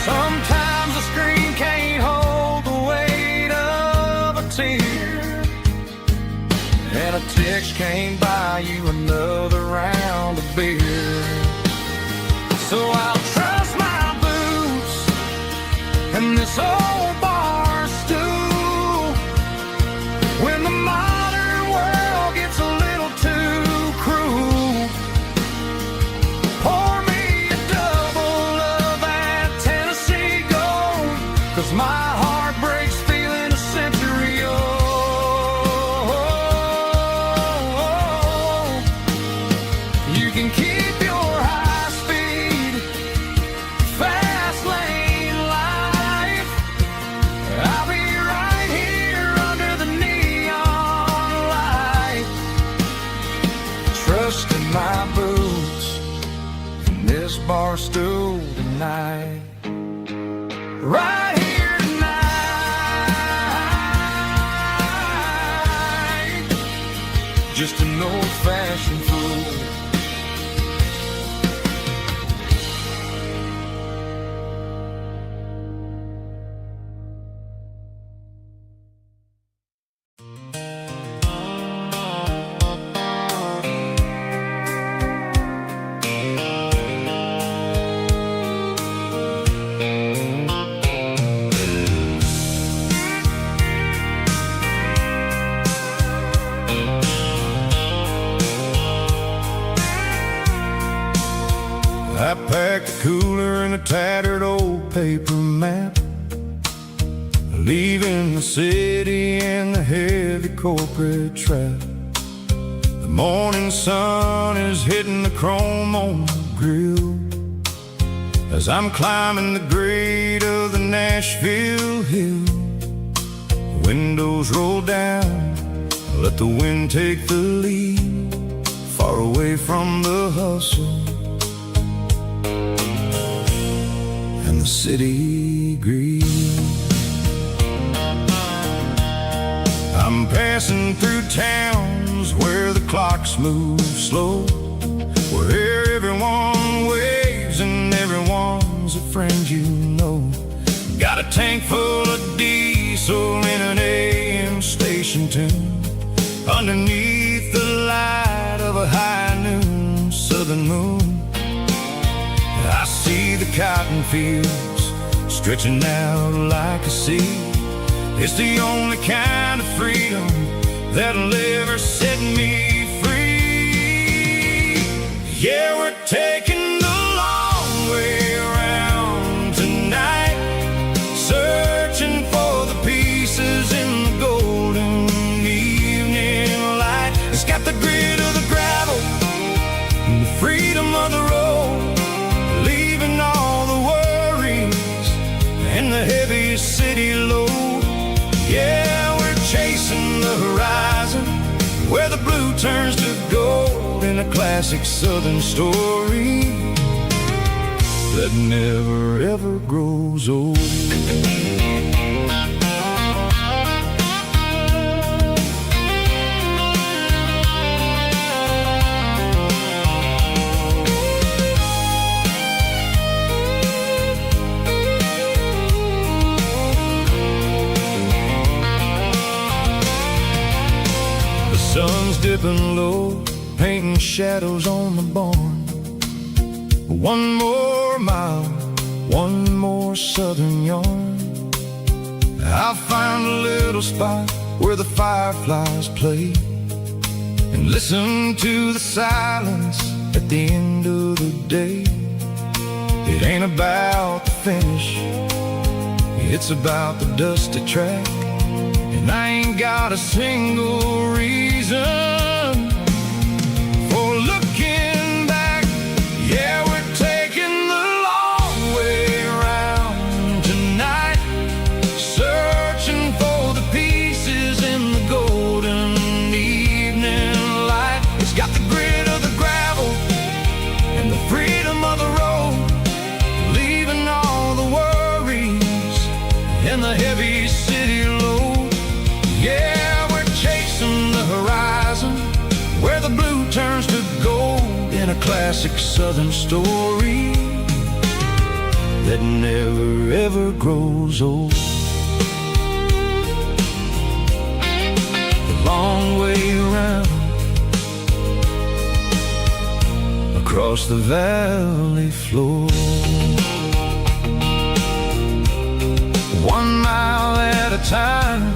Sometimes the screen can't hold the weight of a tear, and a text can't buy you another round of beer. So I'll trust my boots and this old bar stool when the modern world gets a little too cruel. Pour me a double of that Tennessee Gold, 'cause my heart breaks feeling a century old. You can keep your high speed, fast lane life. I'll be right here under the neon light, trusting my boots in this bar stool tonight. Right here tonight, just an old-fashioned fool. I packed a cooler and a tattered old paper map, leaving the city and the heavy corporate trap. The morning sun is hitting the chrome on the grill as I'm climbing the grade of the Nashville hill. Windows roll down, let the wind take the lead, far away from the hustle and the city greed. I'm passing through towns where the clocks move slow, where everyone waves and everyone's a friend you know. Got a tank full of diesel in an AM station tune, underneath the light of a high noon southern moon. I see the cotton fields stretching out like a sea. It's the only kind of freedom that'll ever set me free. Yeah, we're taking the long way around tonight, searching for the pieces in the golden evening light. It's got the grit of the gravel and the freedom of the road, leaving all the worries and the heavy city load. Yeah, we're chasing the horizon where the blue turns to gold, in a classic southern story that never ever grows old. Sun's dipping low, painting shadows on the barn. One more mile, one more southern yarn. I'll find a little spot where the fireflies play and listen to the silence at the end of the day. It ain't about the finish, it's about the dusty track, and I ain't got a single reason for looking back. Yeah, we're taking the long way around tonight, searching for the pieces in the golden evening light. It's got the grit of the gravel and the freedom of the road, leaving all the worries classic southern story that never ever grows old. The long way around across the valley floor, 1 mile at a time.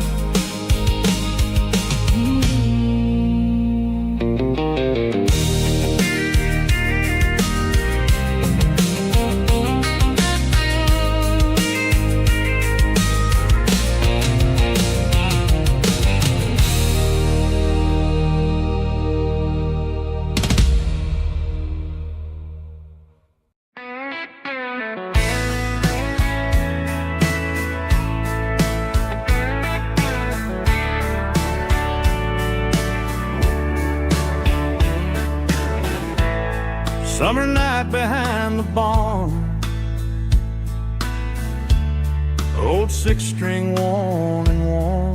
Summer night behind the barn, old 6-string worn and worn,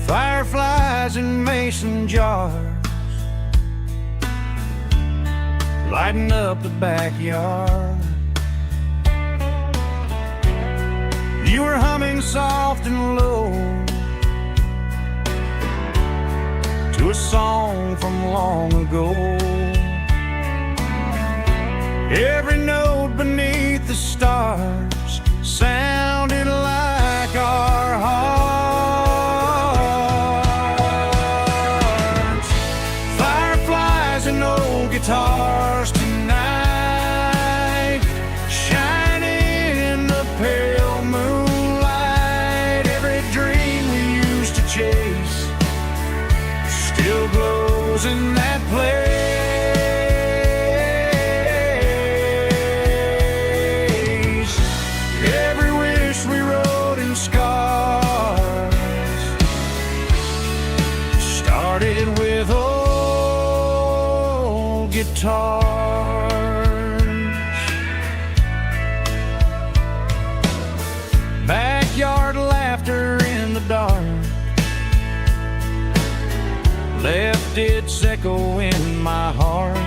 fireflies in mason jars lighting up the backyard. You were humming soft and low to a song from long ago. Every note beneath the stars sounded like our hearts. Fireflies and old guitars tonight, shining in the pale moonlight. Every dream we used to chase still glows in that place. Every wish we wrote in scars started with old guitars. Backyard laughter in the dark left its echo in my heart.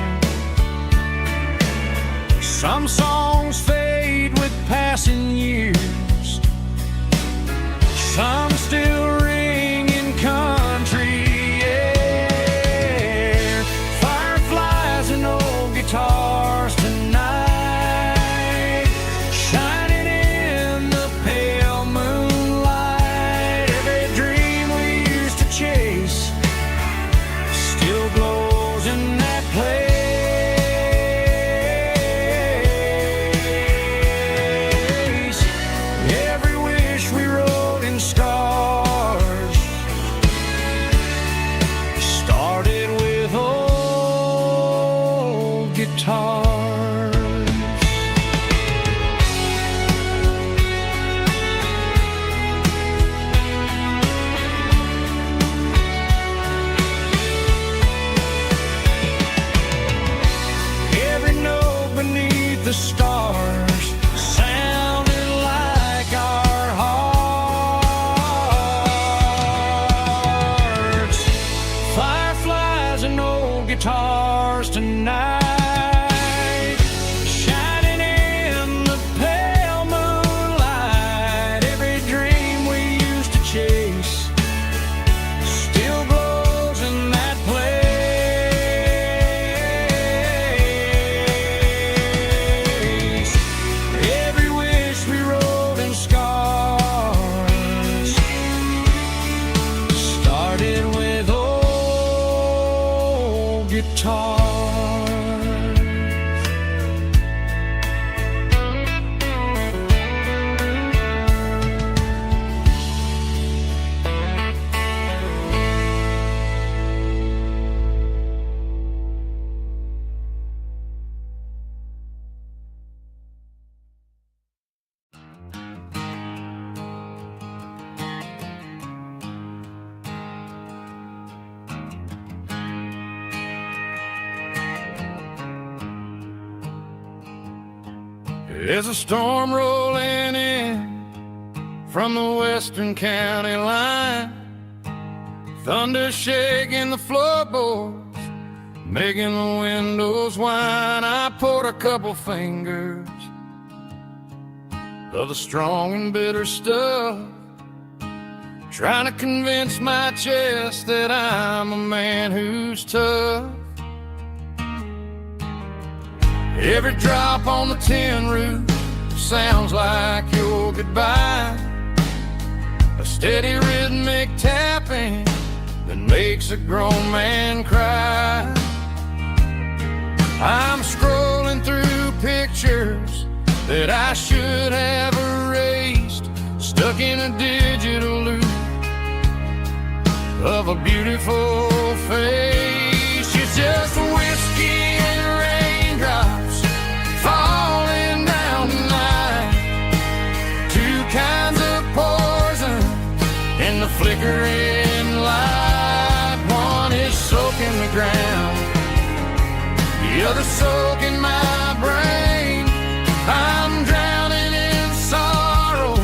Some songs fade with passing years, some still ring in country air. Fireflies and old guitars tonight, shining in the pale moonlight. Every dream we used to chase still glows in that place. Every wish we wrote in scars started with old guitars. Every note beneath the stars sounded like our hearts. Fireflies and old guitars tonight, shining in the pale moonlight. Every dream we used to chase still glows in that place. Every wish we wrote in scars started with old guitars. There's a storm rolling in from the western county line, thunder shaking the floorboards, making the windows whine. I poured a couple fingers of the strong and bitter stuff, trying to convince my chest that I'm a man who's tough. Every drop on the tin roof sounds like your goodbye, a steady rhythmic tapping that makes a grown man cry. I'm scrolling through pictures that I should have erased, stuck in a digital loop of a beautiful face. It's just whiskey and raindrops falling down tonight, two kinds of poison in the flickering light. One is soaking the ground, the other soaking my brain. I'm drowning in sorrow,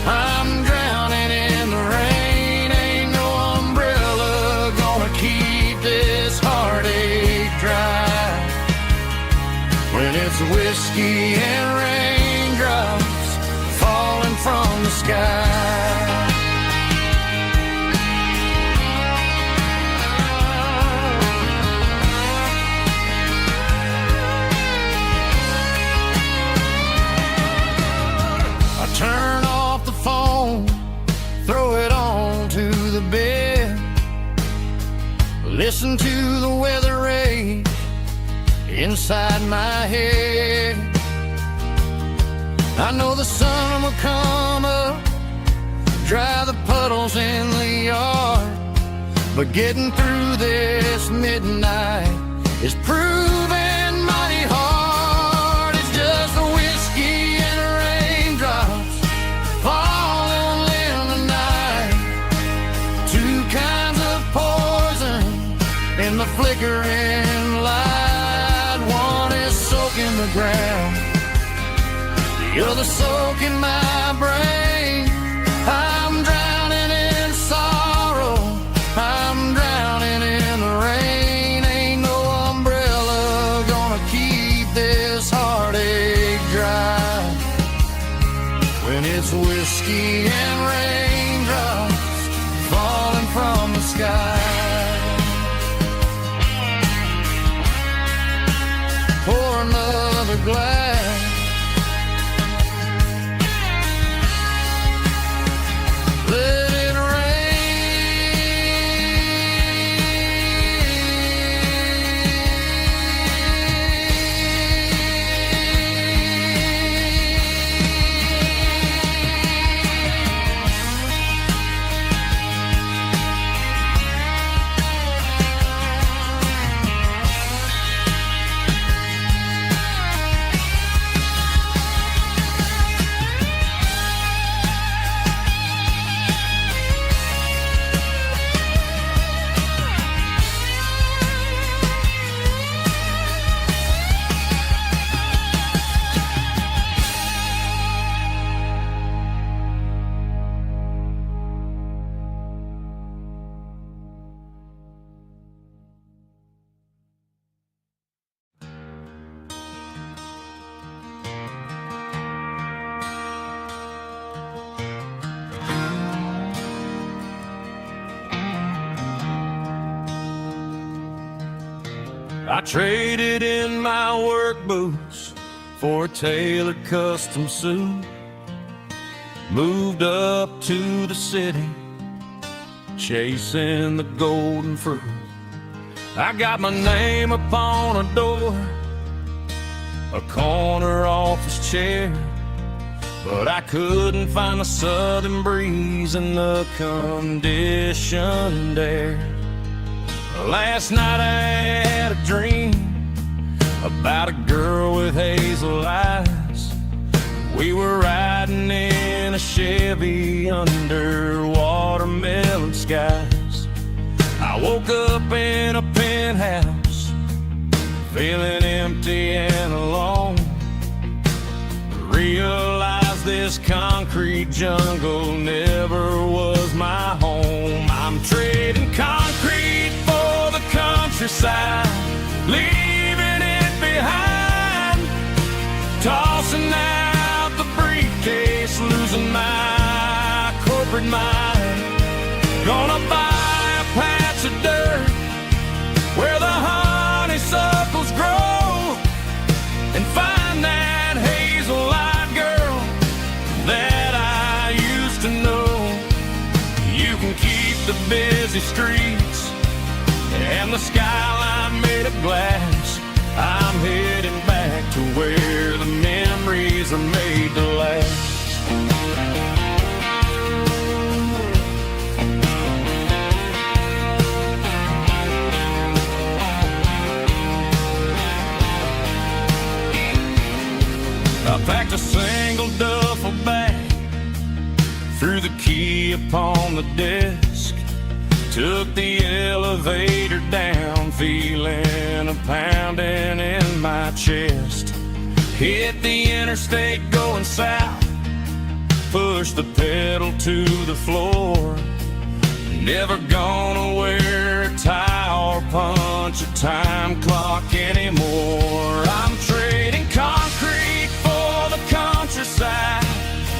I'm drowning in the rain. Ain't no umbrella gonna keep this heartache dry when it's whiskey and raindrops falling from the sky. Turn off the phone, throw it on to the bed, listen to the weather rage inside my head. I know the sun will come up, dry the puddles in the yard, but getting through this midnight is proving mighty hard. It's just the whiskey and raindrops falling in the night, two kinds of poison in the flickering light. One is soaking the ground, the other soaking my brain. I'm drowning in sorrow, I'm drowning in the rain. Ain't no umbrella gonna keep this heartache dry when it's whiskey and raindrops falling from the sky. Pour another glass, let it I traded in my work boots for a tailored custom suit, moved up to the city, chasing the golden fruit. I got my name upon a door, a corner office chair, but I couldn't find the southern breeze in the conditioned air. Last night I had a dream about a girl with hazel eyes. We were riding in a Chevy under watermelon skies. I woke up in a penthouse, feeling empty and alone. Realized this concrete jungle never was my home. I'm trading concrete for the countryside, leaving it behind, tossing out the briefcase, losing my corporate mind. Gonna buy a patch of dirt where the honeysuckles grow and find that hazel-eyed girl that I used to know. You can keep the busy streets and the skyline made of glass. I'm heading back to where the memories are made to last. I packed a single duffel bag, threw the key upon the desk, took the elevator down, feeling a pounding in my chest. Hit the interstate going south, pushed the pedal to the floor. Never gonna wear a tie or punch a time clock anymore. I'm trading concrete for the countryside,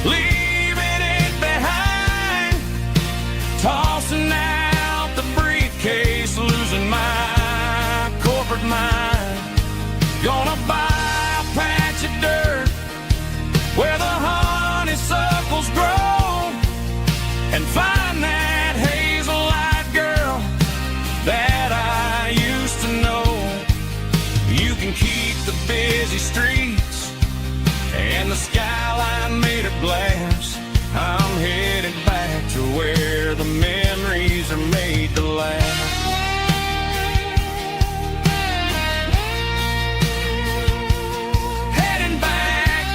leaving it behind, tossing out the briefcase, losing my corporate mind. Gonna buy a patch of dirt where the honeysuckles grow and find that hazel-eyed girl that I used to know. You can keep the busy streets and the skyline made of glass. I'm headed back to where the memories are made to last. Heading back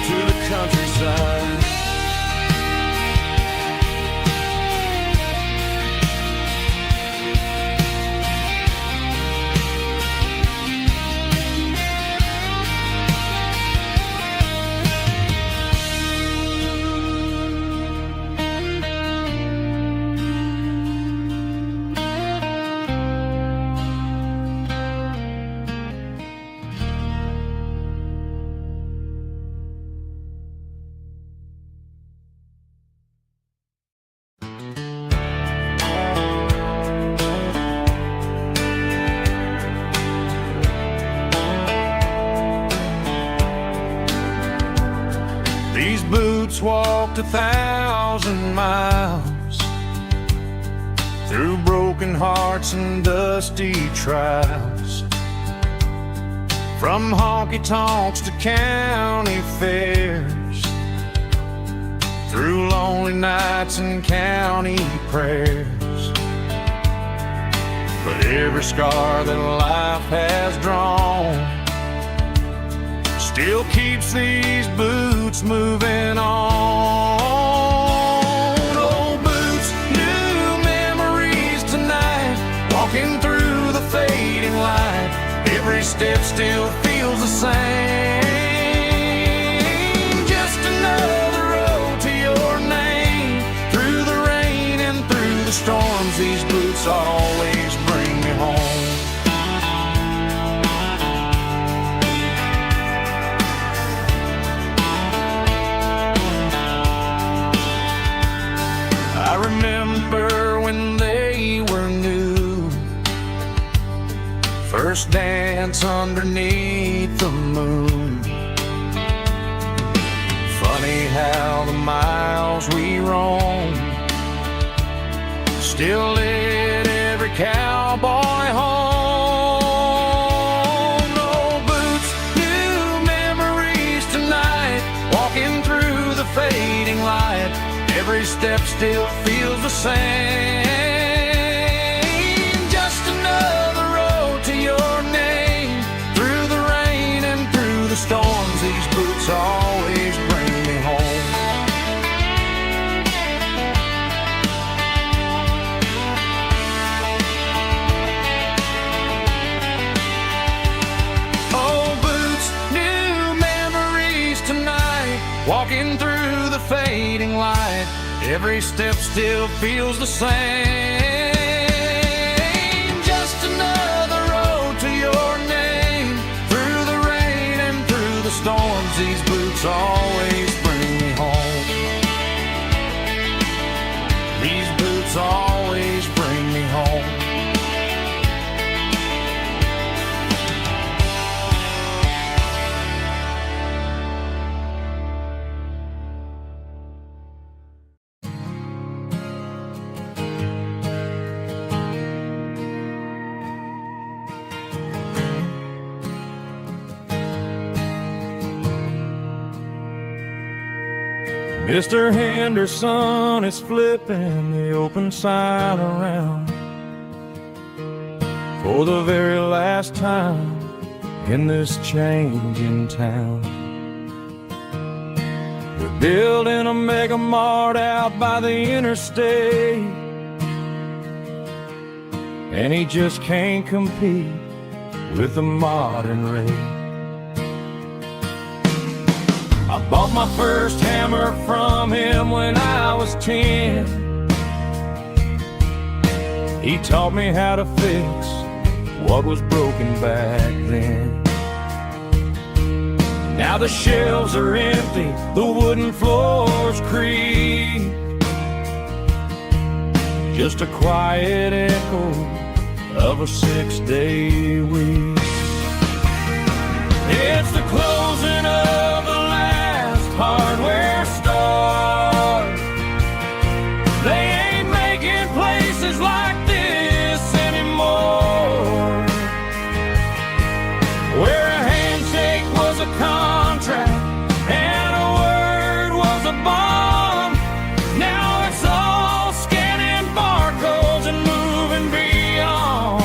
to the countryside. These boots walked 1,000 miles through broken hearts and dusty trials, from honky-tonks to county fairs, through lonely nights and county prayers. But every scar that life has drawn still keeps these boots moving on. Old boots, new memories tonight, walking through the fading light. Every step still feels the same. Just another road to your name. Through the rain and through the storms, these boots always bring me home. I remember when they were new, first dance underneath the moon. Funny how the miles we roam still lit every cowboy home. Old boots, new memories tonight, walking through the fading light. Every step still feels the same. Just another road to your name. Through the rain and through the storms, these boots always bring me home. Old boots, new memories tonight, walking through the fading light. Every step still feels the same. Just another road to your name. Through the rain and through the storms, these boots always bring me home. These boots always bring me home. Mr. Henderson is flipping the open sign around for the very last time in this changing town. They're building a mega mart out by the interstate, and he just can't compete with the modern rate. I bought my first hammer from him when I was 10. He taught me how to fix what was broken back then. Now the shelves are empty, the wooden floors creak, just a quiet echo of a 6-day week. It's the closing of the hardware store. They ain't making places like this anymore, where a handshake was a contract and a word was a bond. Now it's all scanning barcodes and moving beyond.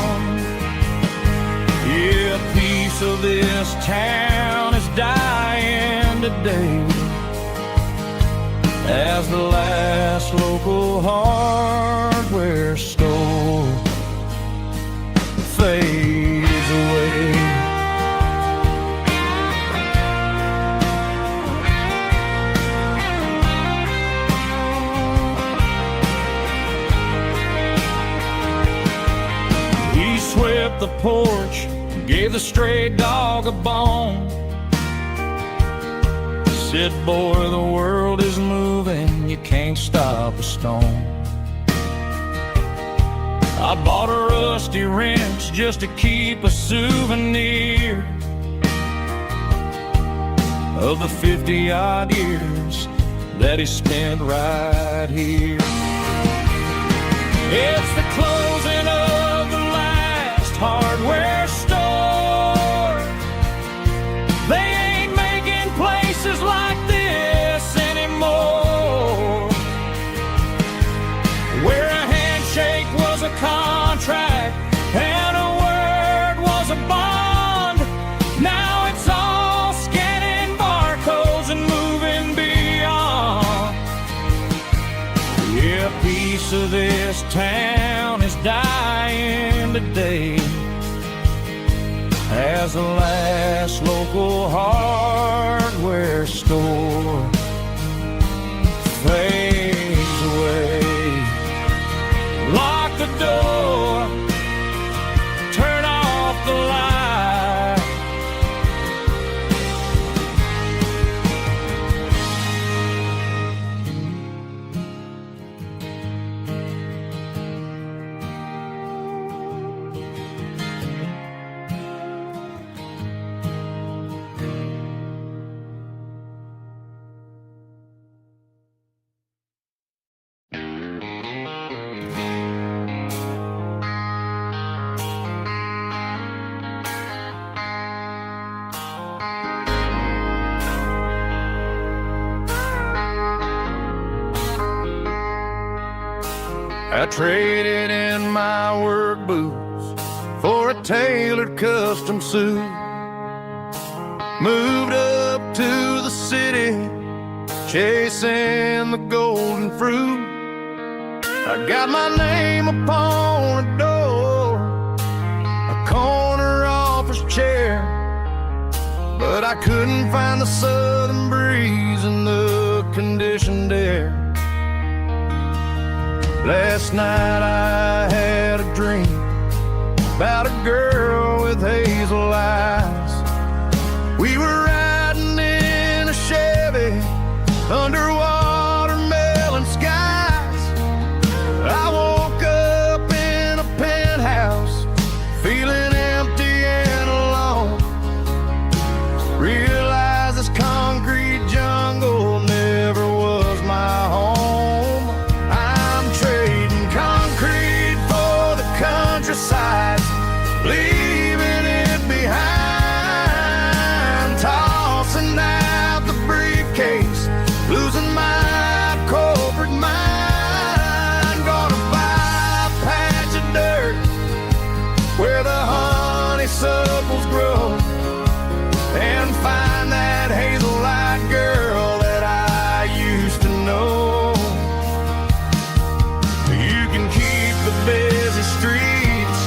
Yeah, a piece of this town is dying today as the last local hardware store fades away. He swept the porch, gave the stray dog a bone, said, boy, the world is moving, you can't stop a stone. I bought a rusty wrench just to keep a souvenir of the 50-odd years that he spent right here. It's the closing of the last hardware store. They ain't making places like this anymore, where a handshake was a contract and a word was a bond. Now it's all scanning barcodes and moving beyond. Yeah, a piece of this town is dying today as the last local hardware store fades away. Lock the door, turn off the light. I traded in my work boots for a tailored custom suit. Moved up to the city, chasing the golden fruit. I got my name upon a door, a corner office chair, but I couldn't find the southern breeze in the conditioned air. Last night I had a dream about a girl with hazel eyes. We were riding in a Chevy under watermelon skies. I woke up in a penthouse feeling empty and alone. Realized this concrete jungle never was my home. I'm trading concrete for the countryside, leaving it behind, tossing out the briefcase, losing my corporate mind. Gonna buy a patch of dirt where the honeysuckles grow and find that hazel-eyed girl that I used to know. You can keep the busy streets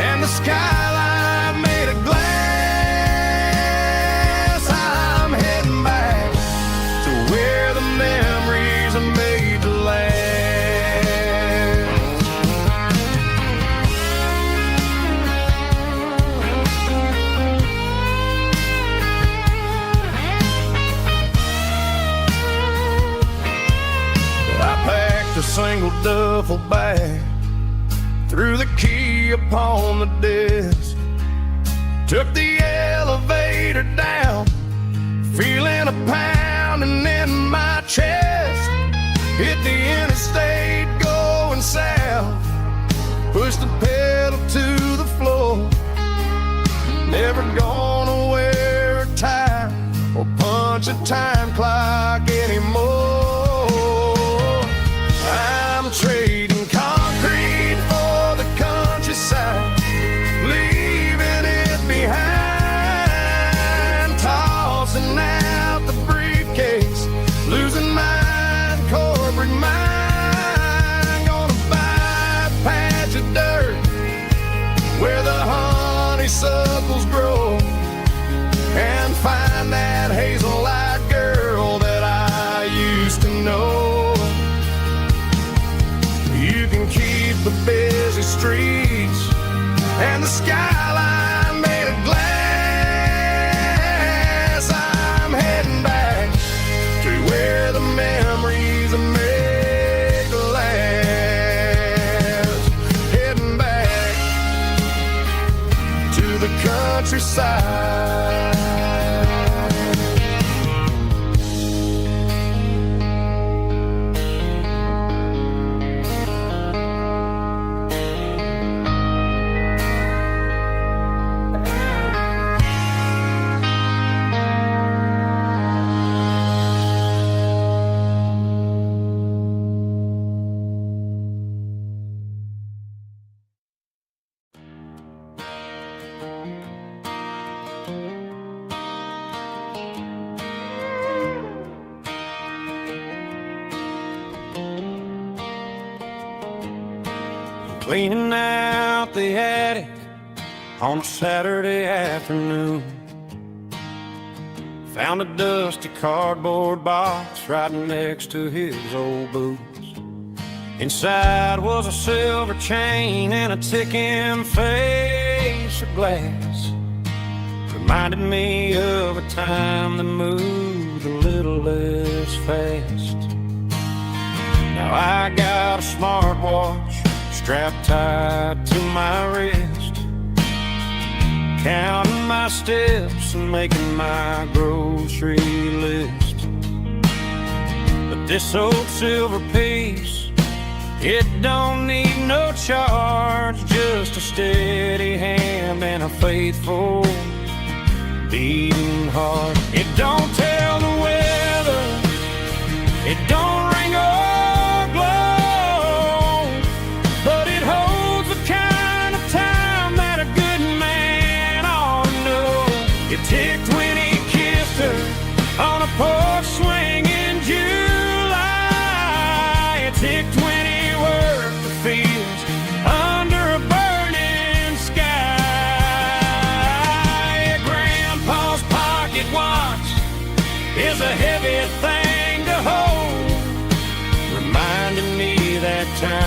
and the skyline made of glass. I'm heading back to where the memories are made to last. I packed a single duffel bag, threw the key upon the desk, took the elevator down, feeling a pounding in my chest. Hit the interstate going south, pushed the pedal to the floor. Never gonna wear a tie or punch a time clock anymore. I'm trading concrete for the countryside, leaving it behind, tossing out the briefcase, losing my corporate mind. Gonna buy a patch of dirt where the honeysuckles grow and find that hazel-eyed girl that I used to know. You can keep the busy streets and the skyline made of glass. I'm heading back to where the memories are made to last. Heading back to the countryside. Cleaning out the attic on a Saturday afternoon. Found a dusty cardboard box right next to his old boots. Inside was a silver chain and a ticking face of glass. Reminded me of a time that moved a little less fast. Now I got a smartwatch strapped tight to my wrist, counting my steps and making my grocery list. But this old silver piece, it don't need no charge, just a steady hand and a faithful beating heart. It don't tell the weather, it don't ring or glow, but it holds the kind of time that a good man ought to know. It ticked when he kissed her on a porch swing in July. It ticked when he worked the fields under a burning sky. Grandpa's pocket watch is a heavy thing to hold, reminding me that time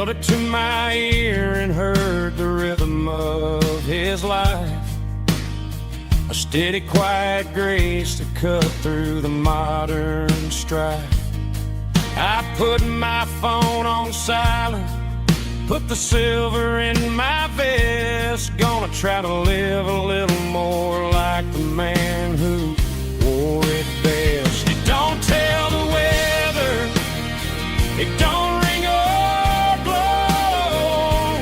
held it to my ear and heard the rhythm of his life. A steady, quiet grace to cut through the modern strife. I put my phone on silent, put the silver in my vest. Gonna try to live a little more like the man who wore it best. It don't tell the weather, it don't ring or blow,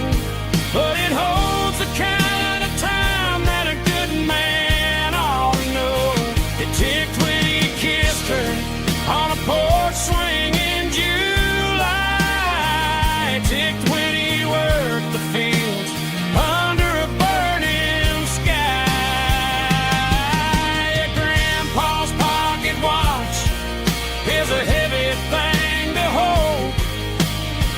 but it holds the kind of time that a good man ought to know. It ticked when he kissed her on a porch swing in July. It ticked when he worked the fields under a burning sky. Yeah, Grandpa's pocket watch is a heavy thing to hold,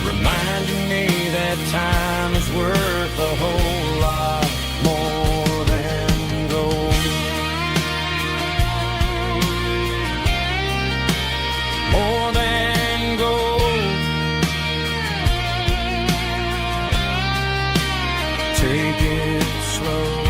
reminding me that time is worth a whole lot more than gold. More than gold. Take it slow.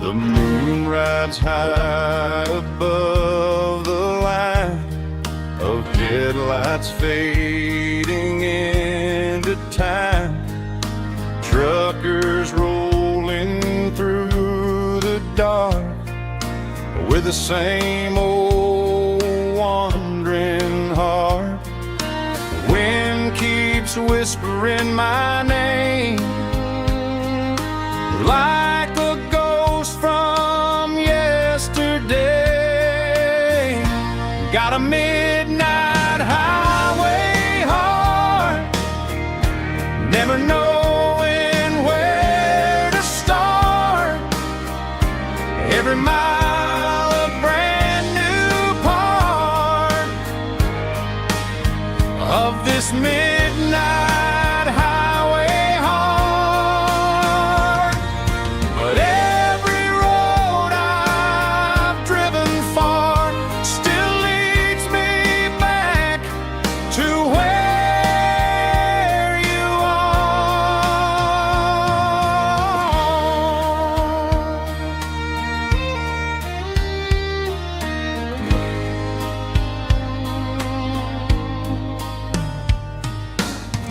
The moon rides high above the line of headlights fading into time. Truckers rolling through the dark with the same old wandering heart. The wind keeps whispering my name like a ghost from yesterday. Got a midnight highway heart, never knowing where to start. Every mile a brand new part of this midnight highway heart. But every road I've driven far still leads me back to where you are.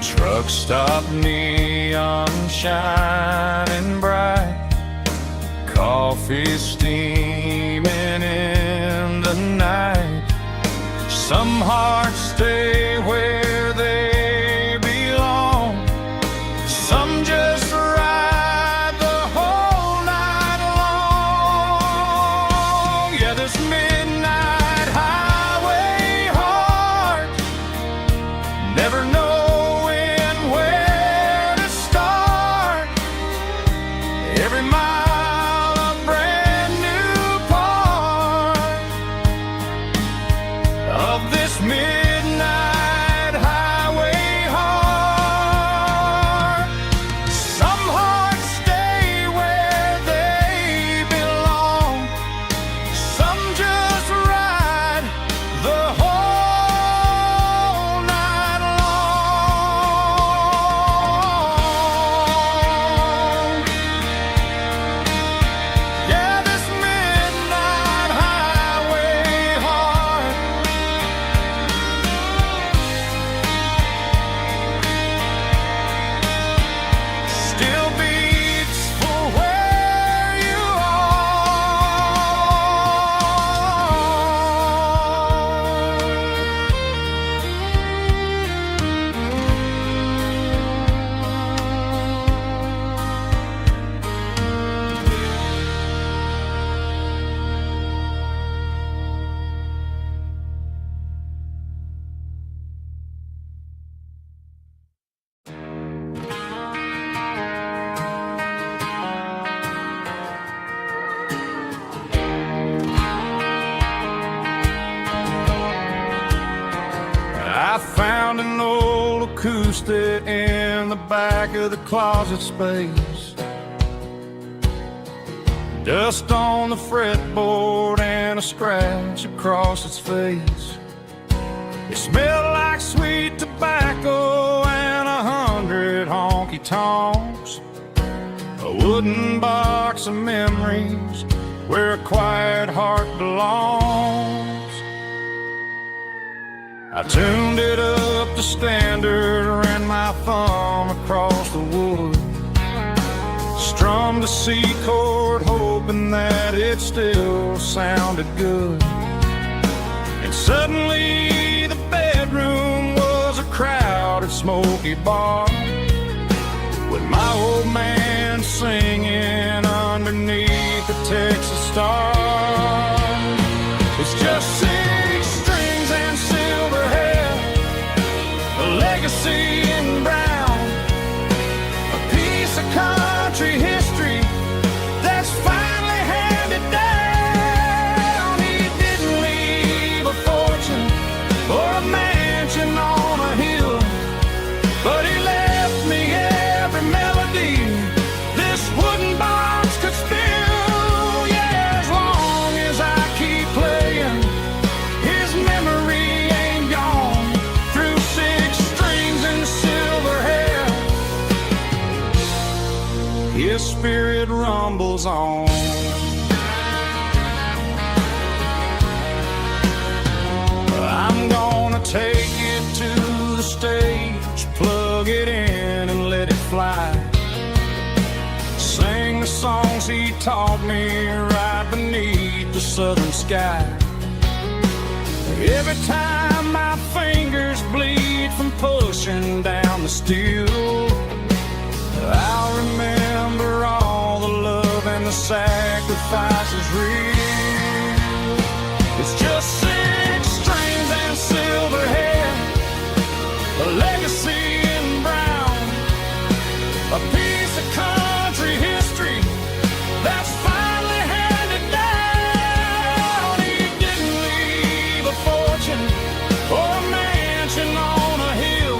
Truck stop, neon shining bright, coffee steaming in the night. Some hearts stay where they belong, some just ride the whole night long. Yeah, this midnight highway heart, never knowing where to start. Every mile a brand new part of this midnight highway heart. Some hearts stay where they belong, some just ride the whole night long. I found an old acoustic in the back of the closet space. Dust on the fretboard and a scratch across its face. It smelled like sweet tobacco and 100 honky-tonks. A wooden box of memories where a quiet heart belongs. I tuned it up to standard, ran my thumb across the wood, strummed a C chord hoping that it still sounded good. And suddenly the bedroom was a crowded smoky bar, with my old man singing underneath the Texas star. It's just 6 strings and silver hair, a legacy in brown, a piece of country history that's finally handed down. He didn't leave a fortune or a mansion on a hill, but he left me every melody this wooden box could spill. Yeah, as long as I keep playing, his memory ain't gone. Through 6 strings and silver hair, his spirit rumbles on. I'm gonna take it to the stage, plug it in and let it fly. Sing the songs he taught me right beneath the southern sky. Every time my fingers bleed from pushing down the steel, I'll remember all the love and the sacrifices real. It's just 6 strings and silver hair, a legacy in brown, a piece of country history that's finally handed down. He didn't leave a fortune or a mansion on a hill,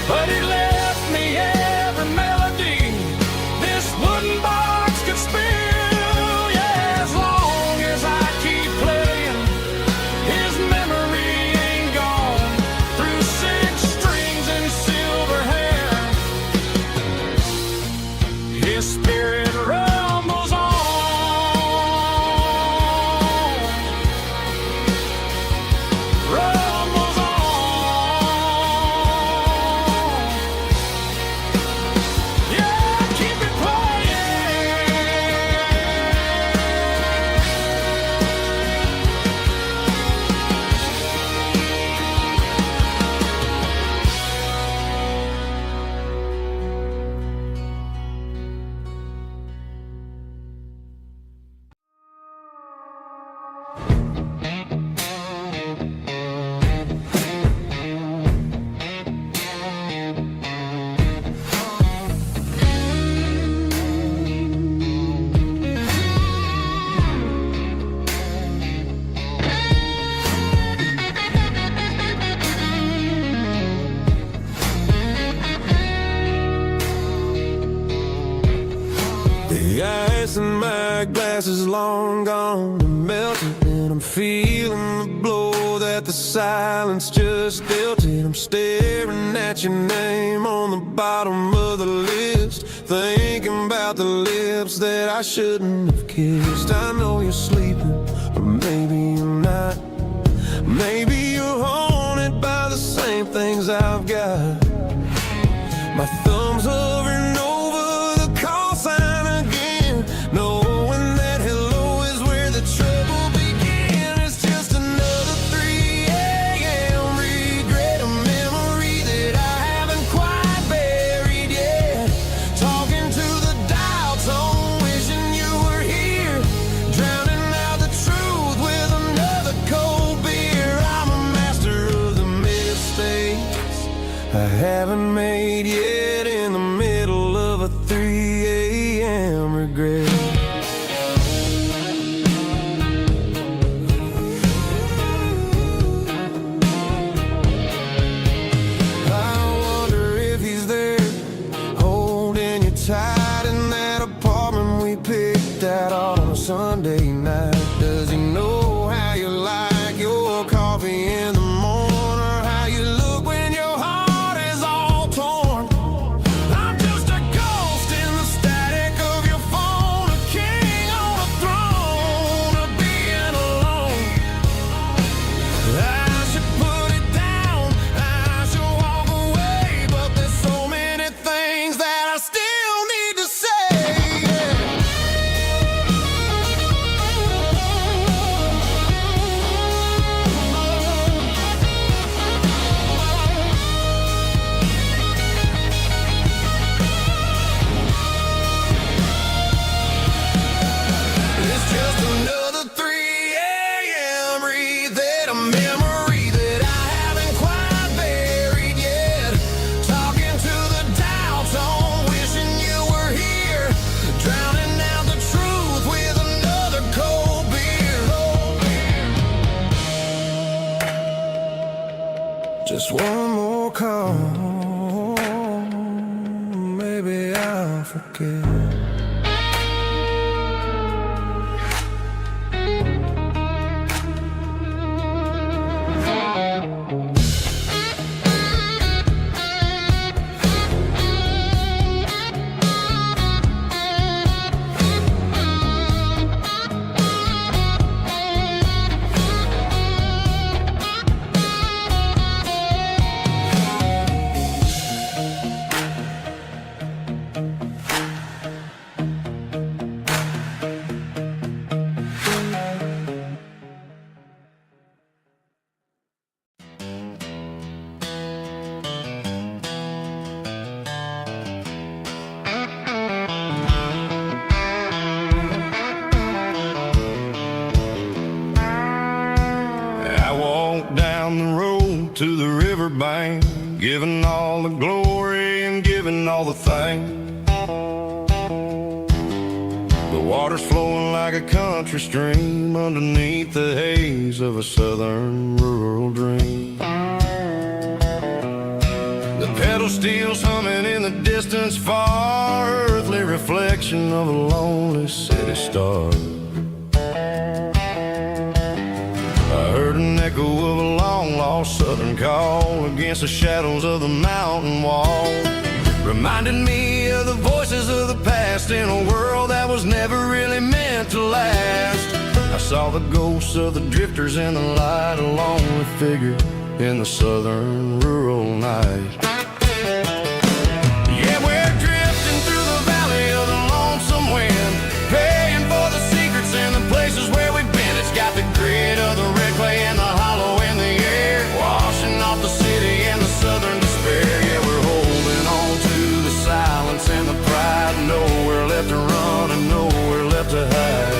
but he left me every melody this wooden box could spill. Yeah, as long as I keep playing, his memory ain't gone. Through 6 strings and silver hair, his spirit rumbles on. Rumbles on. Yeah, keep it playing. The ice in my glass is long gone and melted, and I'm feeling the blow that the silence just dealt it. I'm staring at your name on the bottom of the list, thinking about the lips that I shouldn't have kissed. I know you're sleeping, but maybe you're not. Maybe you're haunted by the same things I've got. My thumb's hovering over the call sign again, knowing that hello is where the trouble began. It's just another 3 a.m. regret, a memory that I haven't quite buried yet. Talking to the dial tone, wishing you were here, drowning out the truth with another cold beer. I'm a master of the mistakes I haven't made yet, in the middle of a 3 a.m. regret. one more call, maybe I'll forget. Down the road to the riverbank, giving all the glory and giving all the thanks. The water's flowing like a country stream underneath the haze of a southern rural dream. The pedal steel's humming in the distance far, earthly reflection of a lonely city star. I heard an echo of a long-lost southern call against the shadows of the mountain wall, reminding me of the voices of the past in a world that was never really meant to last. I saw the ghosts of the drifters in the light, a lonely figure in the southern rural night. Yeah, we're drifting through the valley of the lonesome wind, paying for the secrets and the places where we've been. It's got the grit of the red clay and the hollow in the air, washing off the city and the southern despair. Yeah, we're holding on to the silence and the pride, nowhere left to run and nowhere left to hide.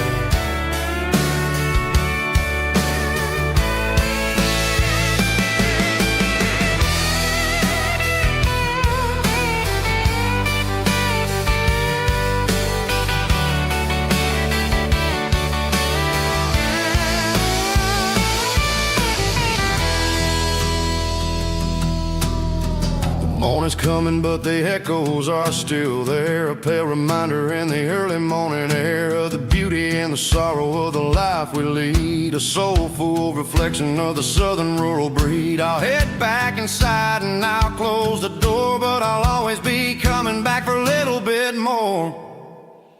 Morning's coming, but the echoes are still there, a pale reminder in the early morning air of the beauty and the sorrow of the life we lead, a soulful reflection of the southern rural breed. I'll head back inside and I'll close the door, but I'll always be coming back for a little bit more.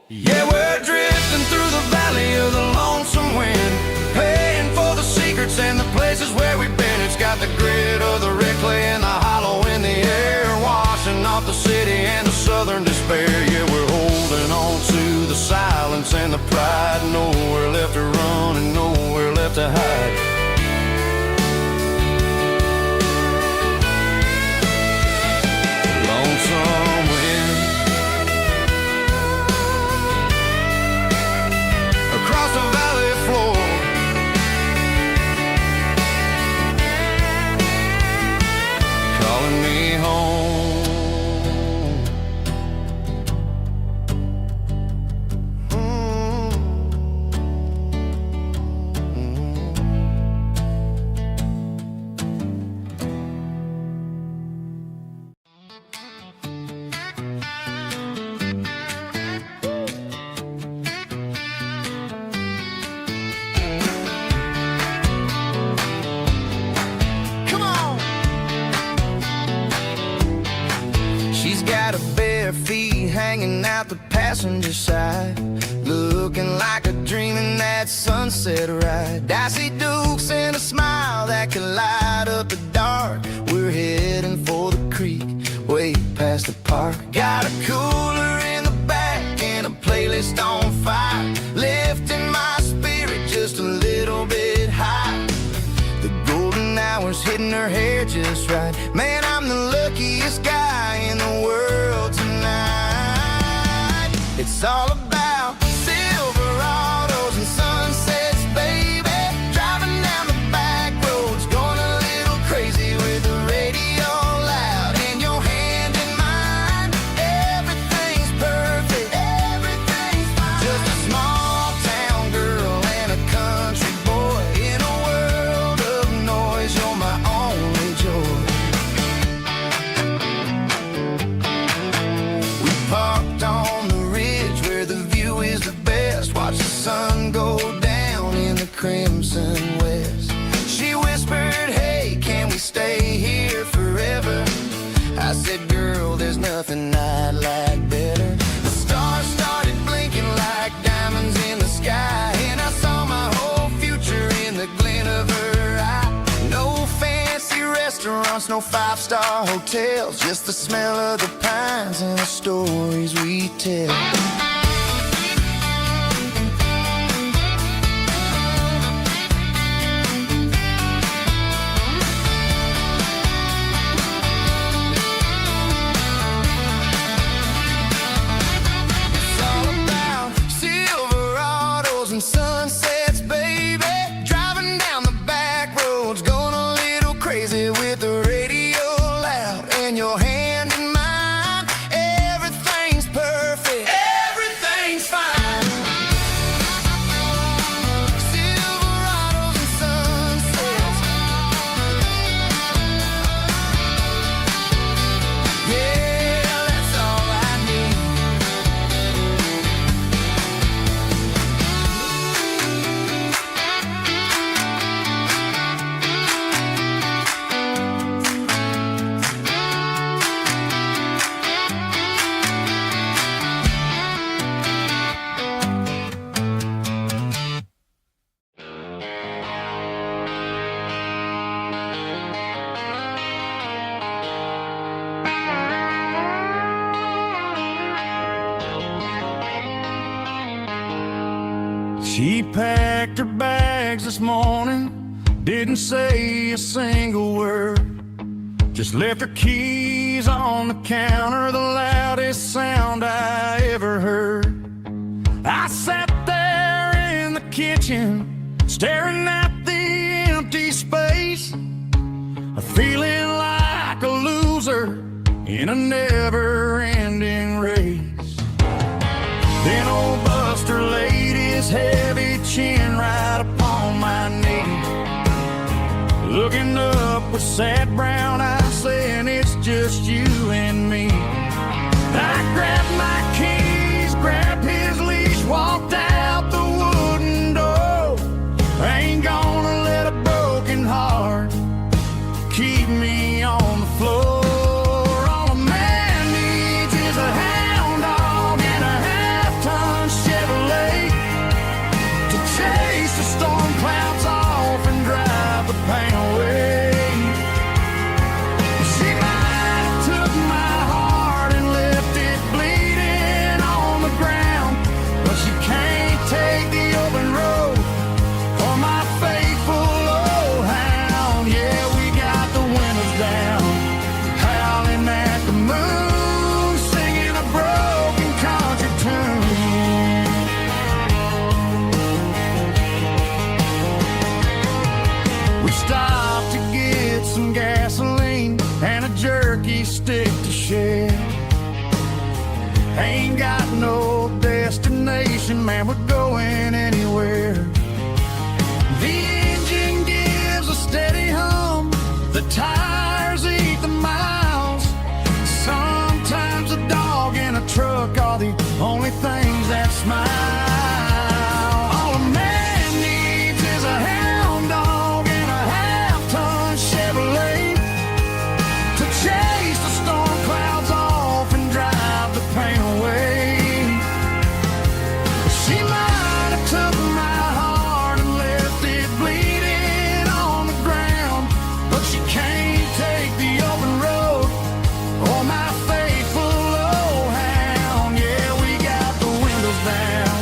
Yeah, we're drifting through the valley of the lonesome wind, paying for the secrets and the places where we've been. It's got the grit of the red clay and the hollow in the air, washing off the city and the southern despair. Yeah, we're holding on to the silence and the pride, nowhere left to run and nowhere left to hide. Lonesome wind across the valley floor, calling me home. Come on. She's got her bare feet hanging out the passenger side, looking like a dream in that sunset ride. I see Dukes and a smile that can light up the dark. We're heading for the creek, way past the park. Got a cooler in the back and a playlist on fire, lifting my spirit just a little bit high. The golden hours hitting her hair just right. Man, I'm the luckiest guy in the world tonight. It's all about Silverados and sunsets, baby. Driving down the back roads, going a little crazy with the radio loud and your hand in mine. Everything's perfect, everything's fine. Just a small town girl and a country boy in a world of noise. You're my only joy. said, girl, there's nothing I'd like better. The stars started blinking like diamonds in the sky, and I saw my whole future in the glint of her eye. No fancy restaurants, no five-star hotels, just the smell of the pines and the stories we tell. Sunsets, baby, driving down the back roads, going a little crazy with the radio loud, and your hand in mine. Everything's perfect, everything's fine. Silverados and sunsets, yeah, that's all I need. She packed her bags this morning, didn't say a single word, just left her keys on the counter, the loudest sound I ever heard. I sat there in the kitchen, staring at the empty space, feeling like a loser in a never-ending race. Then old Buster laid his heavy chin right upon my knee, looking up with sad brown eyes, saying it's just you and me. I grabbed my keys, grabbed his leash, walked out the wooden door. I ain't gonna let a broken heart keep me on the floor. All a man needs is a hound dog and a half-ton Chevrolet to chase the storm clouds off and drive the pain away. She might have took my heart and left it bleeding on the ground, but she can't take the open road for my faithful old hound. Yeah, we got the windows down, howling at the moon, singing a broken country tune. We stopped to get some gasoline and a jerky stick to share. Ain't got no destination, man, we're going anywhere. The engine gives a steady hum, the tires eat the miles. Sometimes a dog and a truck are the only things that smile. All a man needs is a hound dog and a half-ton Chevrolet to chase the storm clouds off and drive the pain away. She might have took my heart and left it bleeding on the ground, but she can't take the open road or my faithful old hound. Yeah, we got the windows down,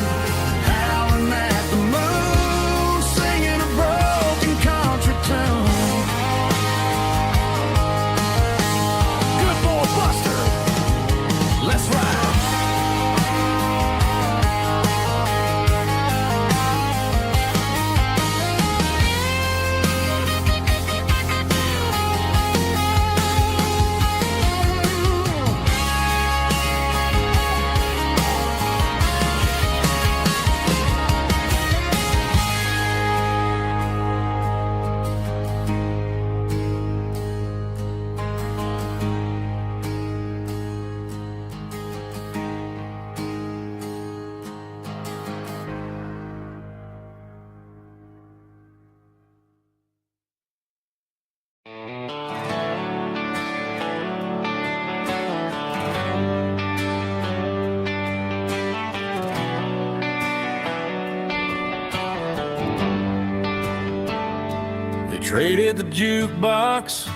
Traded the jukebox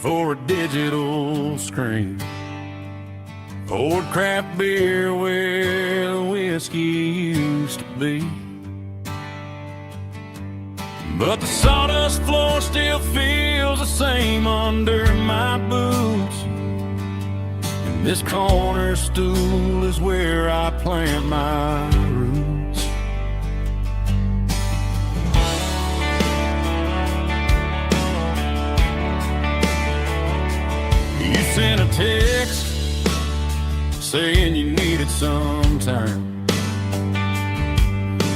for a digital screen. Poured craft beer where the whiskey used to be. But the sawdust floor still feels the same under my boots. And this corner stool is where I plant my roots. You sent a text saying you needed some time,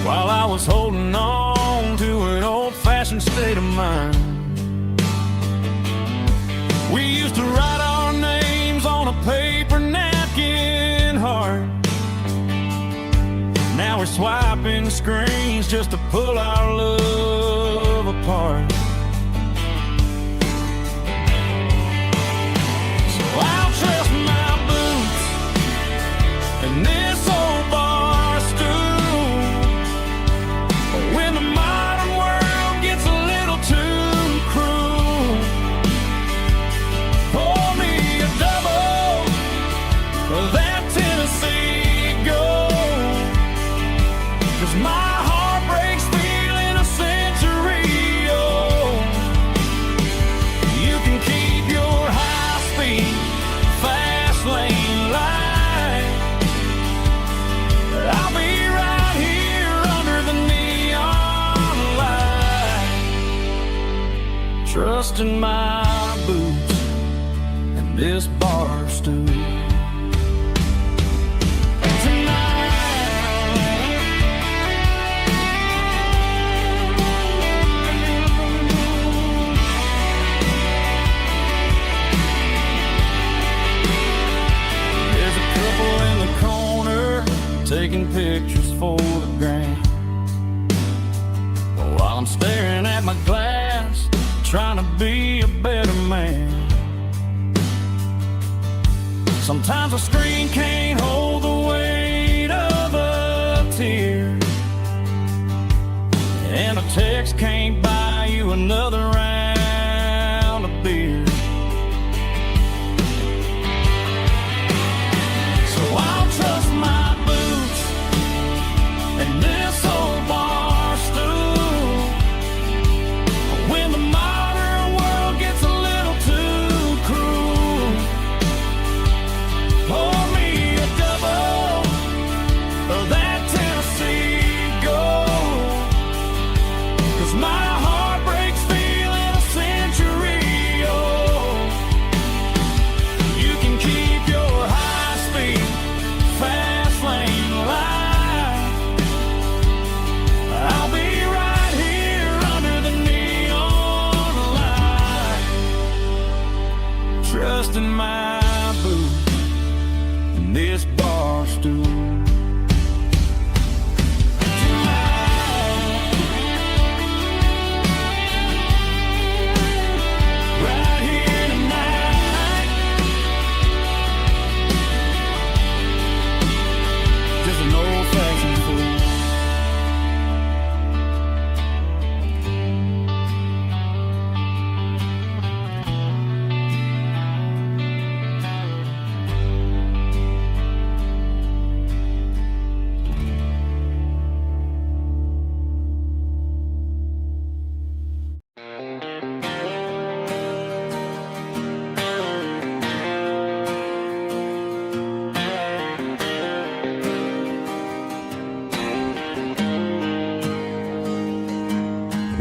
while I was holding on to an old-fashioned state of mind. We used to write our names on a paper napkin heart. Now we're swiping screens just to pull our love apart. So I'll trust my boots and this old bar stool when the modern world gets a little too cruel. Pour me a double of that Tennessee Gold, 'cause my heart breaks feeling a century old. You can keep your high-speed, fast lane light. I'll be right here under the neon light, trusting my boots and this bar stool. There's a couple in the corner taking pictures for the gram, while I'm staring at my glass, trying to be a better man. Sometimes a screen can't hold the weight of a tear, and a text can't buy you another round of beer. So I'll trust my boots and this old bar stool when the modern world gets a little too cruel. Pour me a double of that Tennessee Gold, 'cause my heart breaks feeling a century old. You can keep your high-speed, fast lane light. I'll be right here under the neon light, trusting my boots and this bar stool. Right here tonight, just an old-fashioned fool.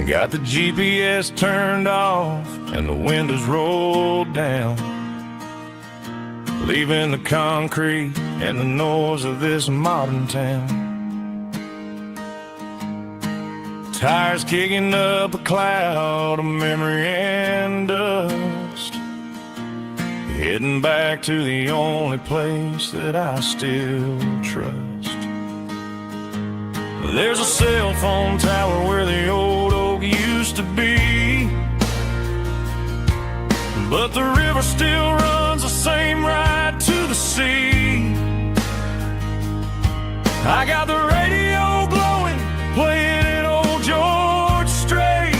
Got the GPS turned off and the windows rolled down, leaving the concrete and the noise of this modern town. Tires kicking up a cloud of memory and dust, heading back to the only place that I still trust. There's a cell phone tower where the old oak used to be, but the river still runs the same right to the sea. I got the radio glowing, playing it old George Strait,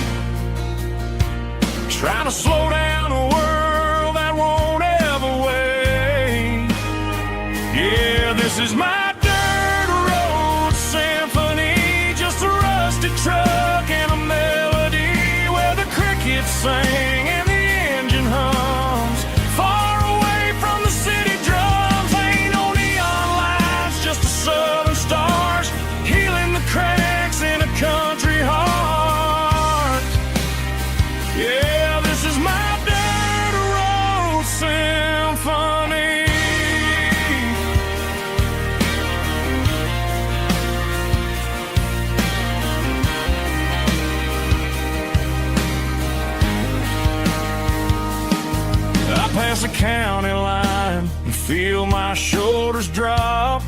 past the county line and feel my shoulders drop.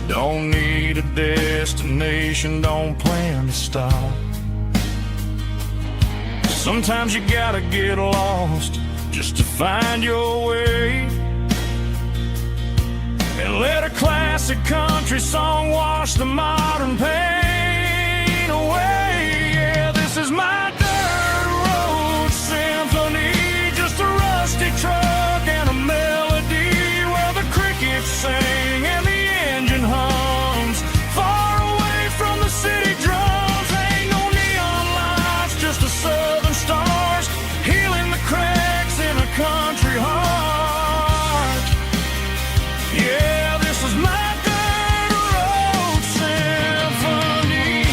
Don't need a destination, don't plan to stop. Sometimes you gotta get lost just to find your way, and let a classic country song wash the modern pain away. Yeah, this is my dirt road symphony, just a rusty truck and a melody where the crickets sing and the engine hums, far away from the city drums. Ain't no neon lights, just the southern stars healing the cracks in a country heart. Yeah, this is my dirt road symphony.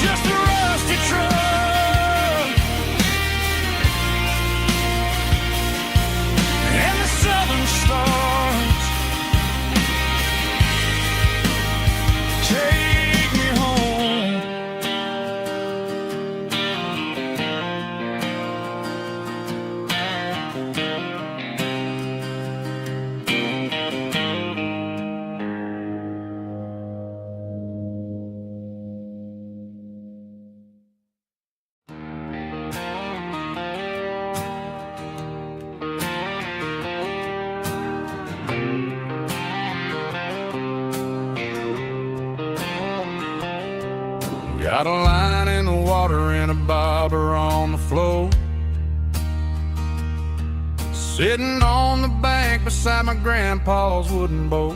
Just a rusty truck and the southern stars take me home. Got a line in the water and a bobber on the floor, sitting on the bank beside my grandpa's wooden boat.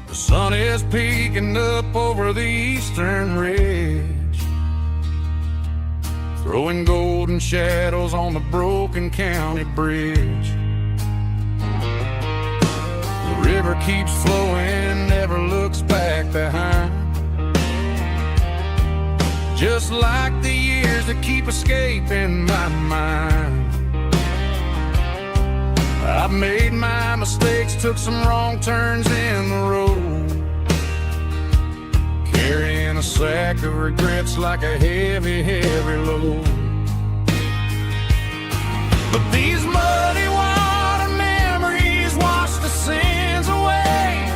The sun is peeking up over the eastern ridge, throwing golden shadows on the broken county bridge. The river keeps flowing, never looks back behind, just like the years that keep escaping my mind. I've made my mistakes, took some wrong turns in the road, carrying a sack of regrets like a heavy, heavy load. But these muddy water memories wash the sins away.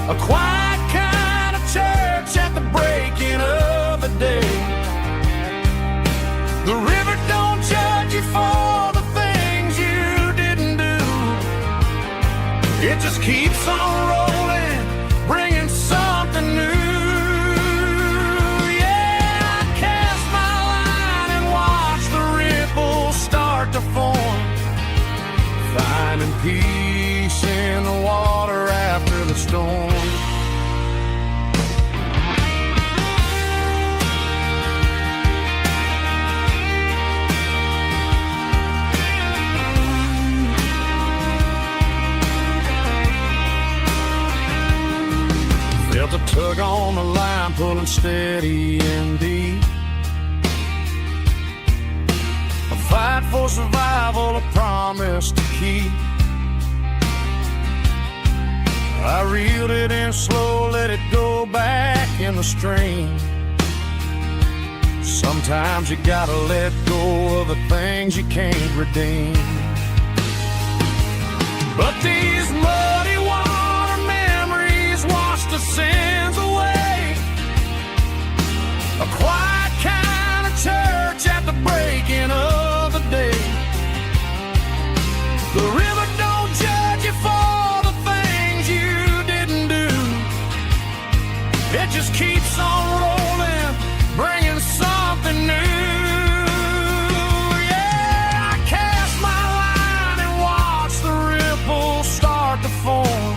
A quiet kind of church at the breaking of the day. The river don't judge you for the things you didn't do. It just keeps on rolling, bringing something new. Yeah, I cast my line and watch the ripples start to form, finding peace in the water after the storm. Felt a tug on the line, pulling steady and deep. A fight for survival, a promise to keep. I reeled it in slow, let it go back in the stream. Sometimes you gotta let go of the things you can't redeem. But these muddy water memories wash the sins away. A quiet kind of church at the breaking of the day. The river don't judge you for the things you didn't do. It just keeps on rolling, bringing something new. Yeah, I cast my line and watch the ripples start to form,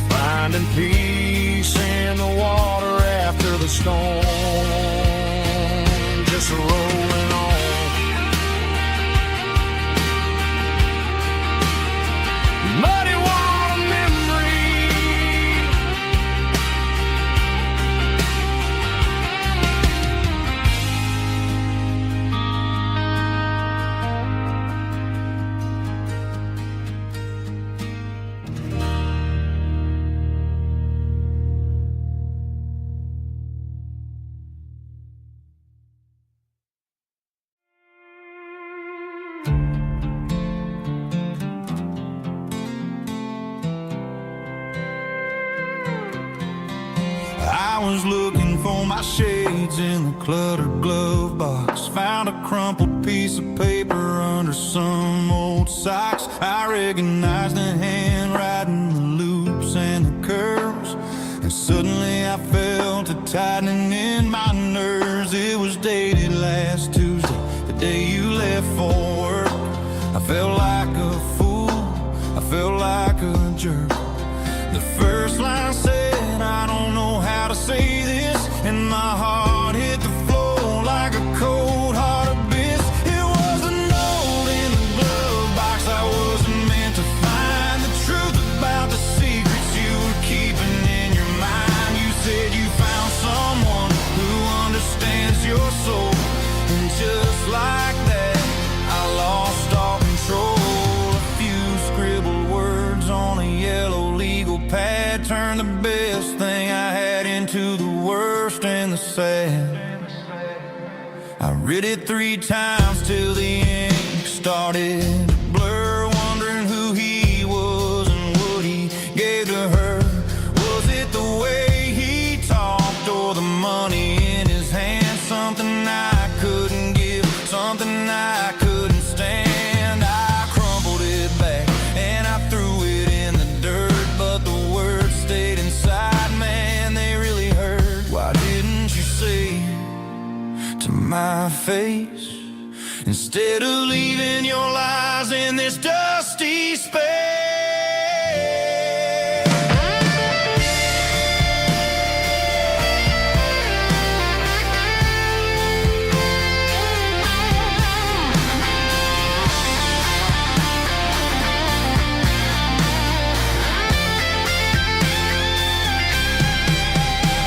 finding peace in the water after the storm. I was looking for my shades in the cluttered glove box. Found a crumpled piece of paper under some old socks. I recognized the handwriting, the loops and the curves, and suddenly I felt a tightening in my nerves. It was dated last Tuesday, the day you left for work. I felt like a fool, I felt like a jerk. The first line said, I don't know how to say this, and my heart hit the floor like a cold heart abyss. It was a note in the glove box. I wasn't meant to find the truth about the secrets you were keeping in your mind. You said you found someone who understands your soul, and just like that, I lost all control. A few scribbled words on a yellow legal pad turned the best thing I had into the worst and the sad. I read it 3 times till the ink started to blur, wondering who he was and what he gave to her. Was it the way he talked or the money in his hand? Something I couldn't give, something I couldn't stand. I crumpled it back and I threw it in the dirt, but the words stayed inside, man, they really hurt. Why didn't you say to my face, instead of leaving your lies in this dusty space?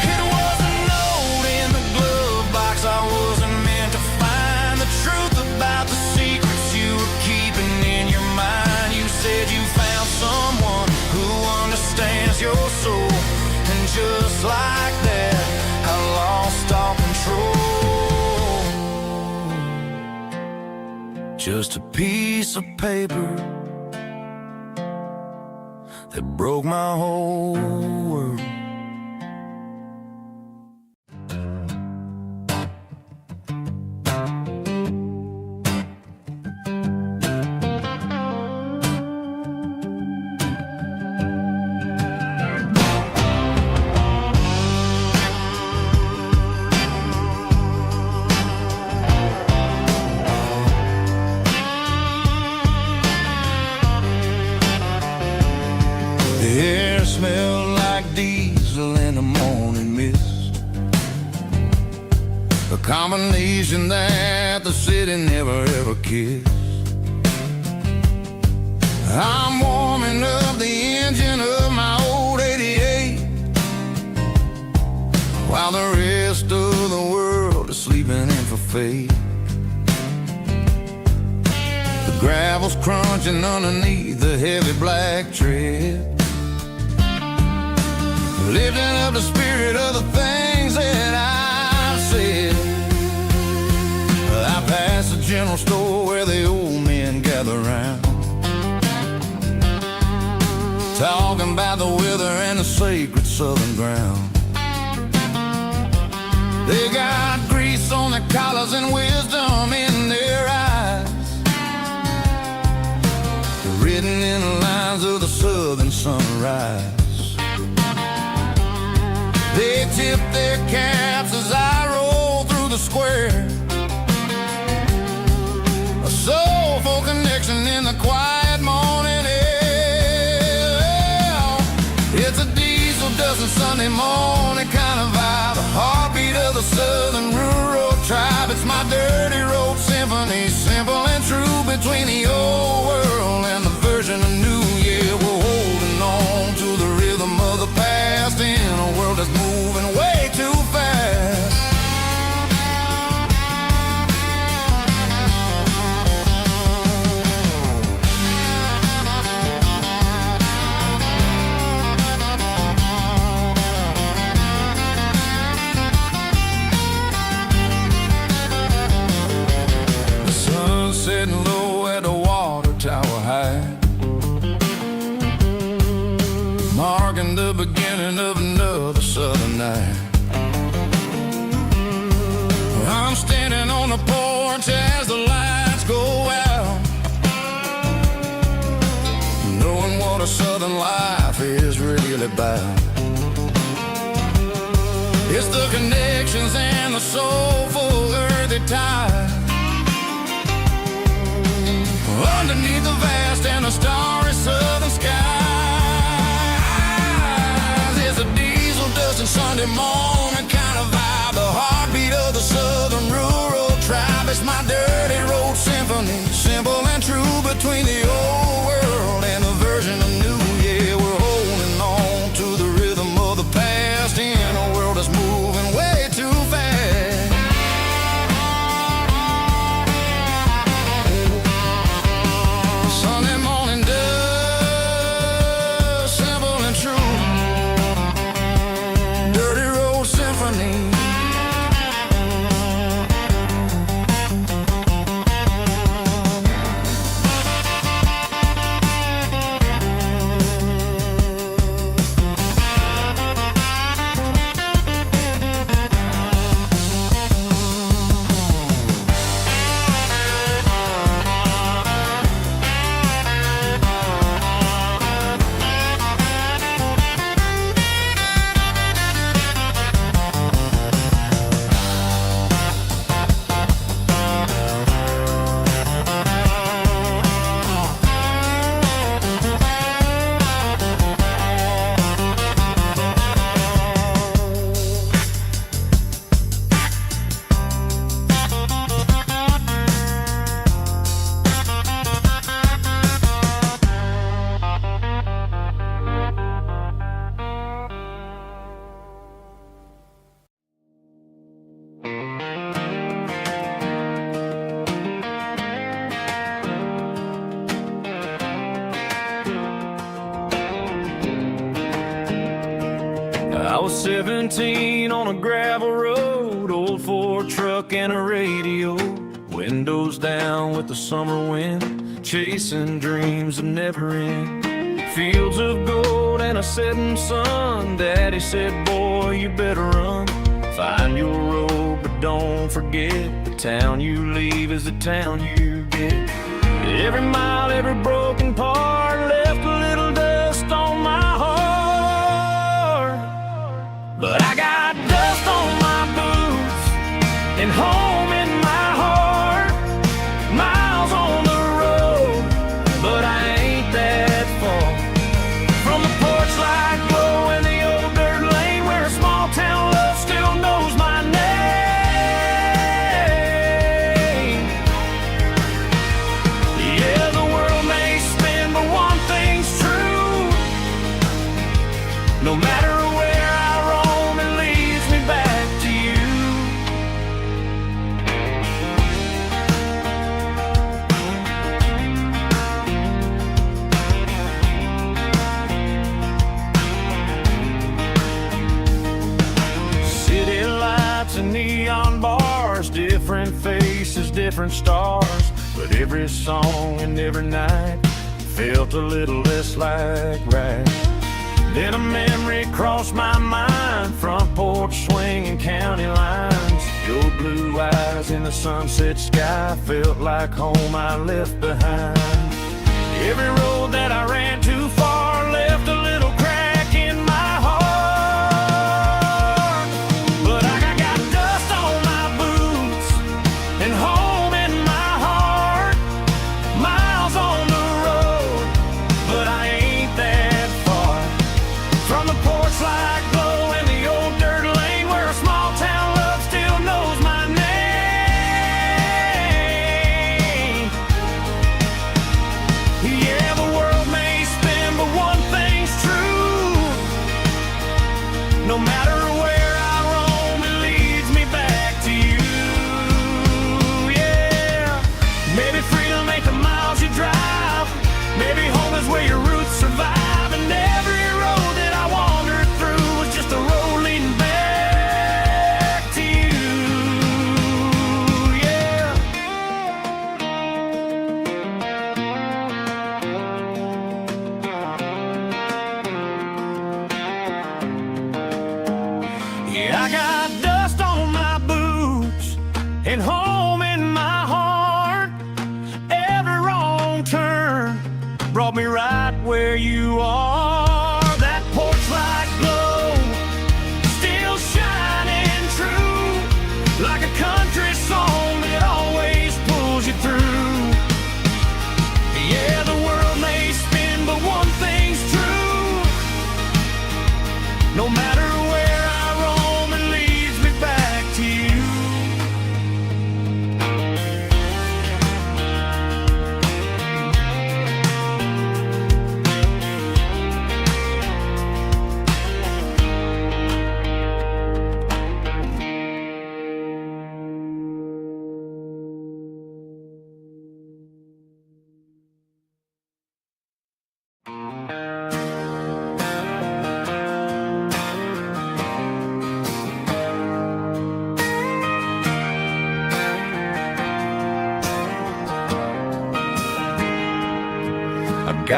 It was a note in the glove box. I wasn't meant to find the truth about the secrets you were keeping in your mind. You said you found someone who understands your soul, and just like that, I lost all control. Just a piece of paper that broke my whole world. The air smelled like diesel in the morning mist, a combination that the city never ever kissed. I'm warming up the engine of my old 88, while the rest of the world is sleeping in for fate. The gravel's crunching underneath the heavy black tread, lifting up the spirit of the things that I've said. I passed the general store where the old men gather round, talking about the weather and the sacred southern ground. They got grease on their collars and wisdom in their eyes, written in the lines of the southern sunrise. They tip their caps as I roll through the square, a soulful connection in the quiet morning air. It's a diesel dozen Sunday morning kind of vibe, a heartbeat of the southern rural tribe. It's my dirty road symphony, simple and true, between the old world and the version of new. Yeah, we're holding on to the rhythm of the past in a world that's moving way too fast. The sun's setting low Southern life is really about. It's the connections and the soulful earthy tide. Underneath the vast and the starry southern skies is a diesel dusting Sunday morning kind of vibe. The heartbeat of the southern rural tribe. It's my dirty road symphony, simple and true between the old world and the version of new. Yeah, we're holding on to the rhythm of the past in a world that's moving way too fast. Sunday morning dust, simple and true. Dirty road symphony. I was 17 on a gravel road, old Ford truck and a radio, windows down with the summer wind, chasing dreams that never end. Fields of gold and a setting sun. Daddy said, boy, you better run. Find your road, but don't forget, the town you leave is the town you get. Every mile, every broken part left a little dust on my heart. But I got dust on my boots and home in my heart. Miles on the road, but I ain't that far from the porch light glow and the old dirt lane where a small town love still knows my name. Yeah, the world may spin, but one thing's true. No matter where I roam, it leads me back to you. City lights and neon bars, different faces, different stars, but every song and every night felt a little less like right. Then a memory crossed my mind, front porch swinging county lines. Your blue eyes in the sunset sky felt like home I left behind. Every road that I ran too far left a little crack in my heart. But I got dust on my boots and home in my heart. Miles on the road, but I ain't that far from the porch light glow and the old dirt lane where a small town love still knows my name. Yeah, the world may spin, but one thing's true. No matter where I roam, it leads me back to you. Yeah, maybe freedom ain't the miles you drive. Maybe home is where your roots survive. And every road that I wandered through was just a road leading back to you. Yeah. Yeah, I got dust on my boots and home in my heart. Every wrong turn brought me right where where you are. That porch light glow, still shining true, like a country song that always pulls you through. Yeah, the world may spin, but one thing's true. No matter where I roam, it leads me back to you.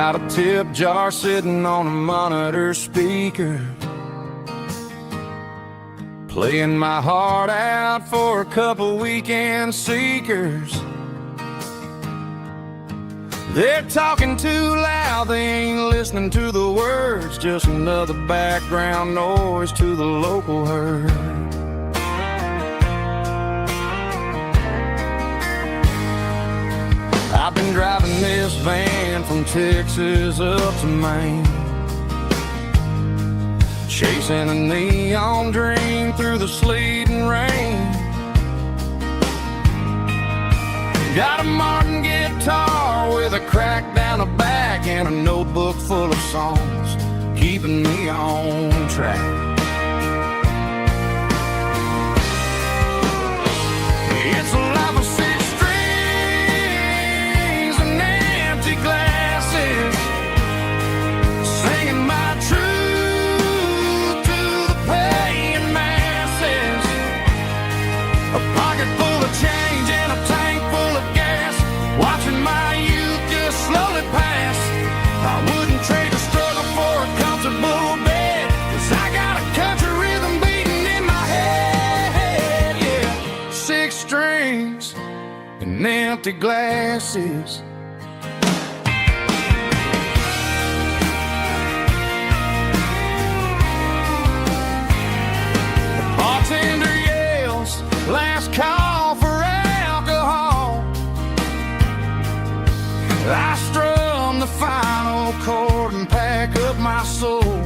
Got a tip jar sitting on a monitor speaker, playing my heart out for a couple weekend seekers. They're talking too loud, they ain't listening to the words, just another background noise to the local herd. I've been driving this van from Texas up to Maine, chasing a neon dream through the sleet and rain. Got a Martin guitar with a crack down the back and a notebook full of songs, keeping me on track. It's a life of six strings and empty glasses, singing my truth to the paying masses. A pocket full of change and a tank full of gas, watching my youth just slowly pass. I wouldn't trade a struggle for a comfortable bed, 'cause I got a country rhythm beating in my head. Yeah, six strings and empty glasses. The bartender yells, last call for alcohol. I strum the final chord and pack up my soul.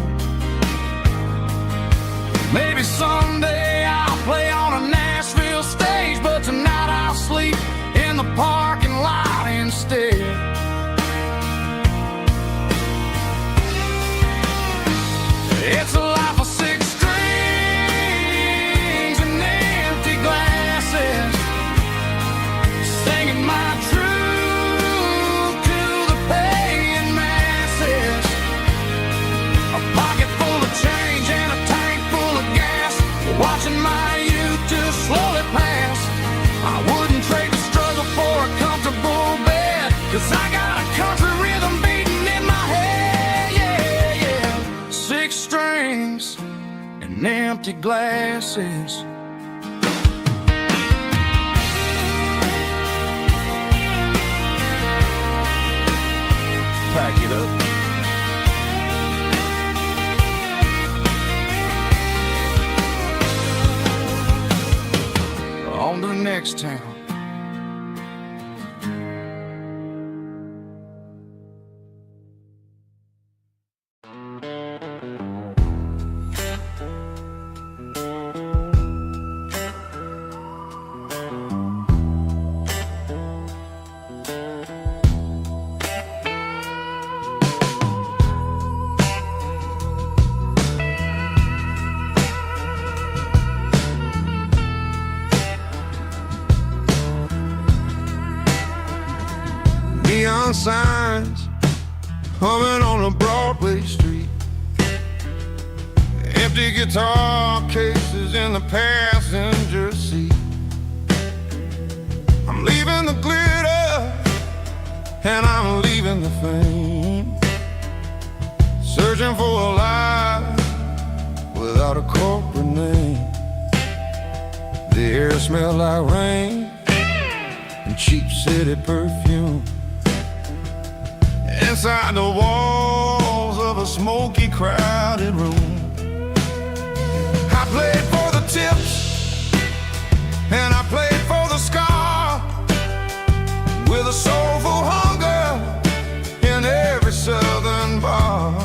Maybe someday I'll play on a Nashville stage, but tonight I'll sleep in the parking lot instead. It's a life of six strings and empty glasses, singing my truth to the paying masses. A pocket full of change and a tank full of gas, watching my youth just slowly pass. I wouldn't trade the struggle for a comfortable bed, 'cause I got a country rhythm beating in my head. Yeah, yeah. Six strings and empty glasses. Pack it up. On to the next town. Neon signs humming on a Broadway street, empty guitar cases in the passenger seat. I'm leaving the glitter and I'm leaving the fame, searching for a life without a corporate name. The air smells like rain and cheap city perfume. Inside the wall the smoky, crowded room. I played for the tips, and I played for the scar, with a soulful hunger in every southern bar.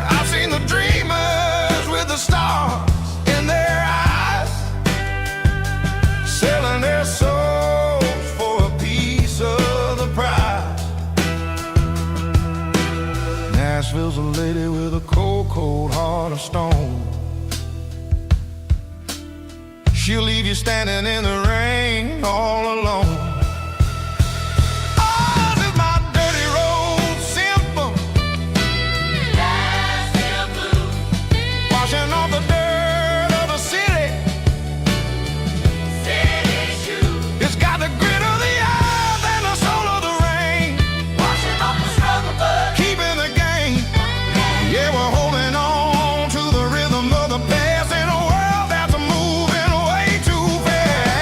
I've seen the dreamers with the stars in their eyes, selling their souls for a piece of the prize. Nashville's a lady with a cold, cold heart of stone. She'll leave you standing in the rain all alone. Ours is my dirty road simple, Nashville blues, washing off the dirt of the city, city shoes. It's got the grit of the earth and the soul of the rain, washing off the struggle but keeping the game. Yeah, we're holding on to the rhythm of the past in a world that's moving way too fast.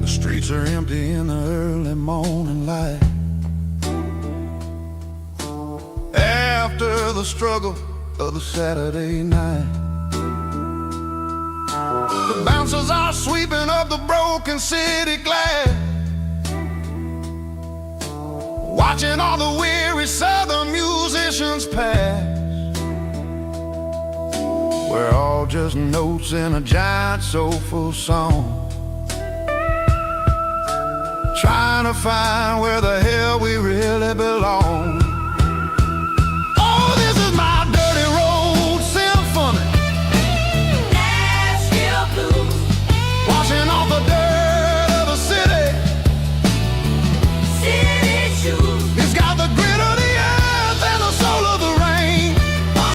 The streets are empty in the early morning light, after the struggle of the Saturday night. The bouncers are sweeping up the broken city glass, watching all the weary southern musicians pass. We're all just notes in a giant soulful song, trying to find where the hell we really belong.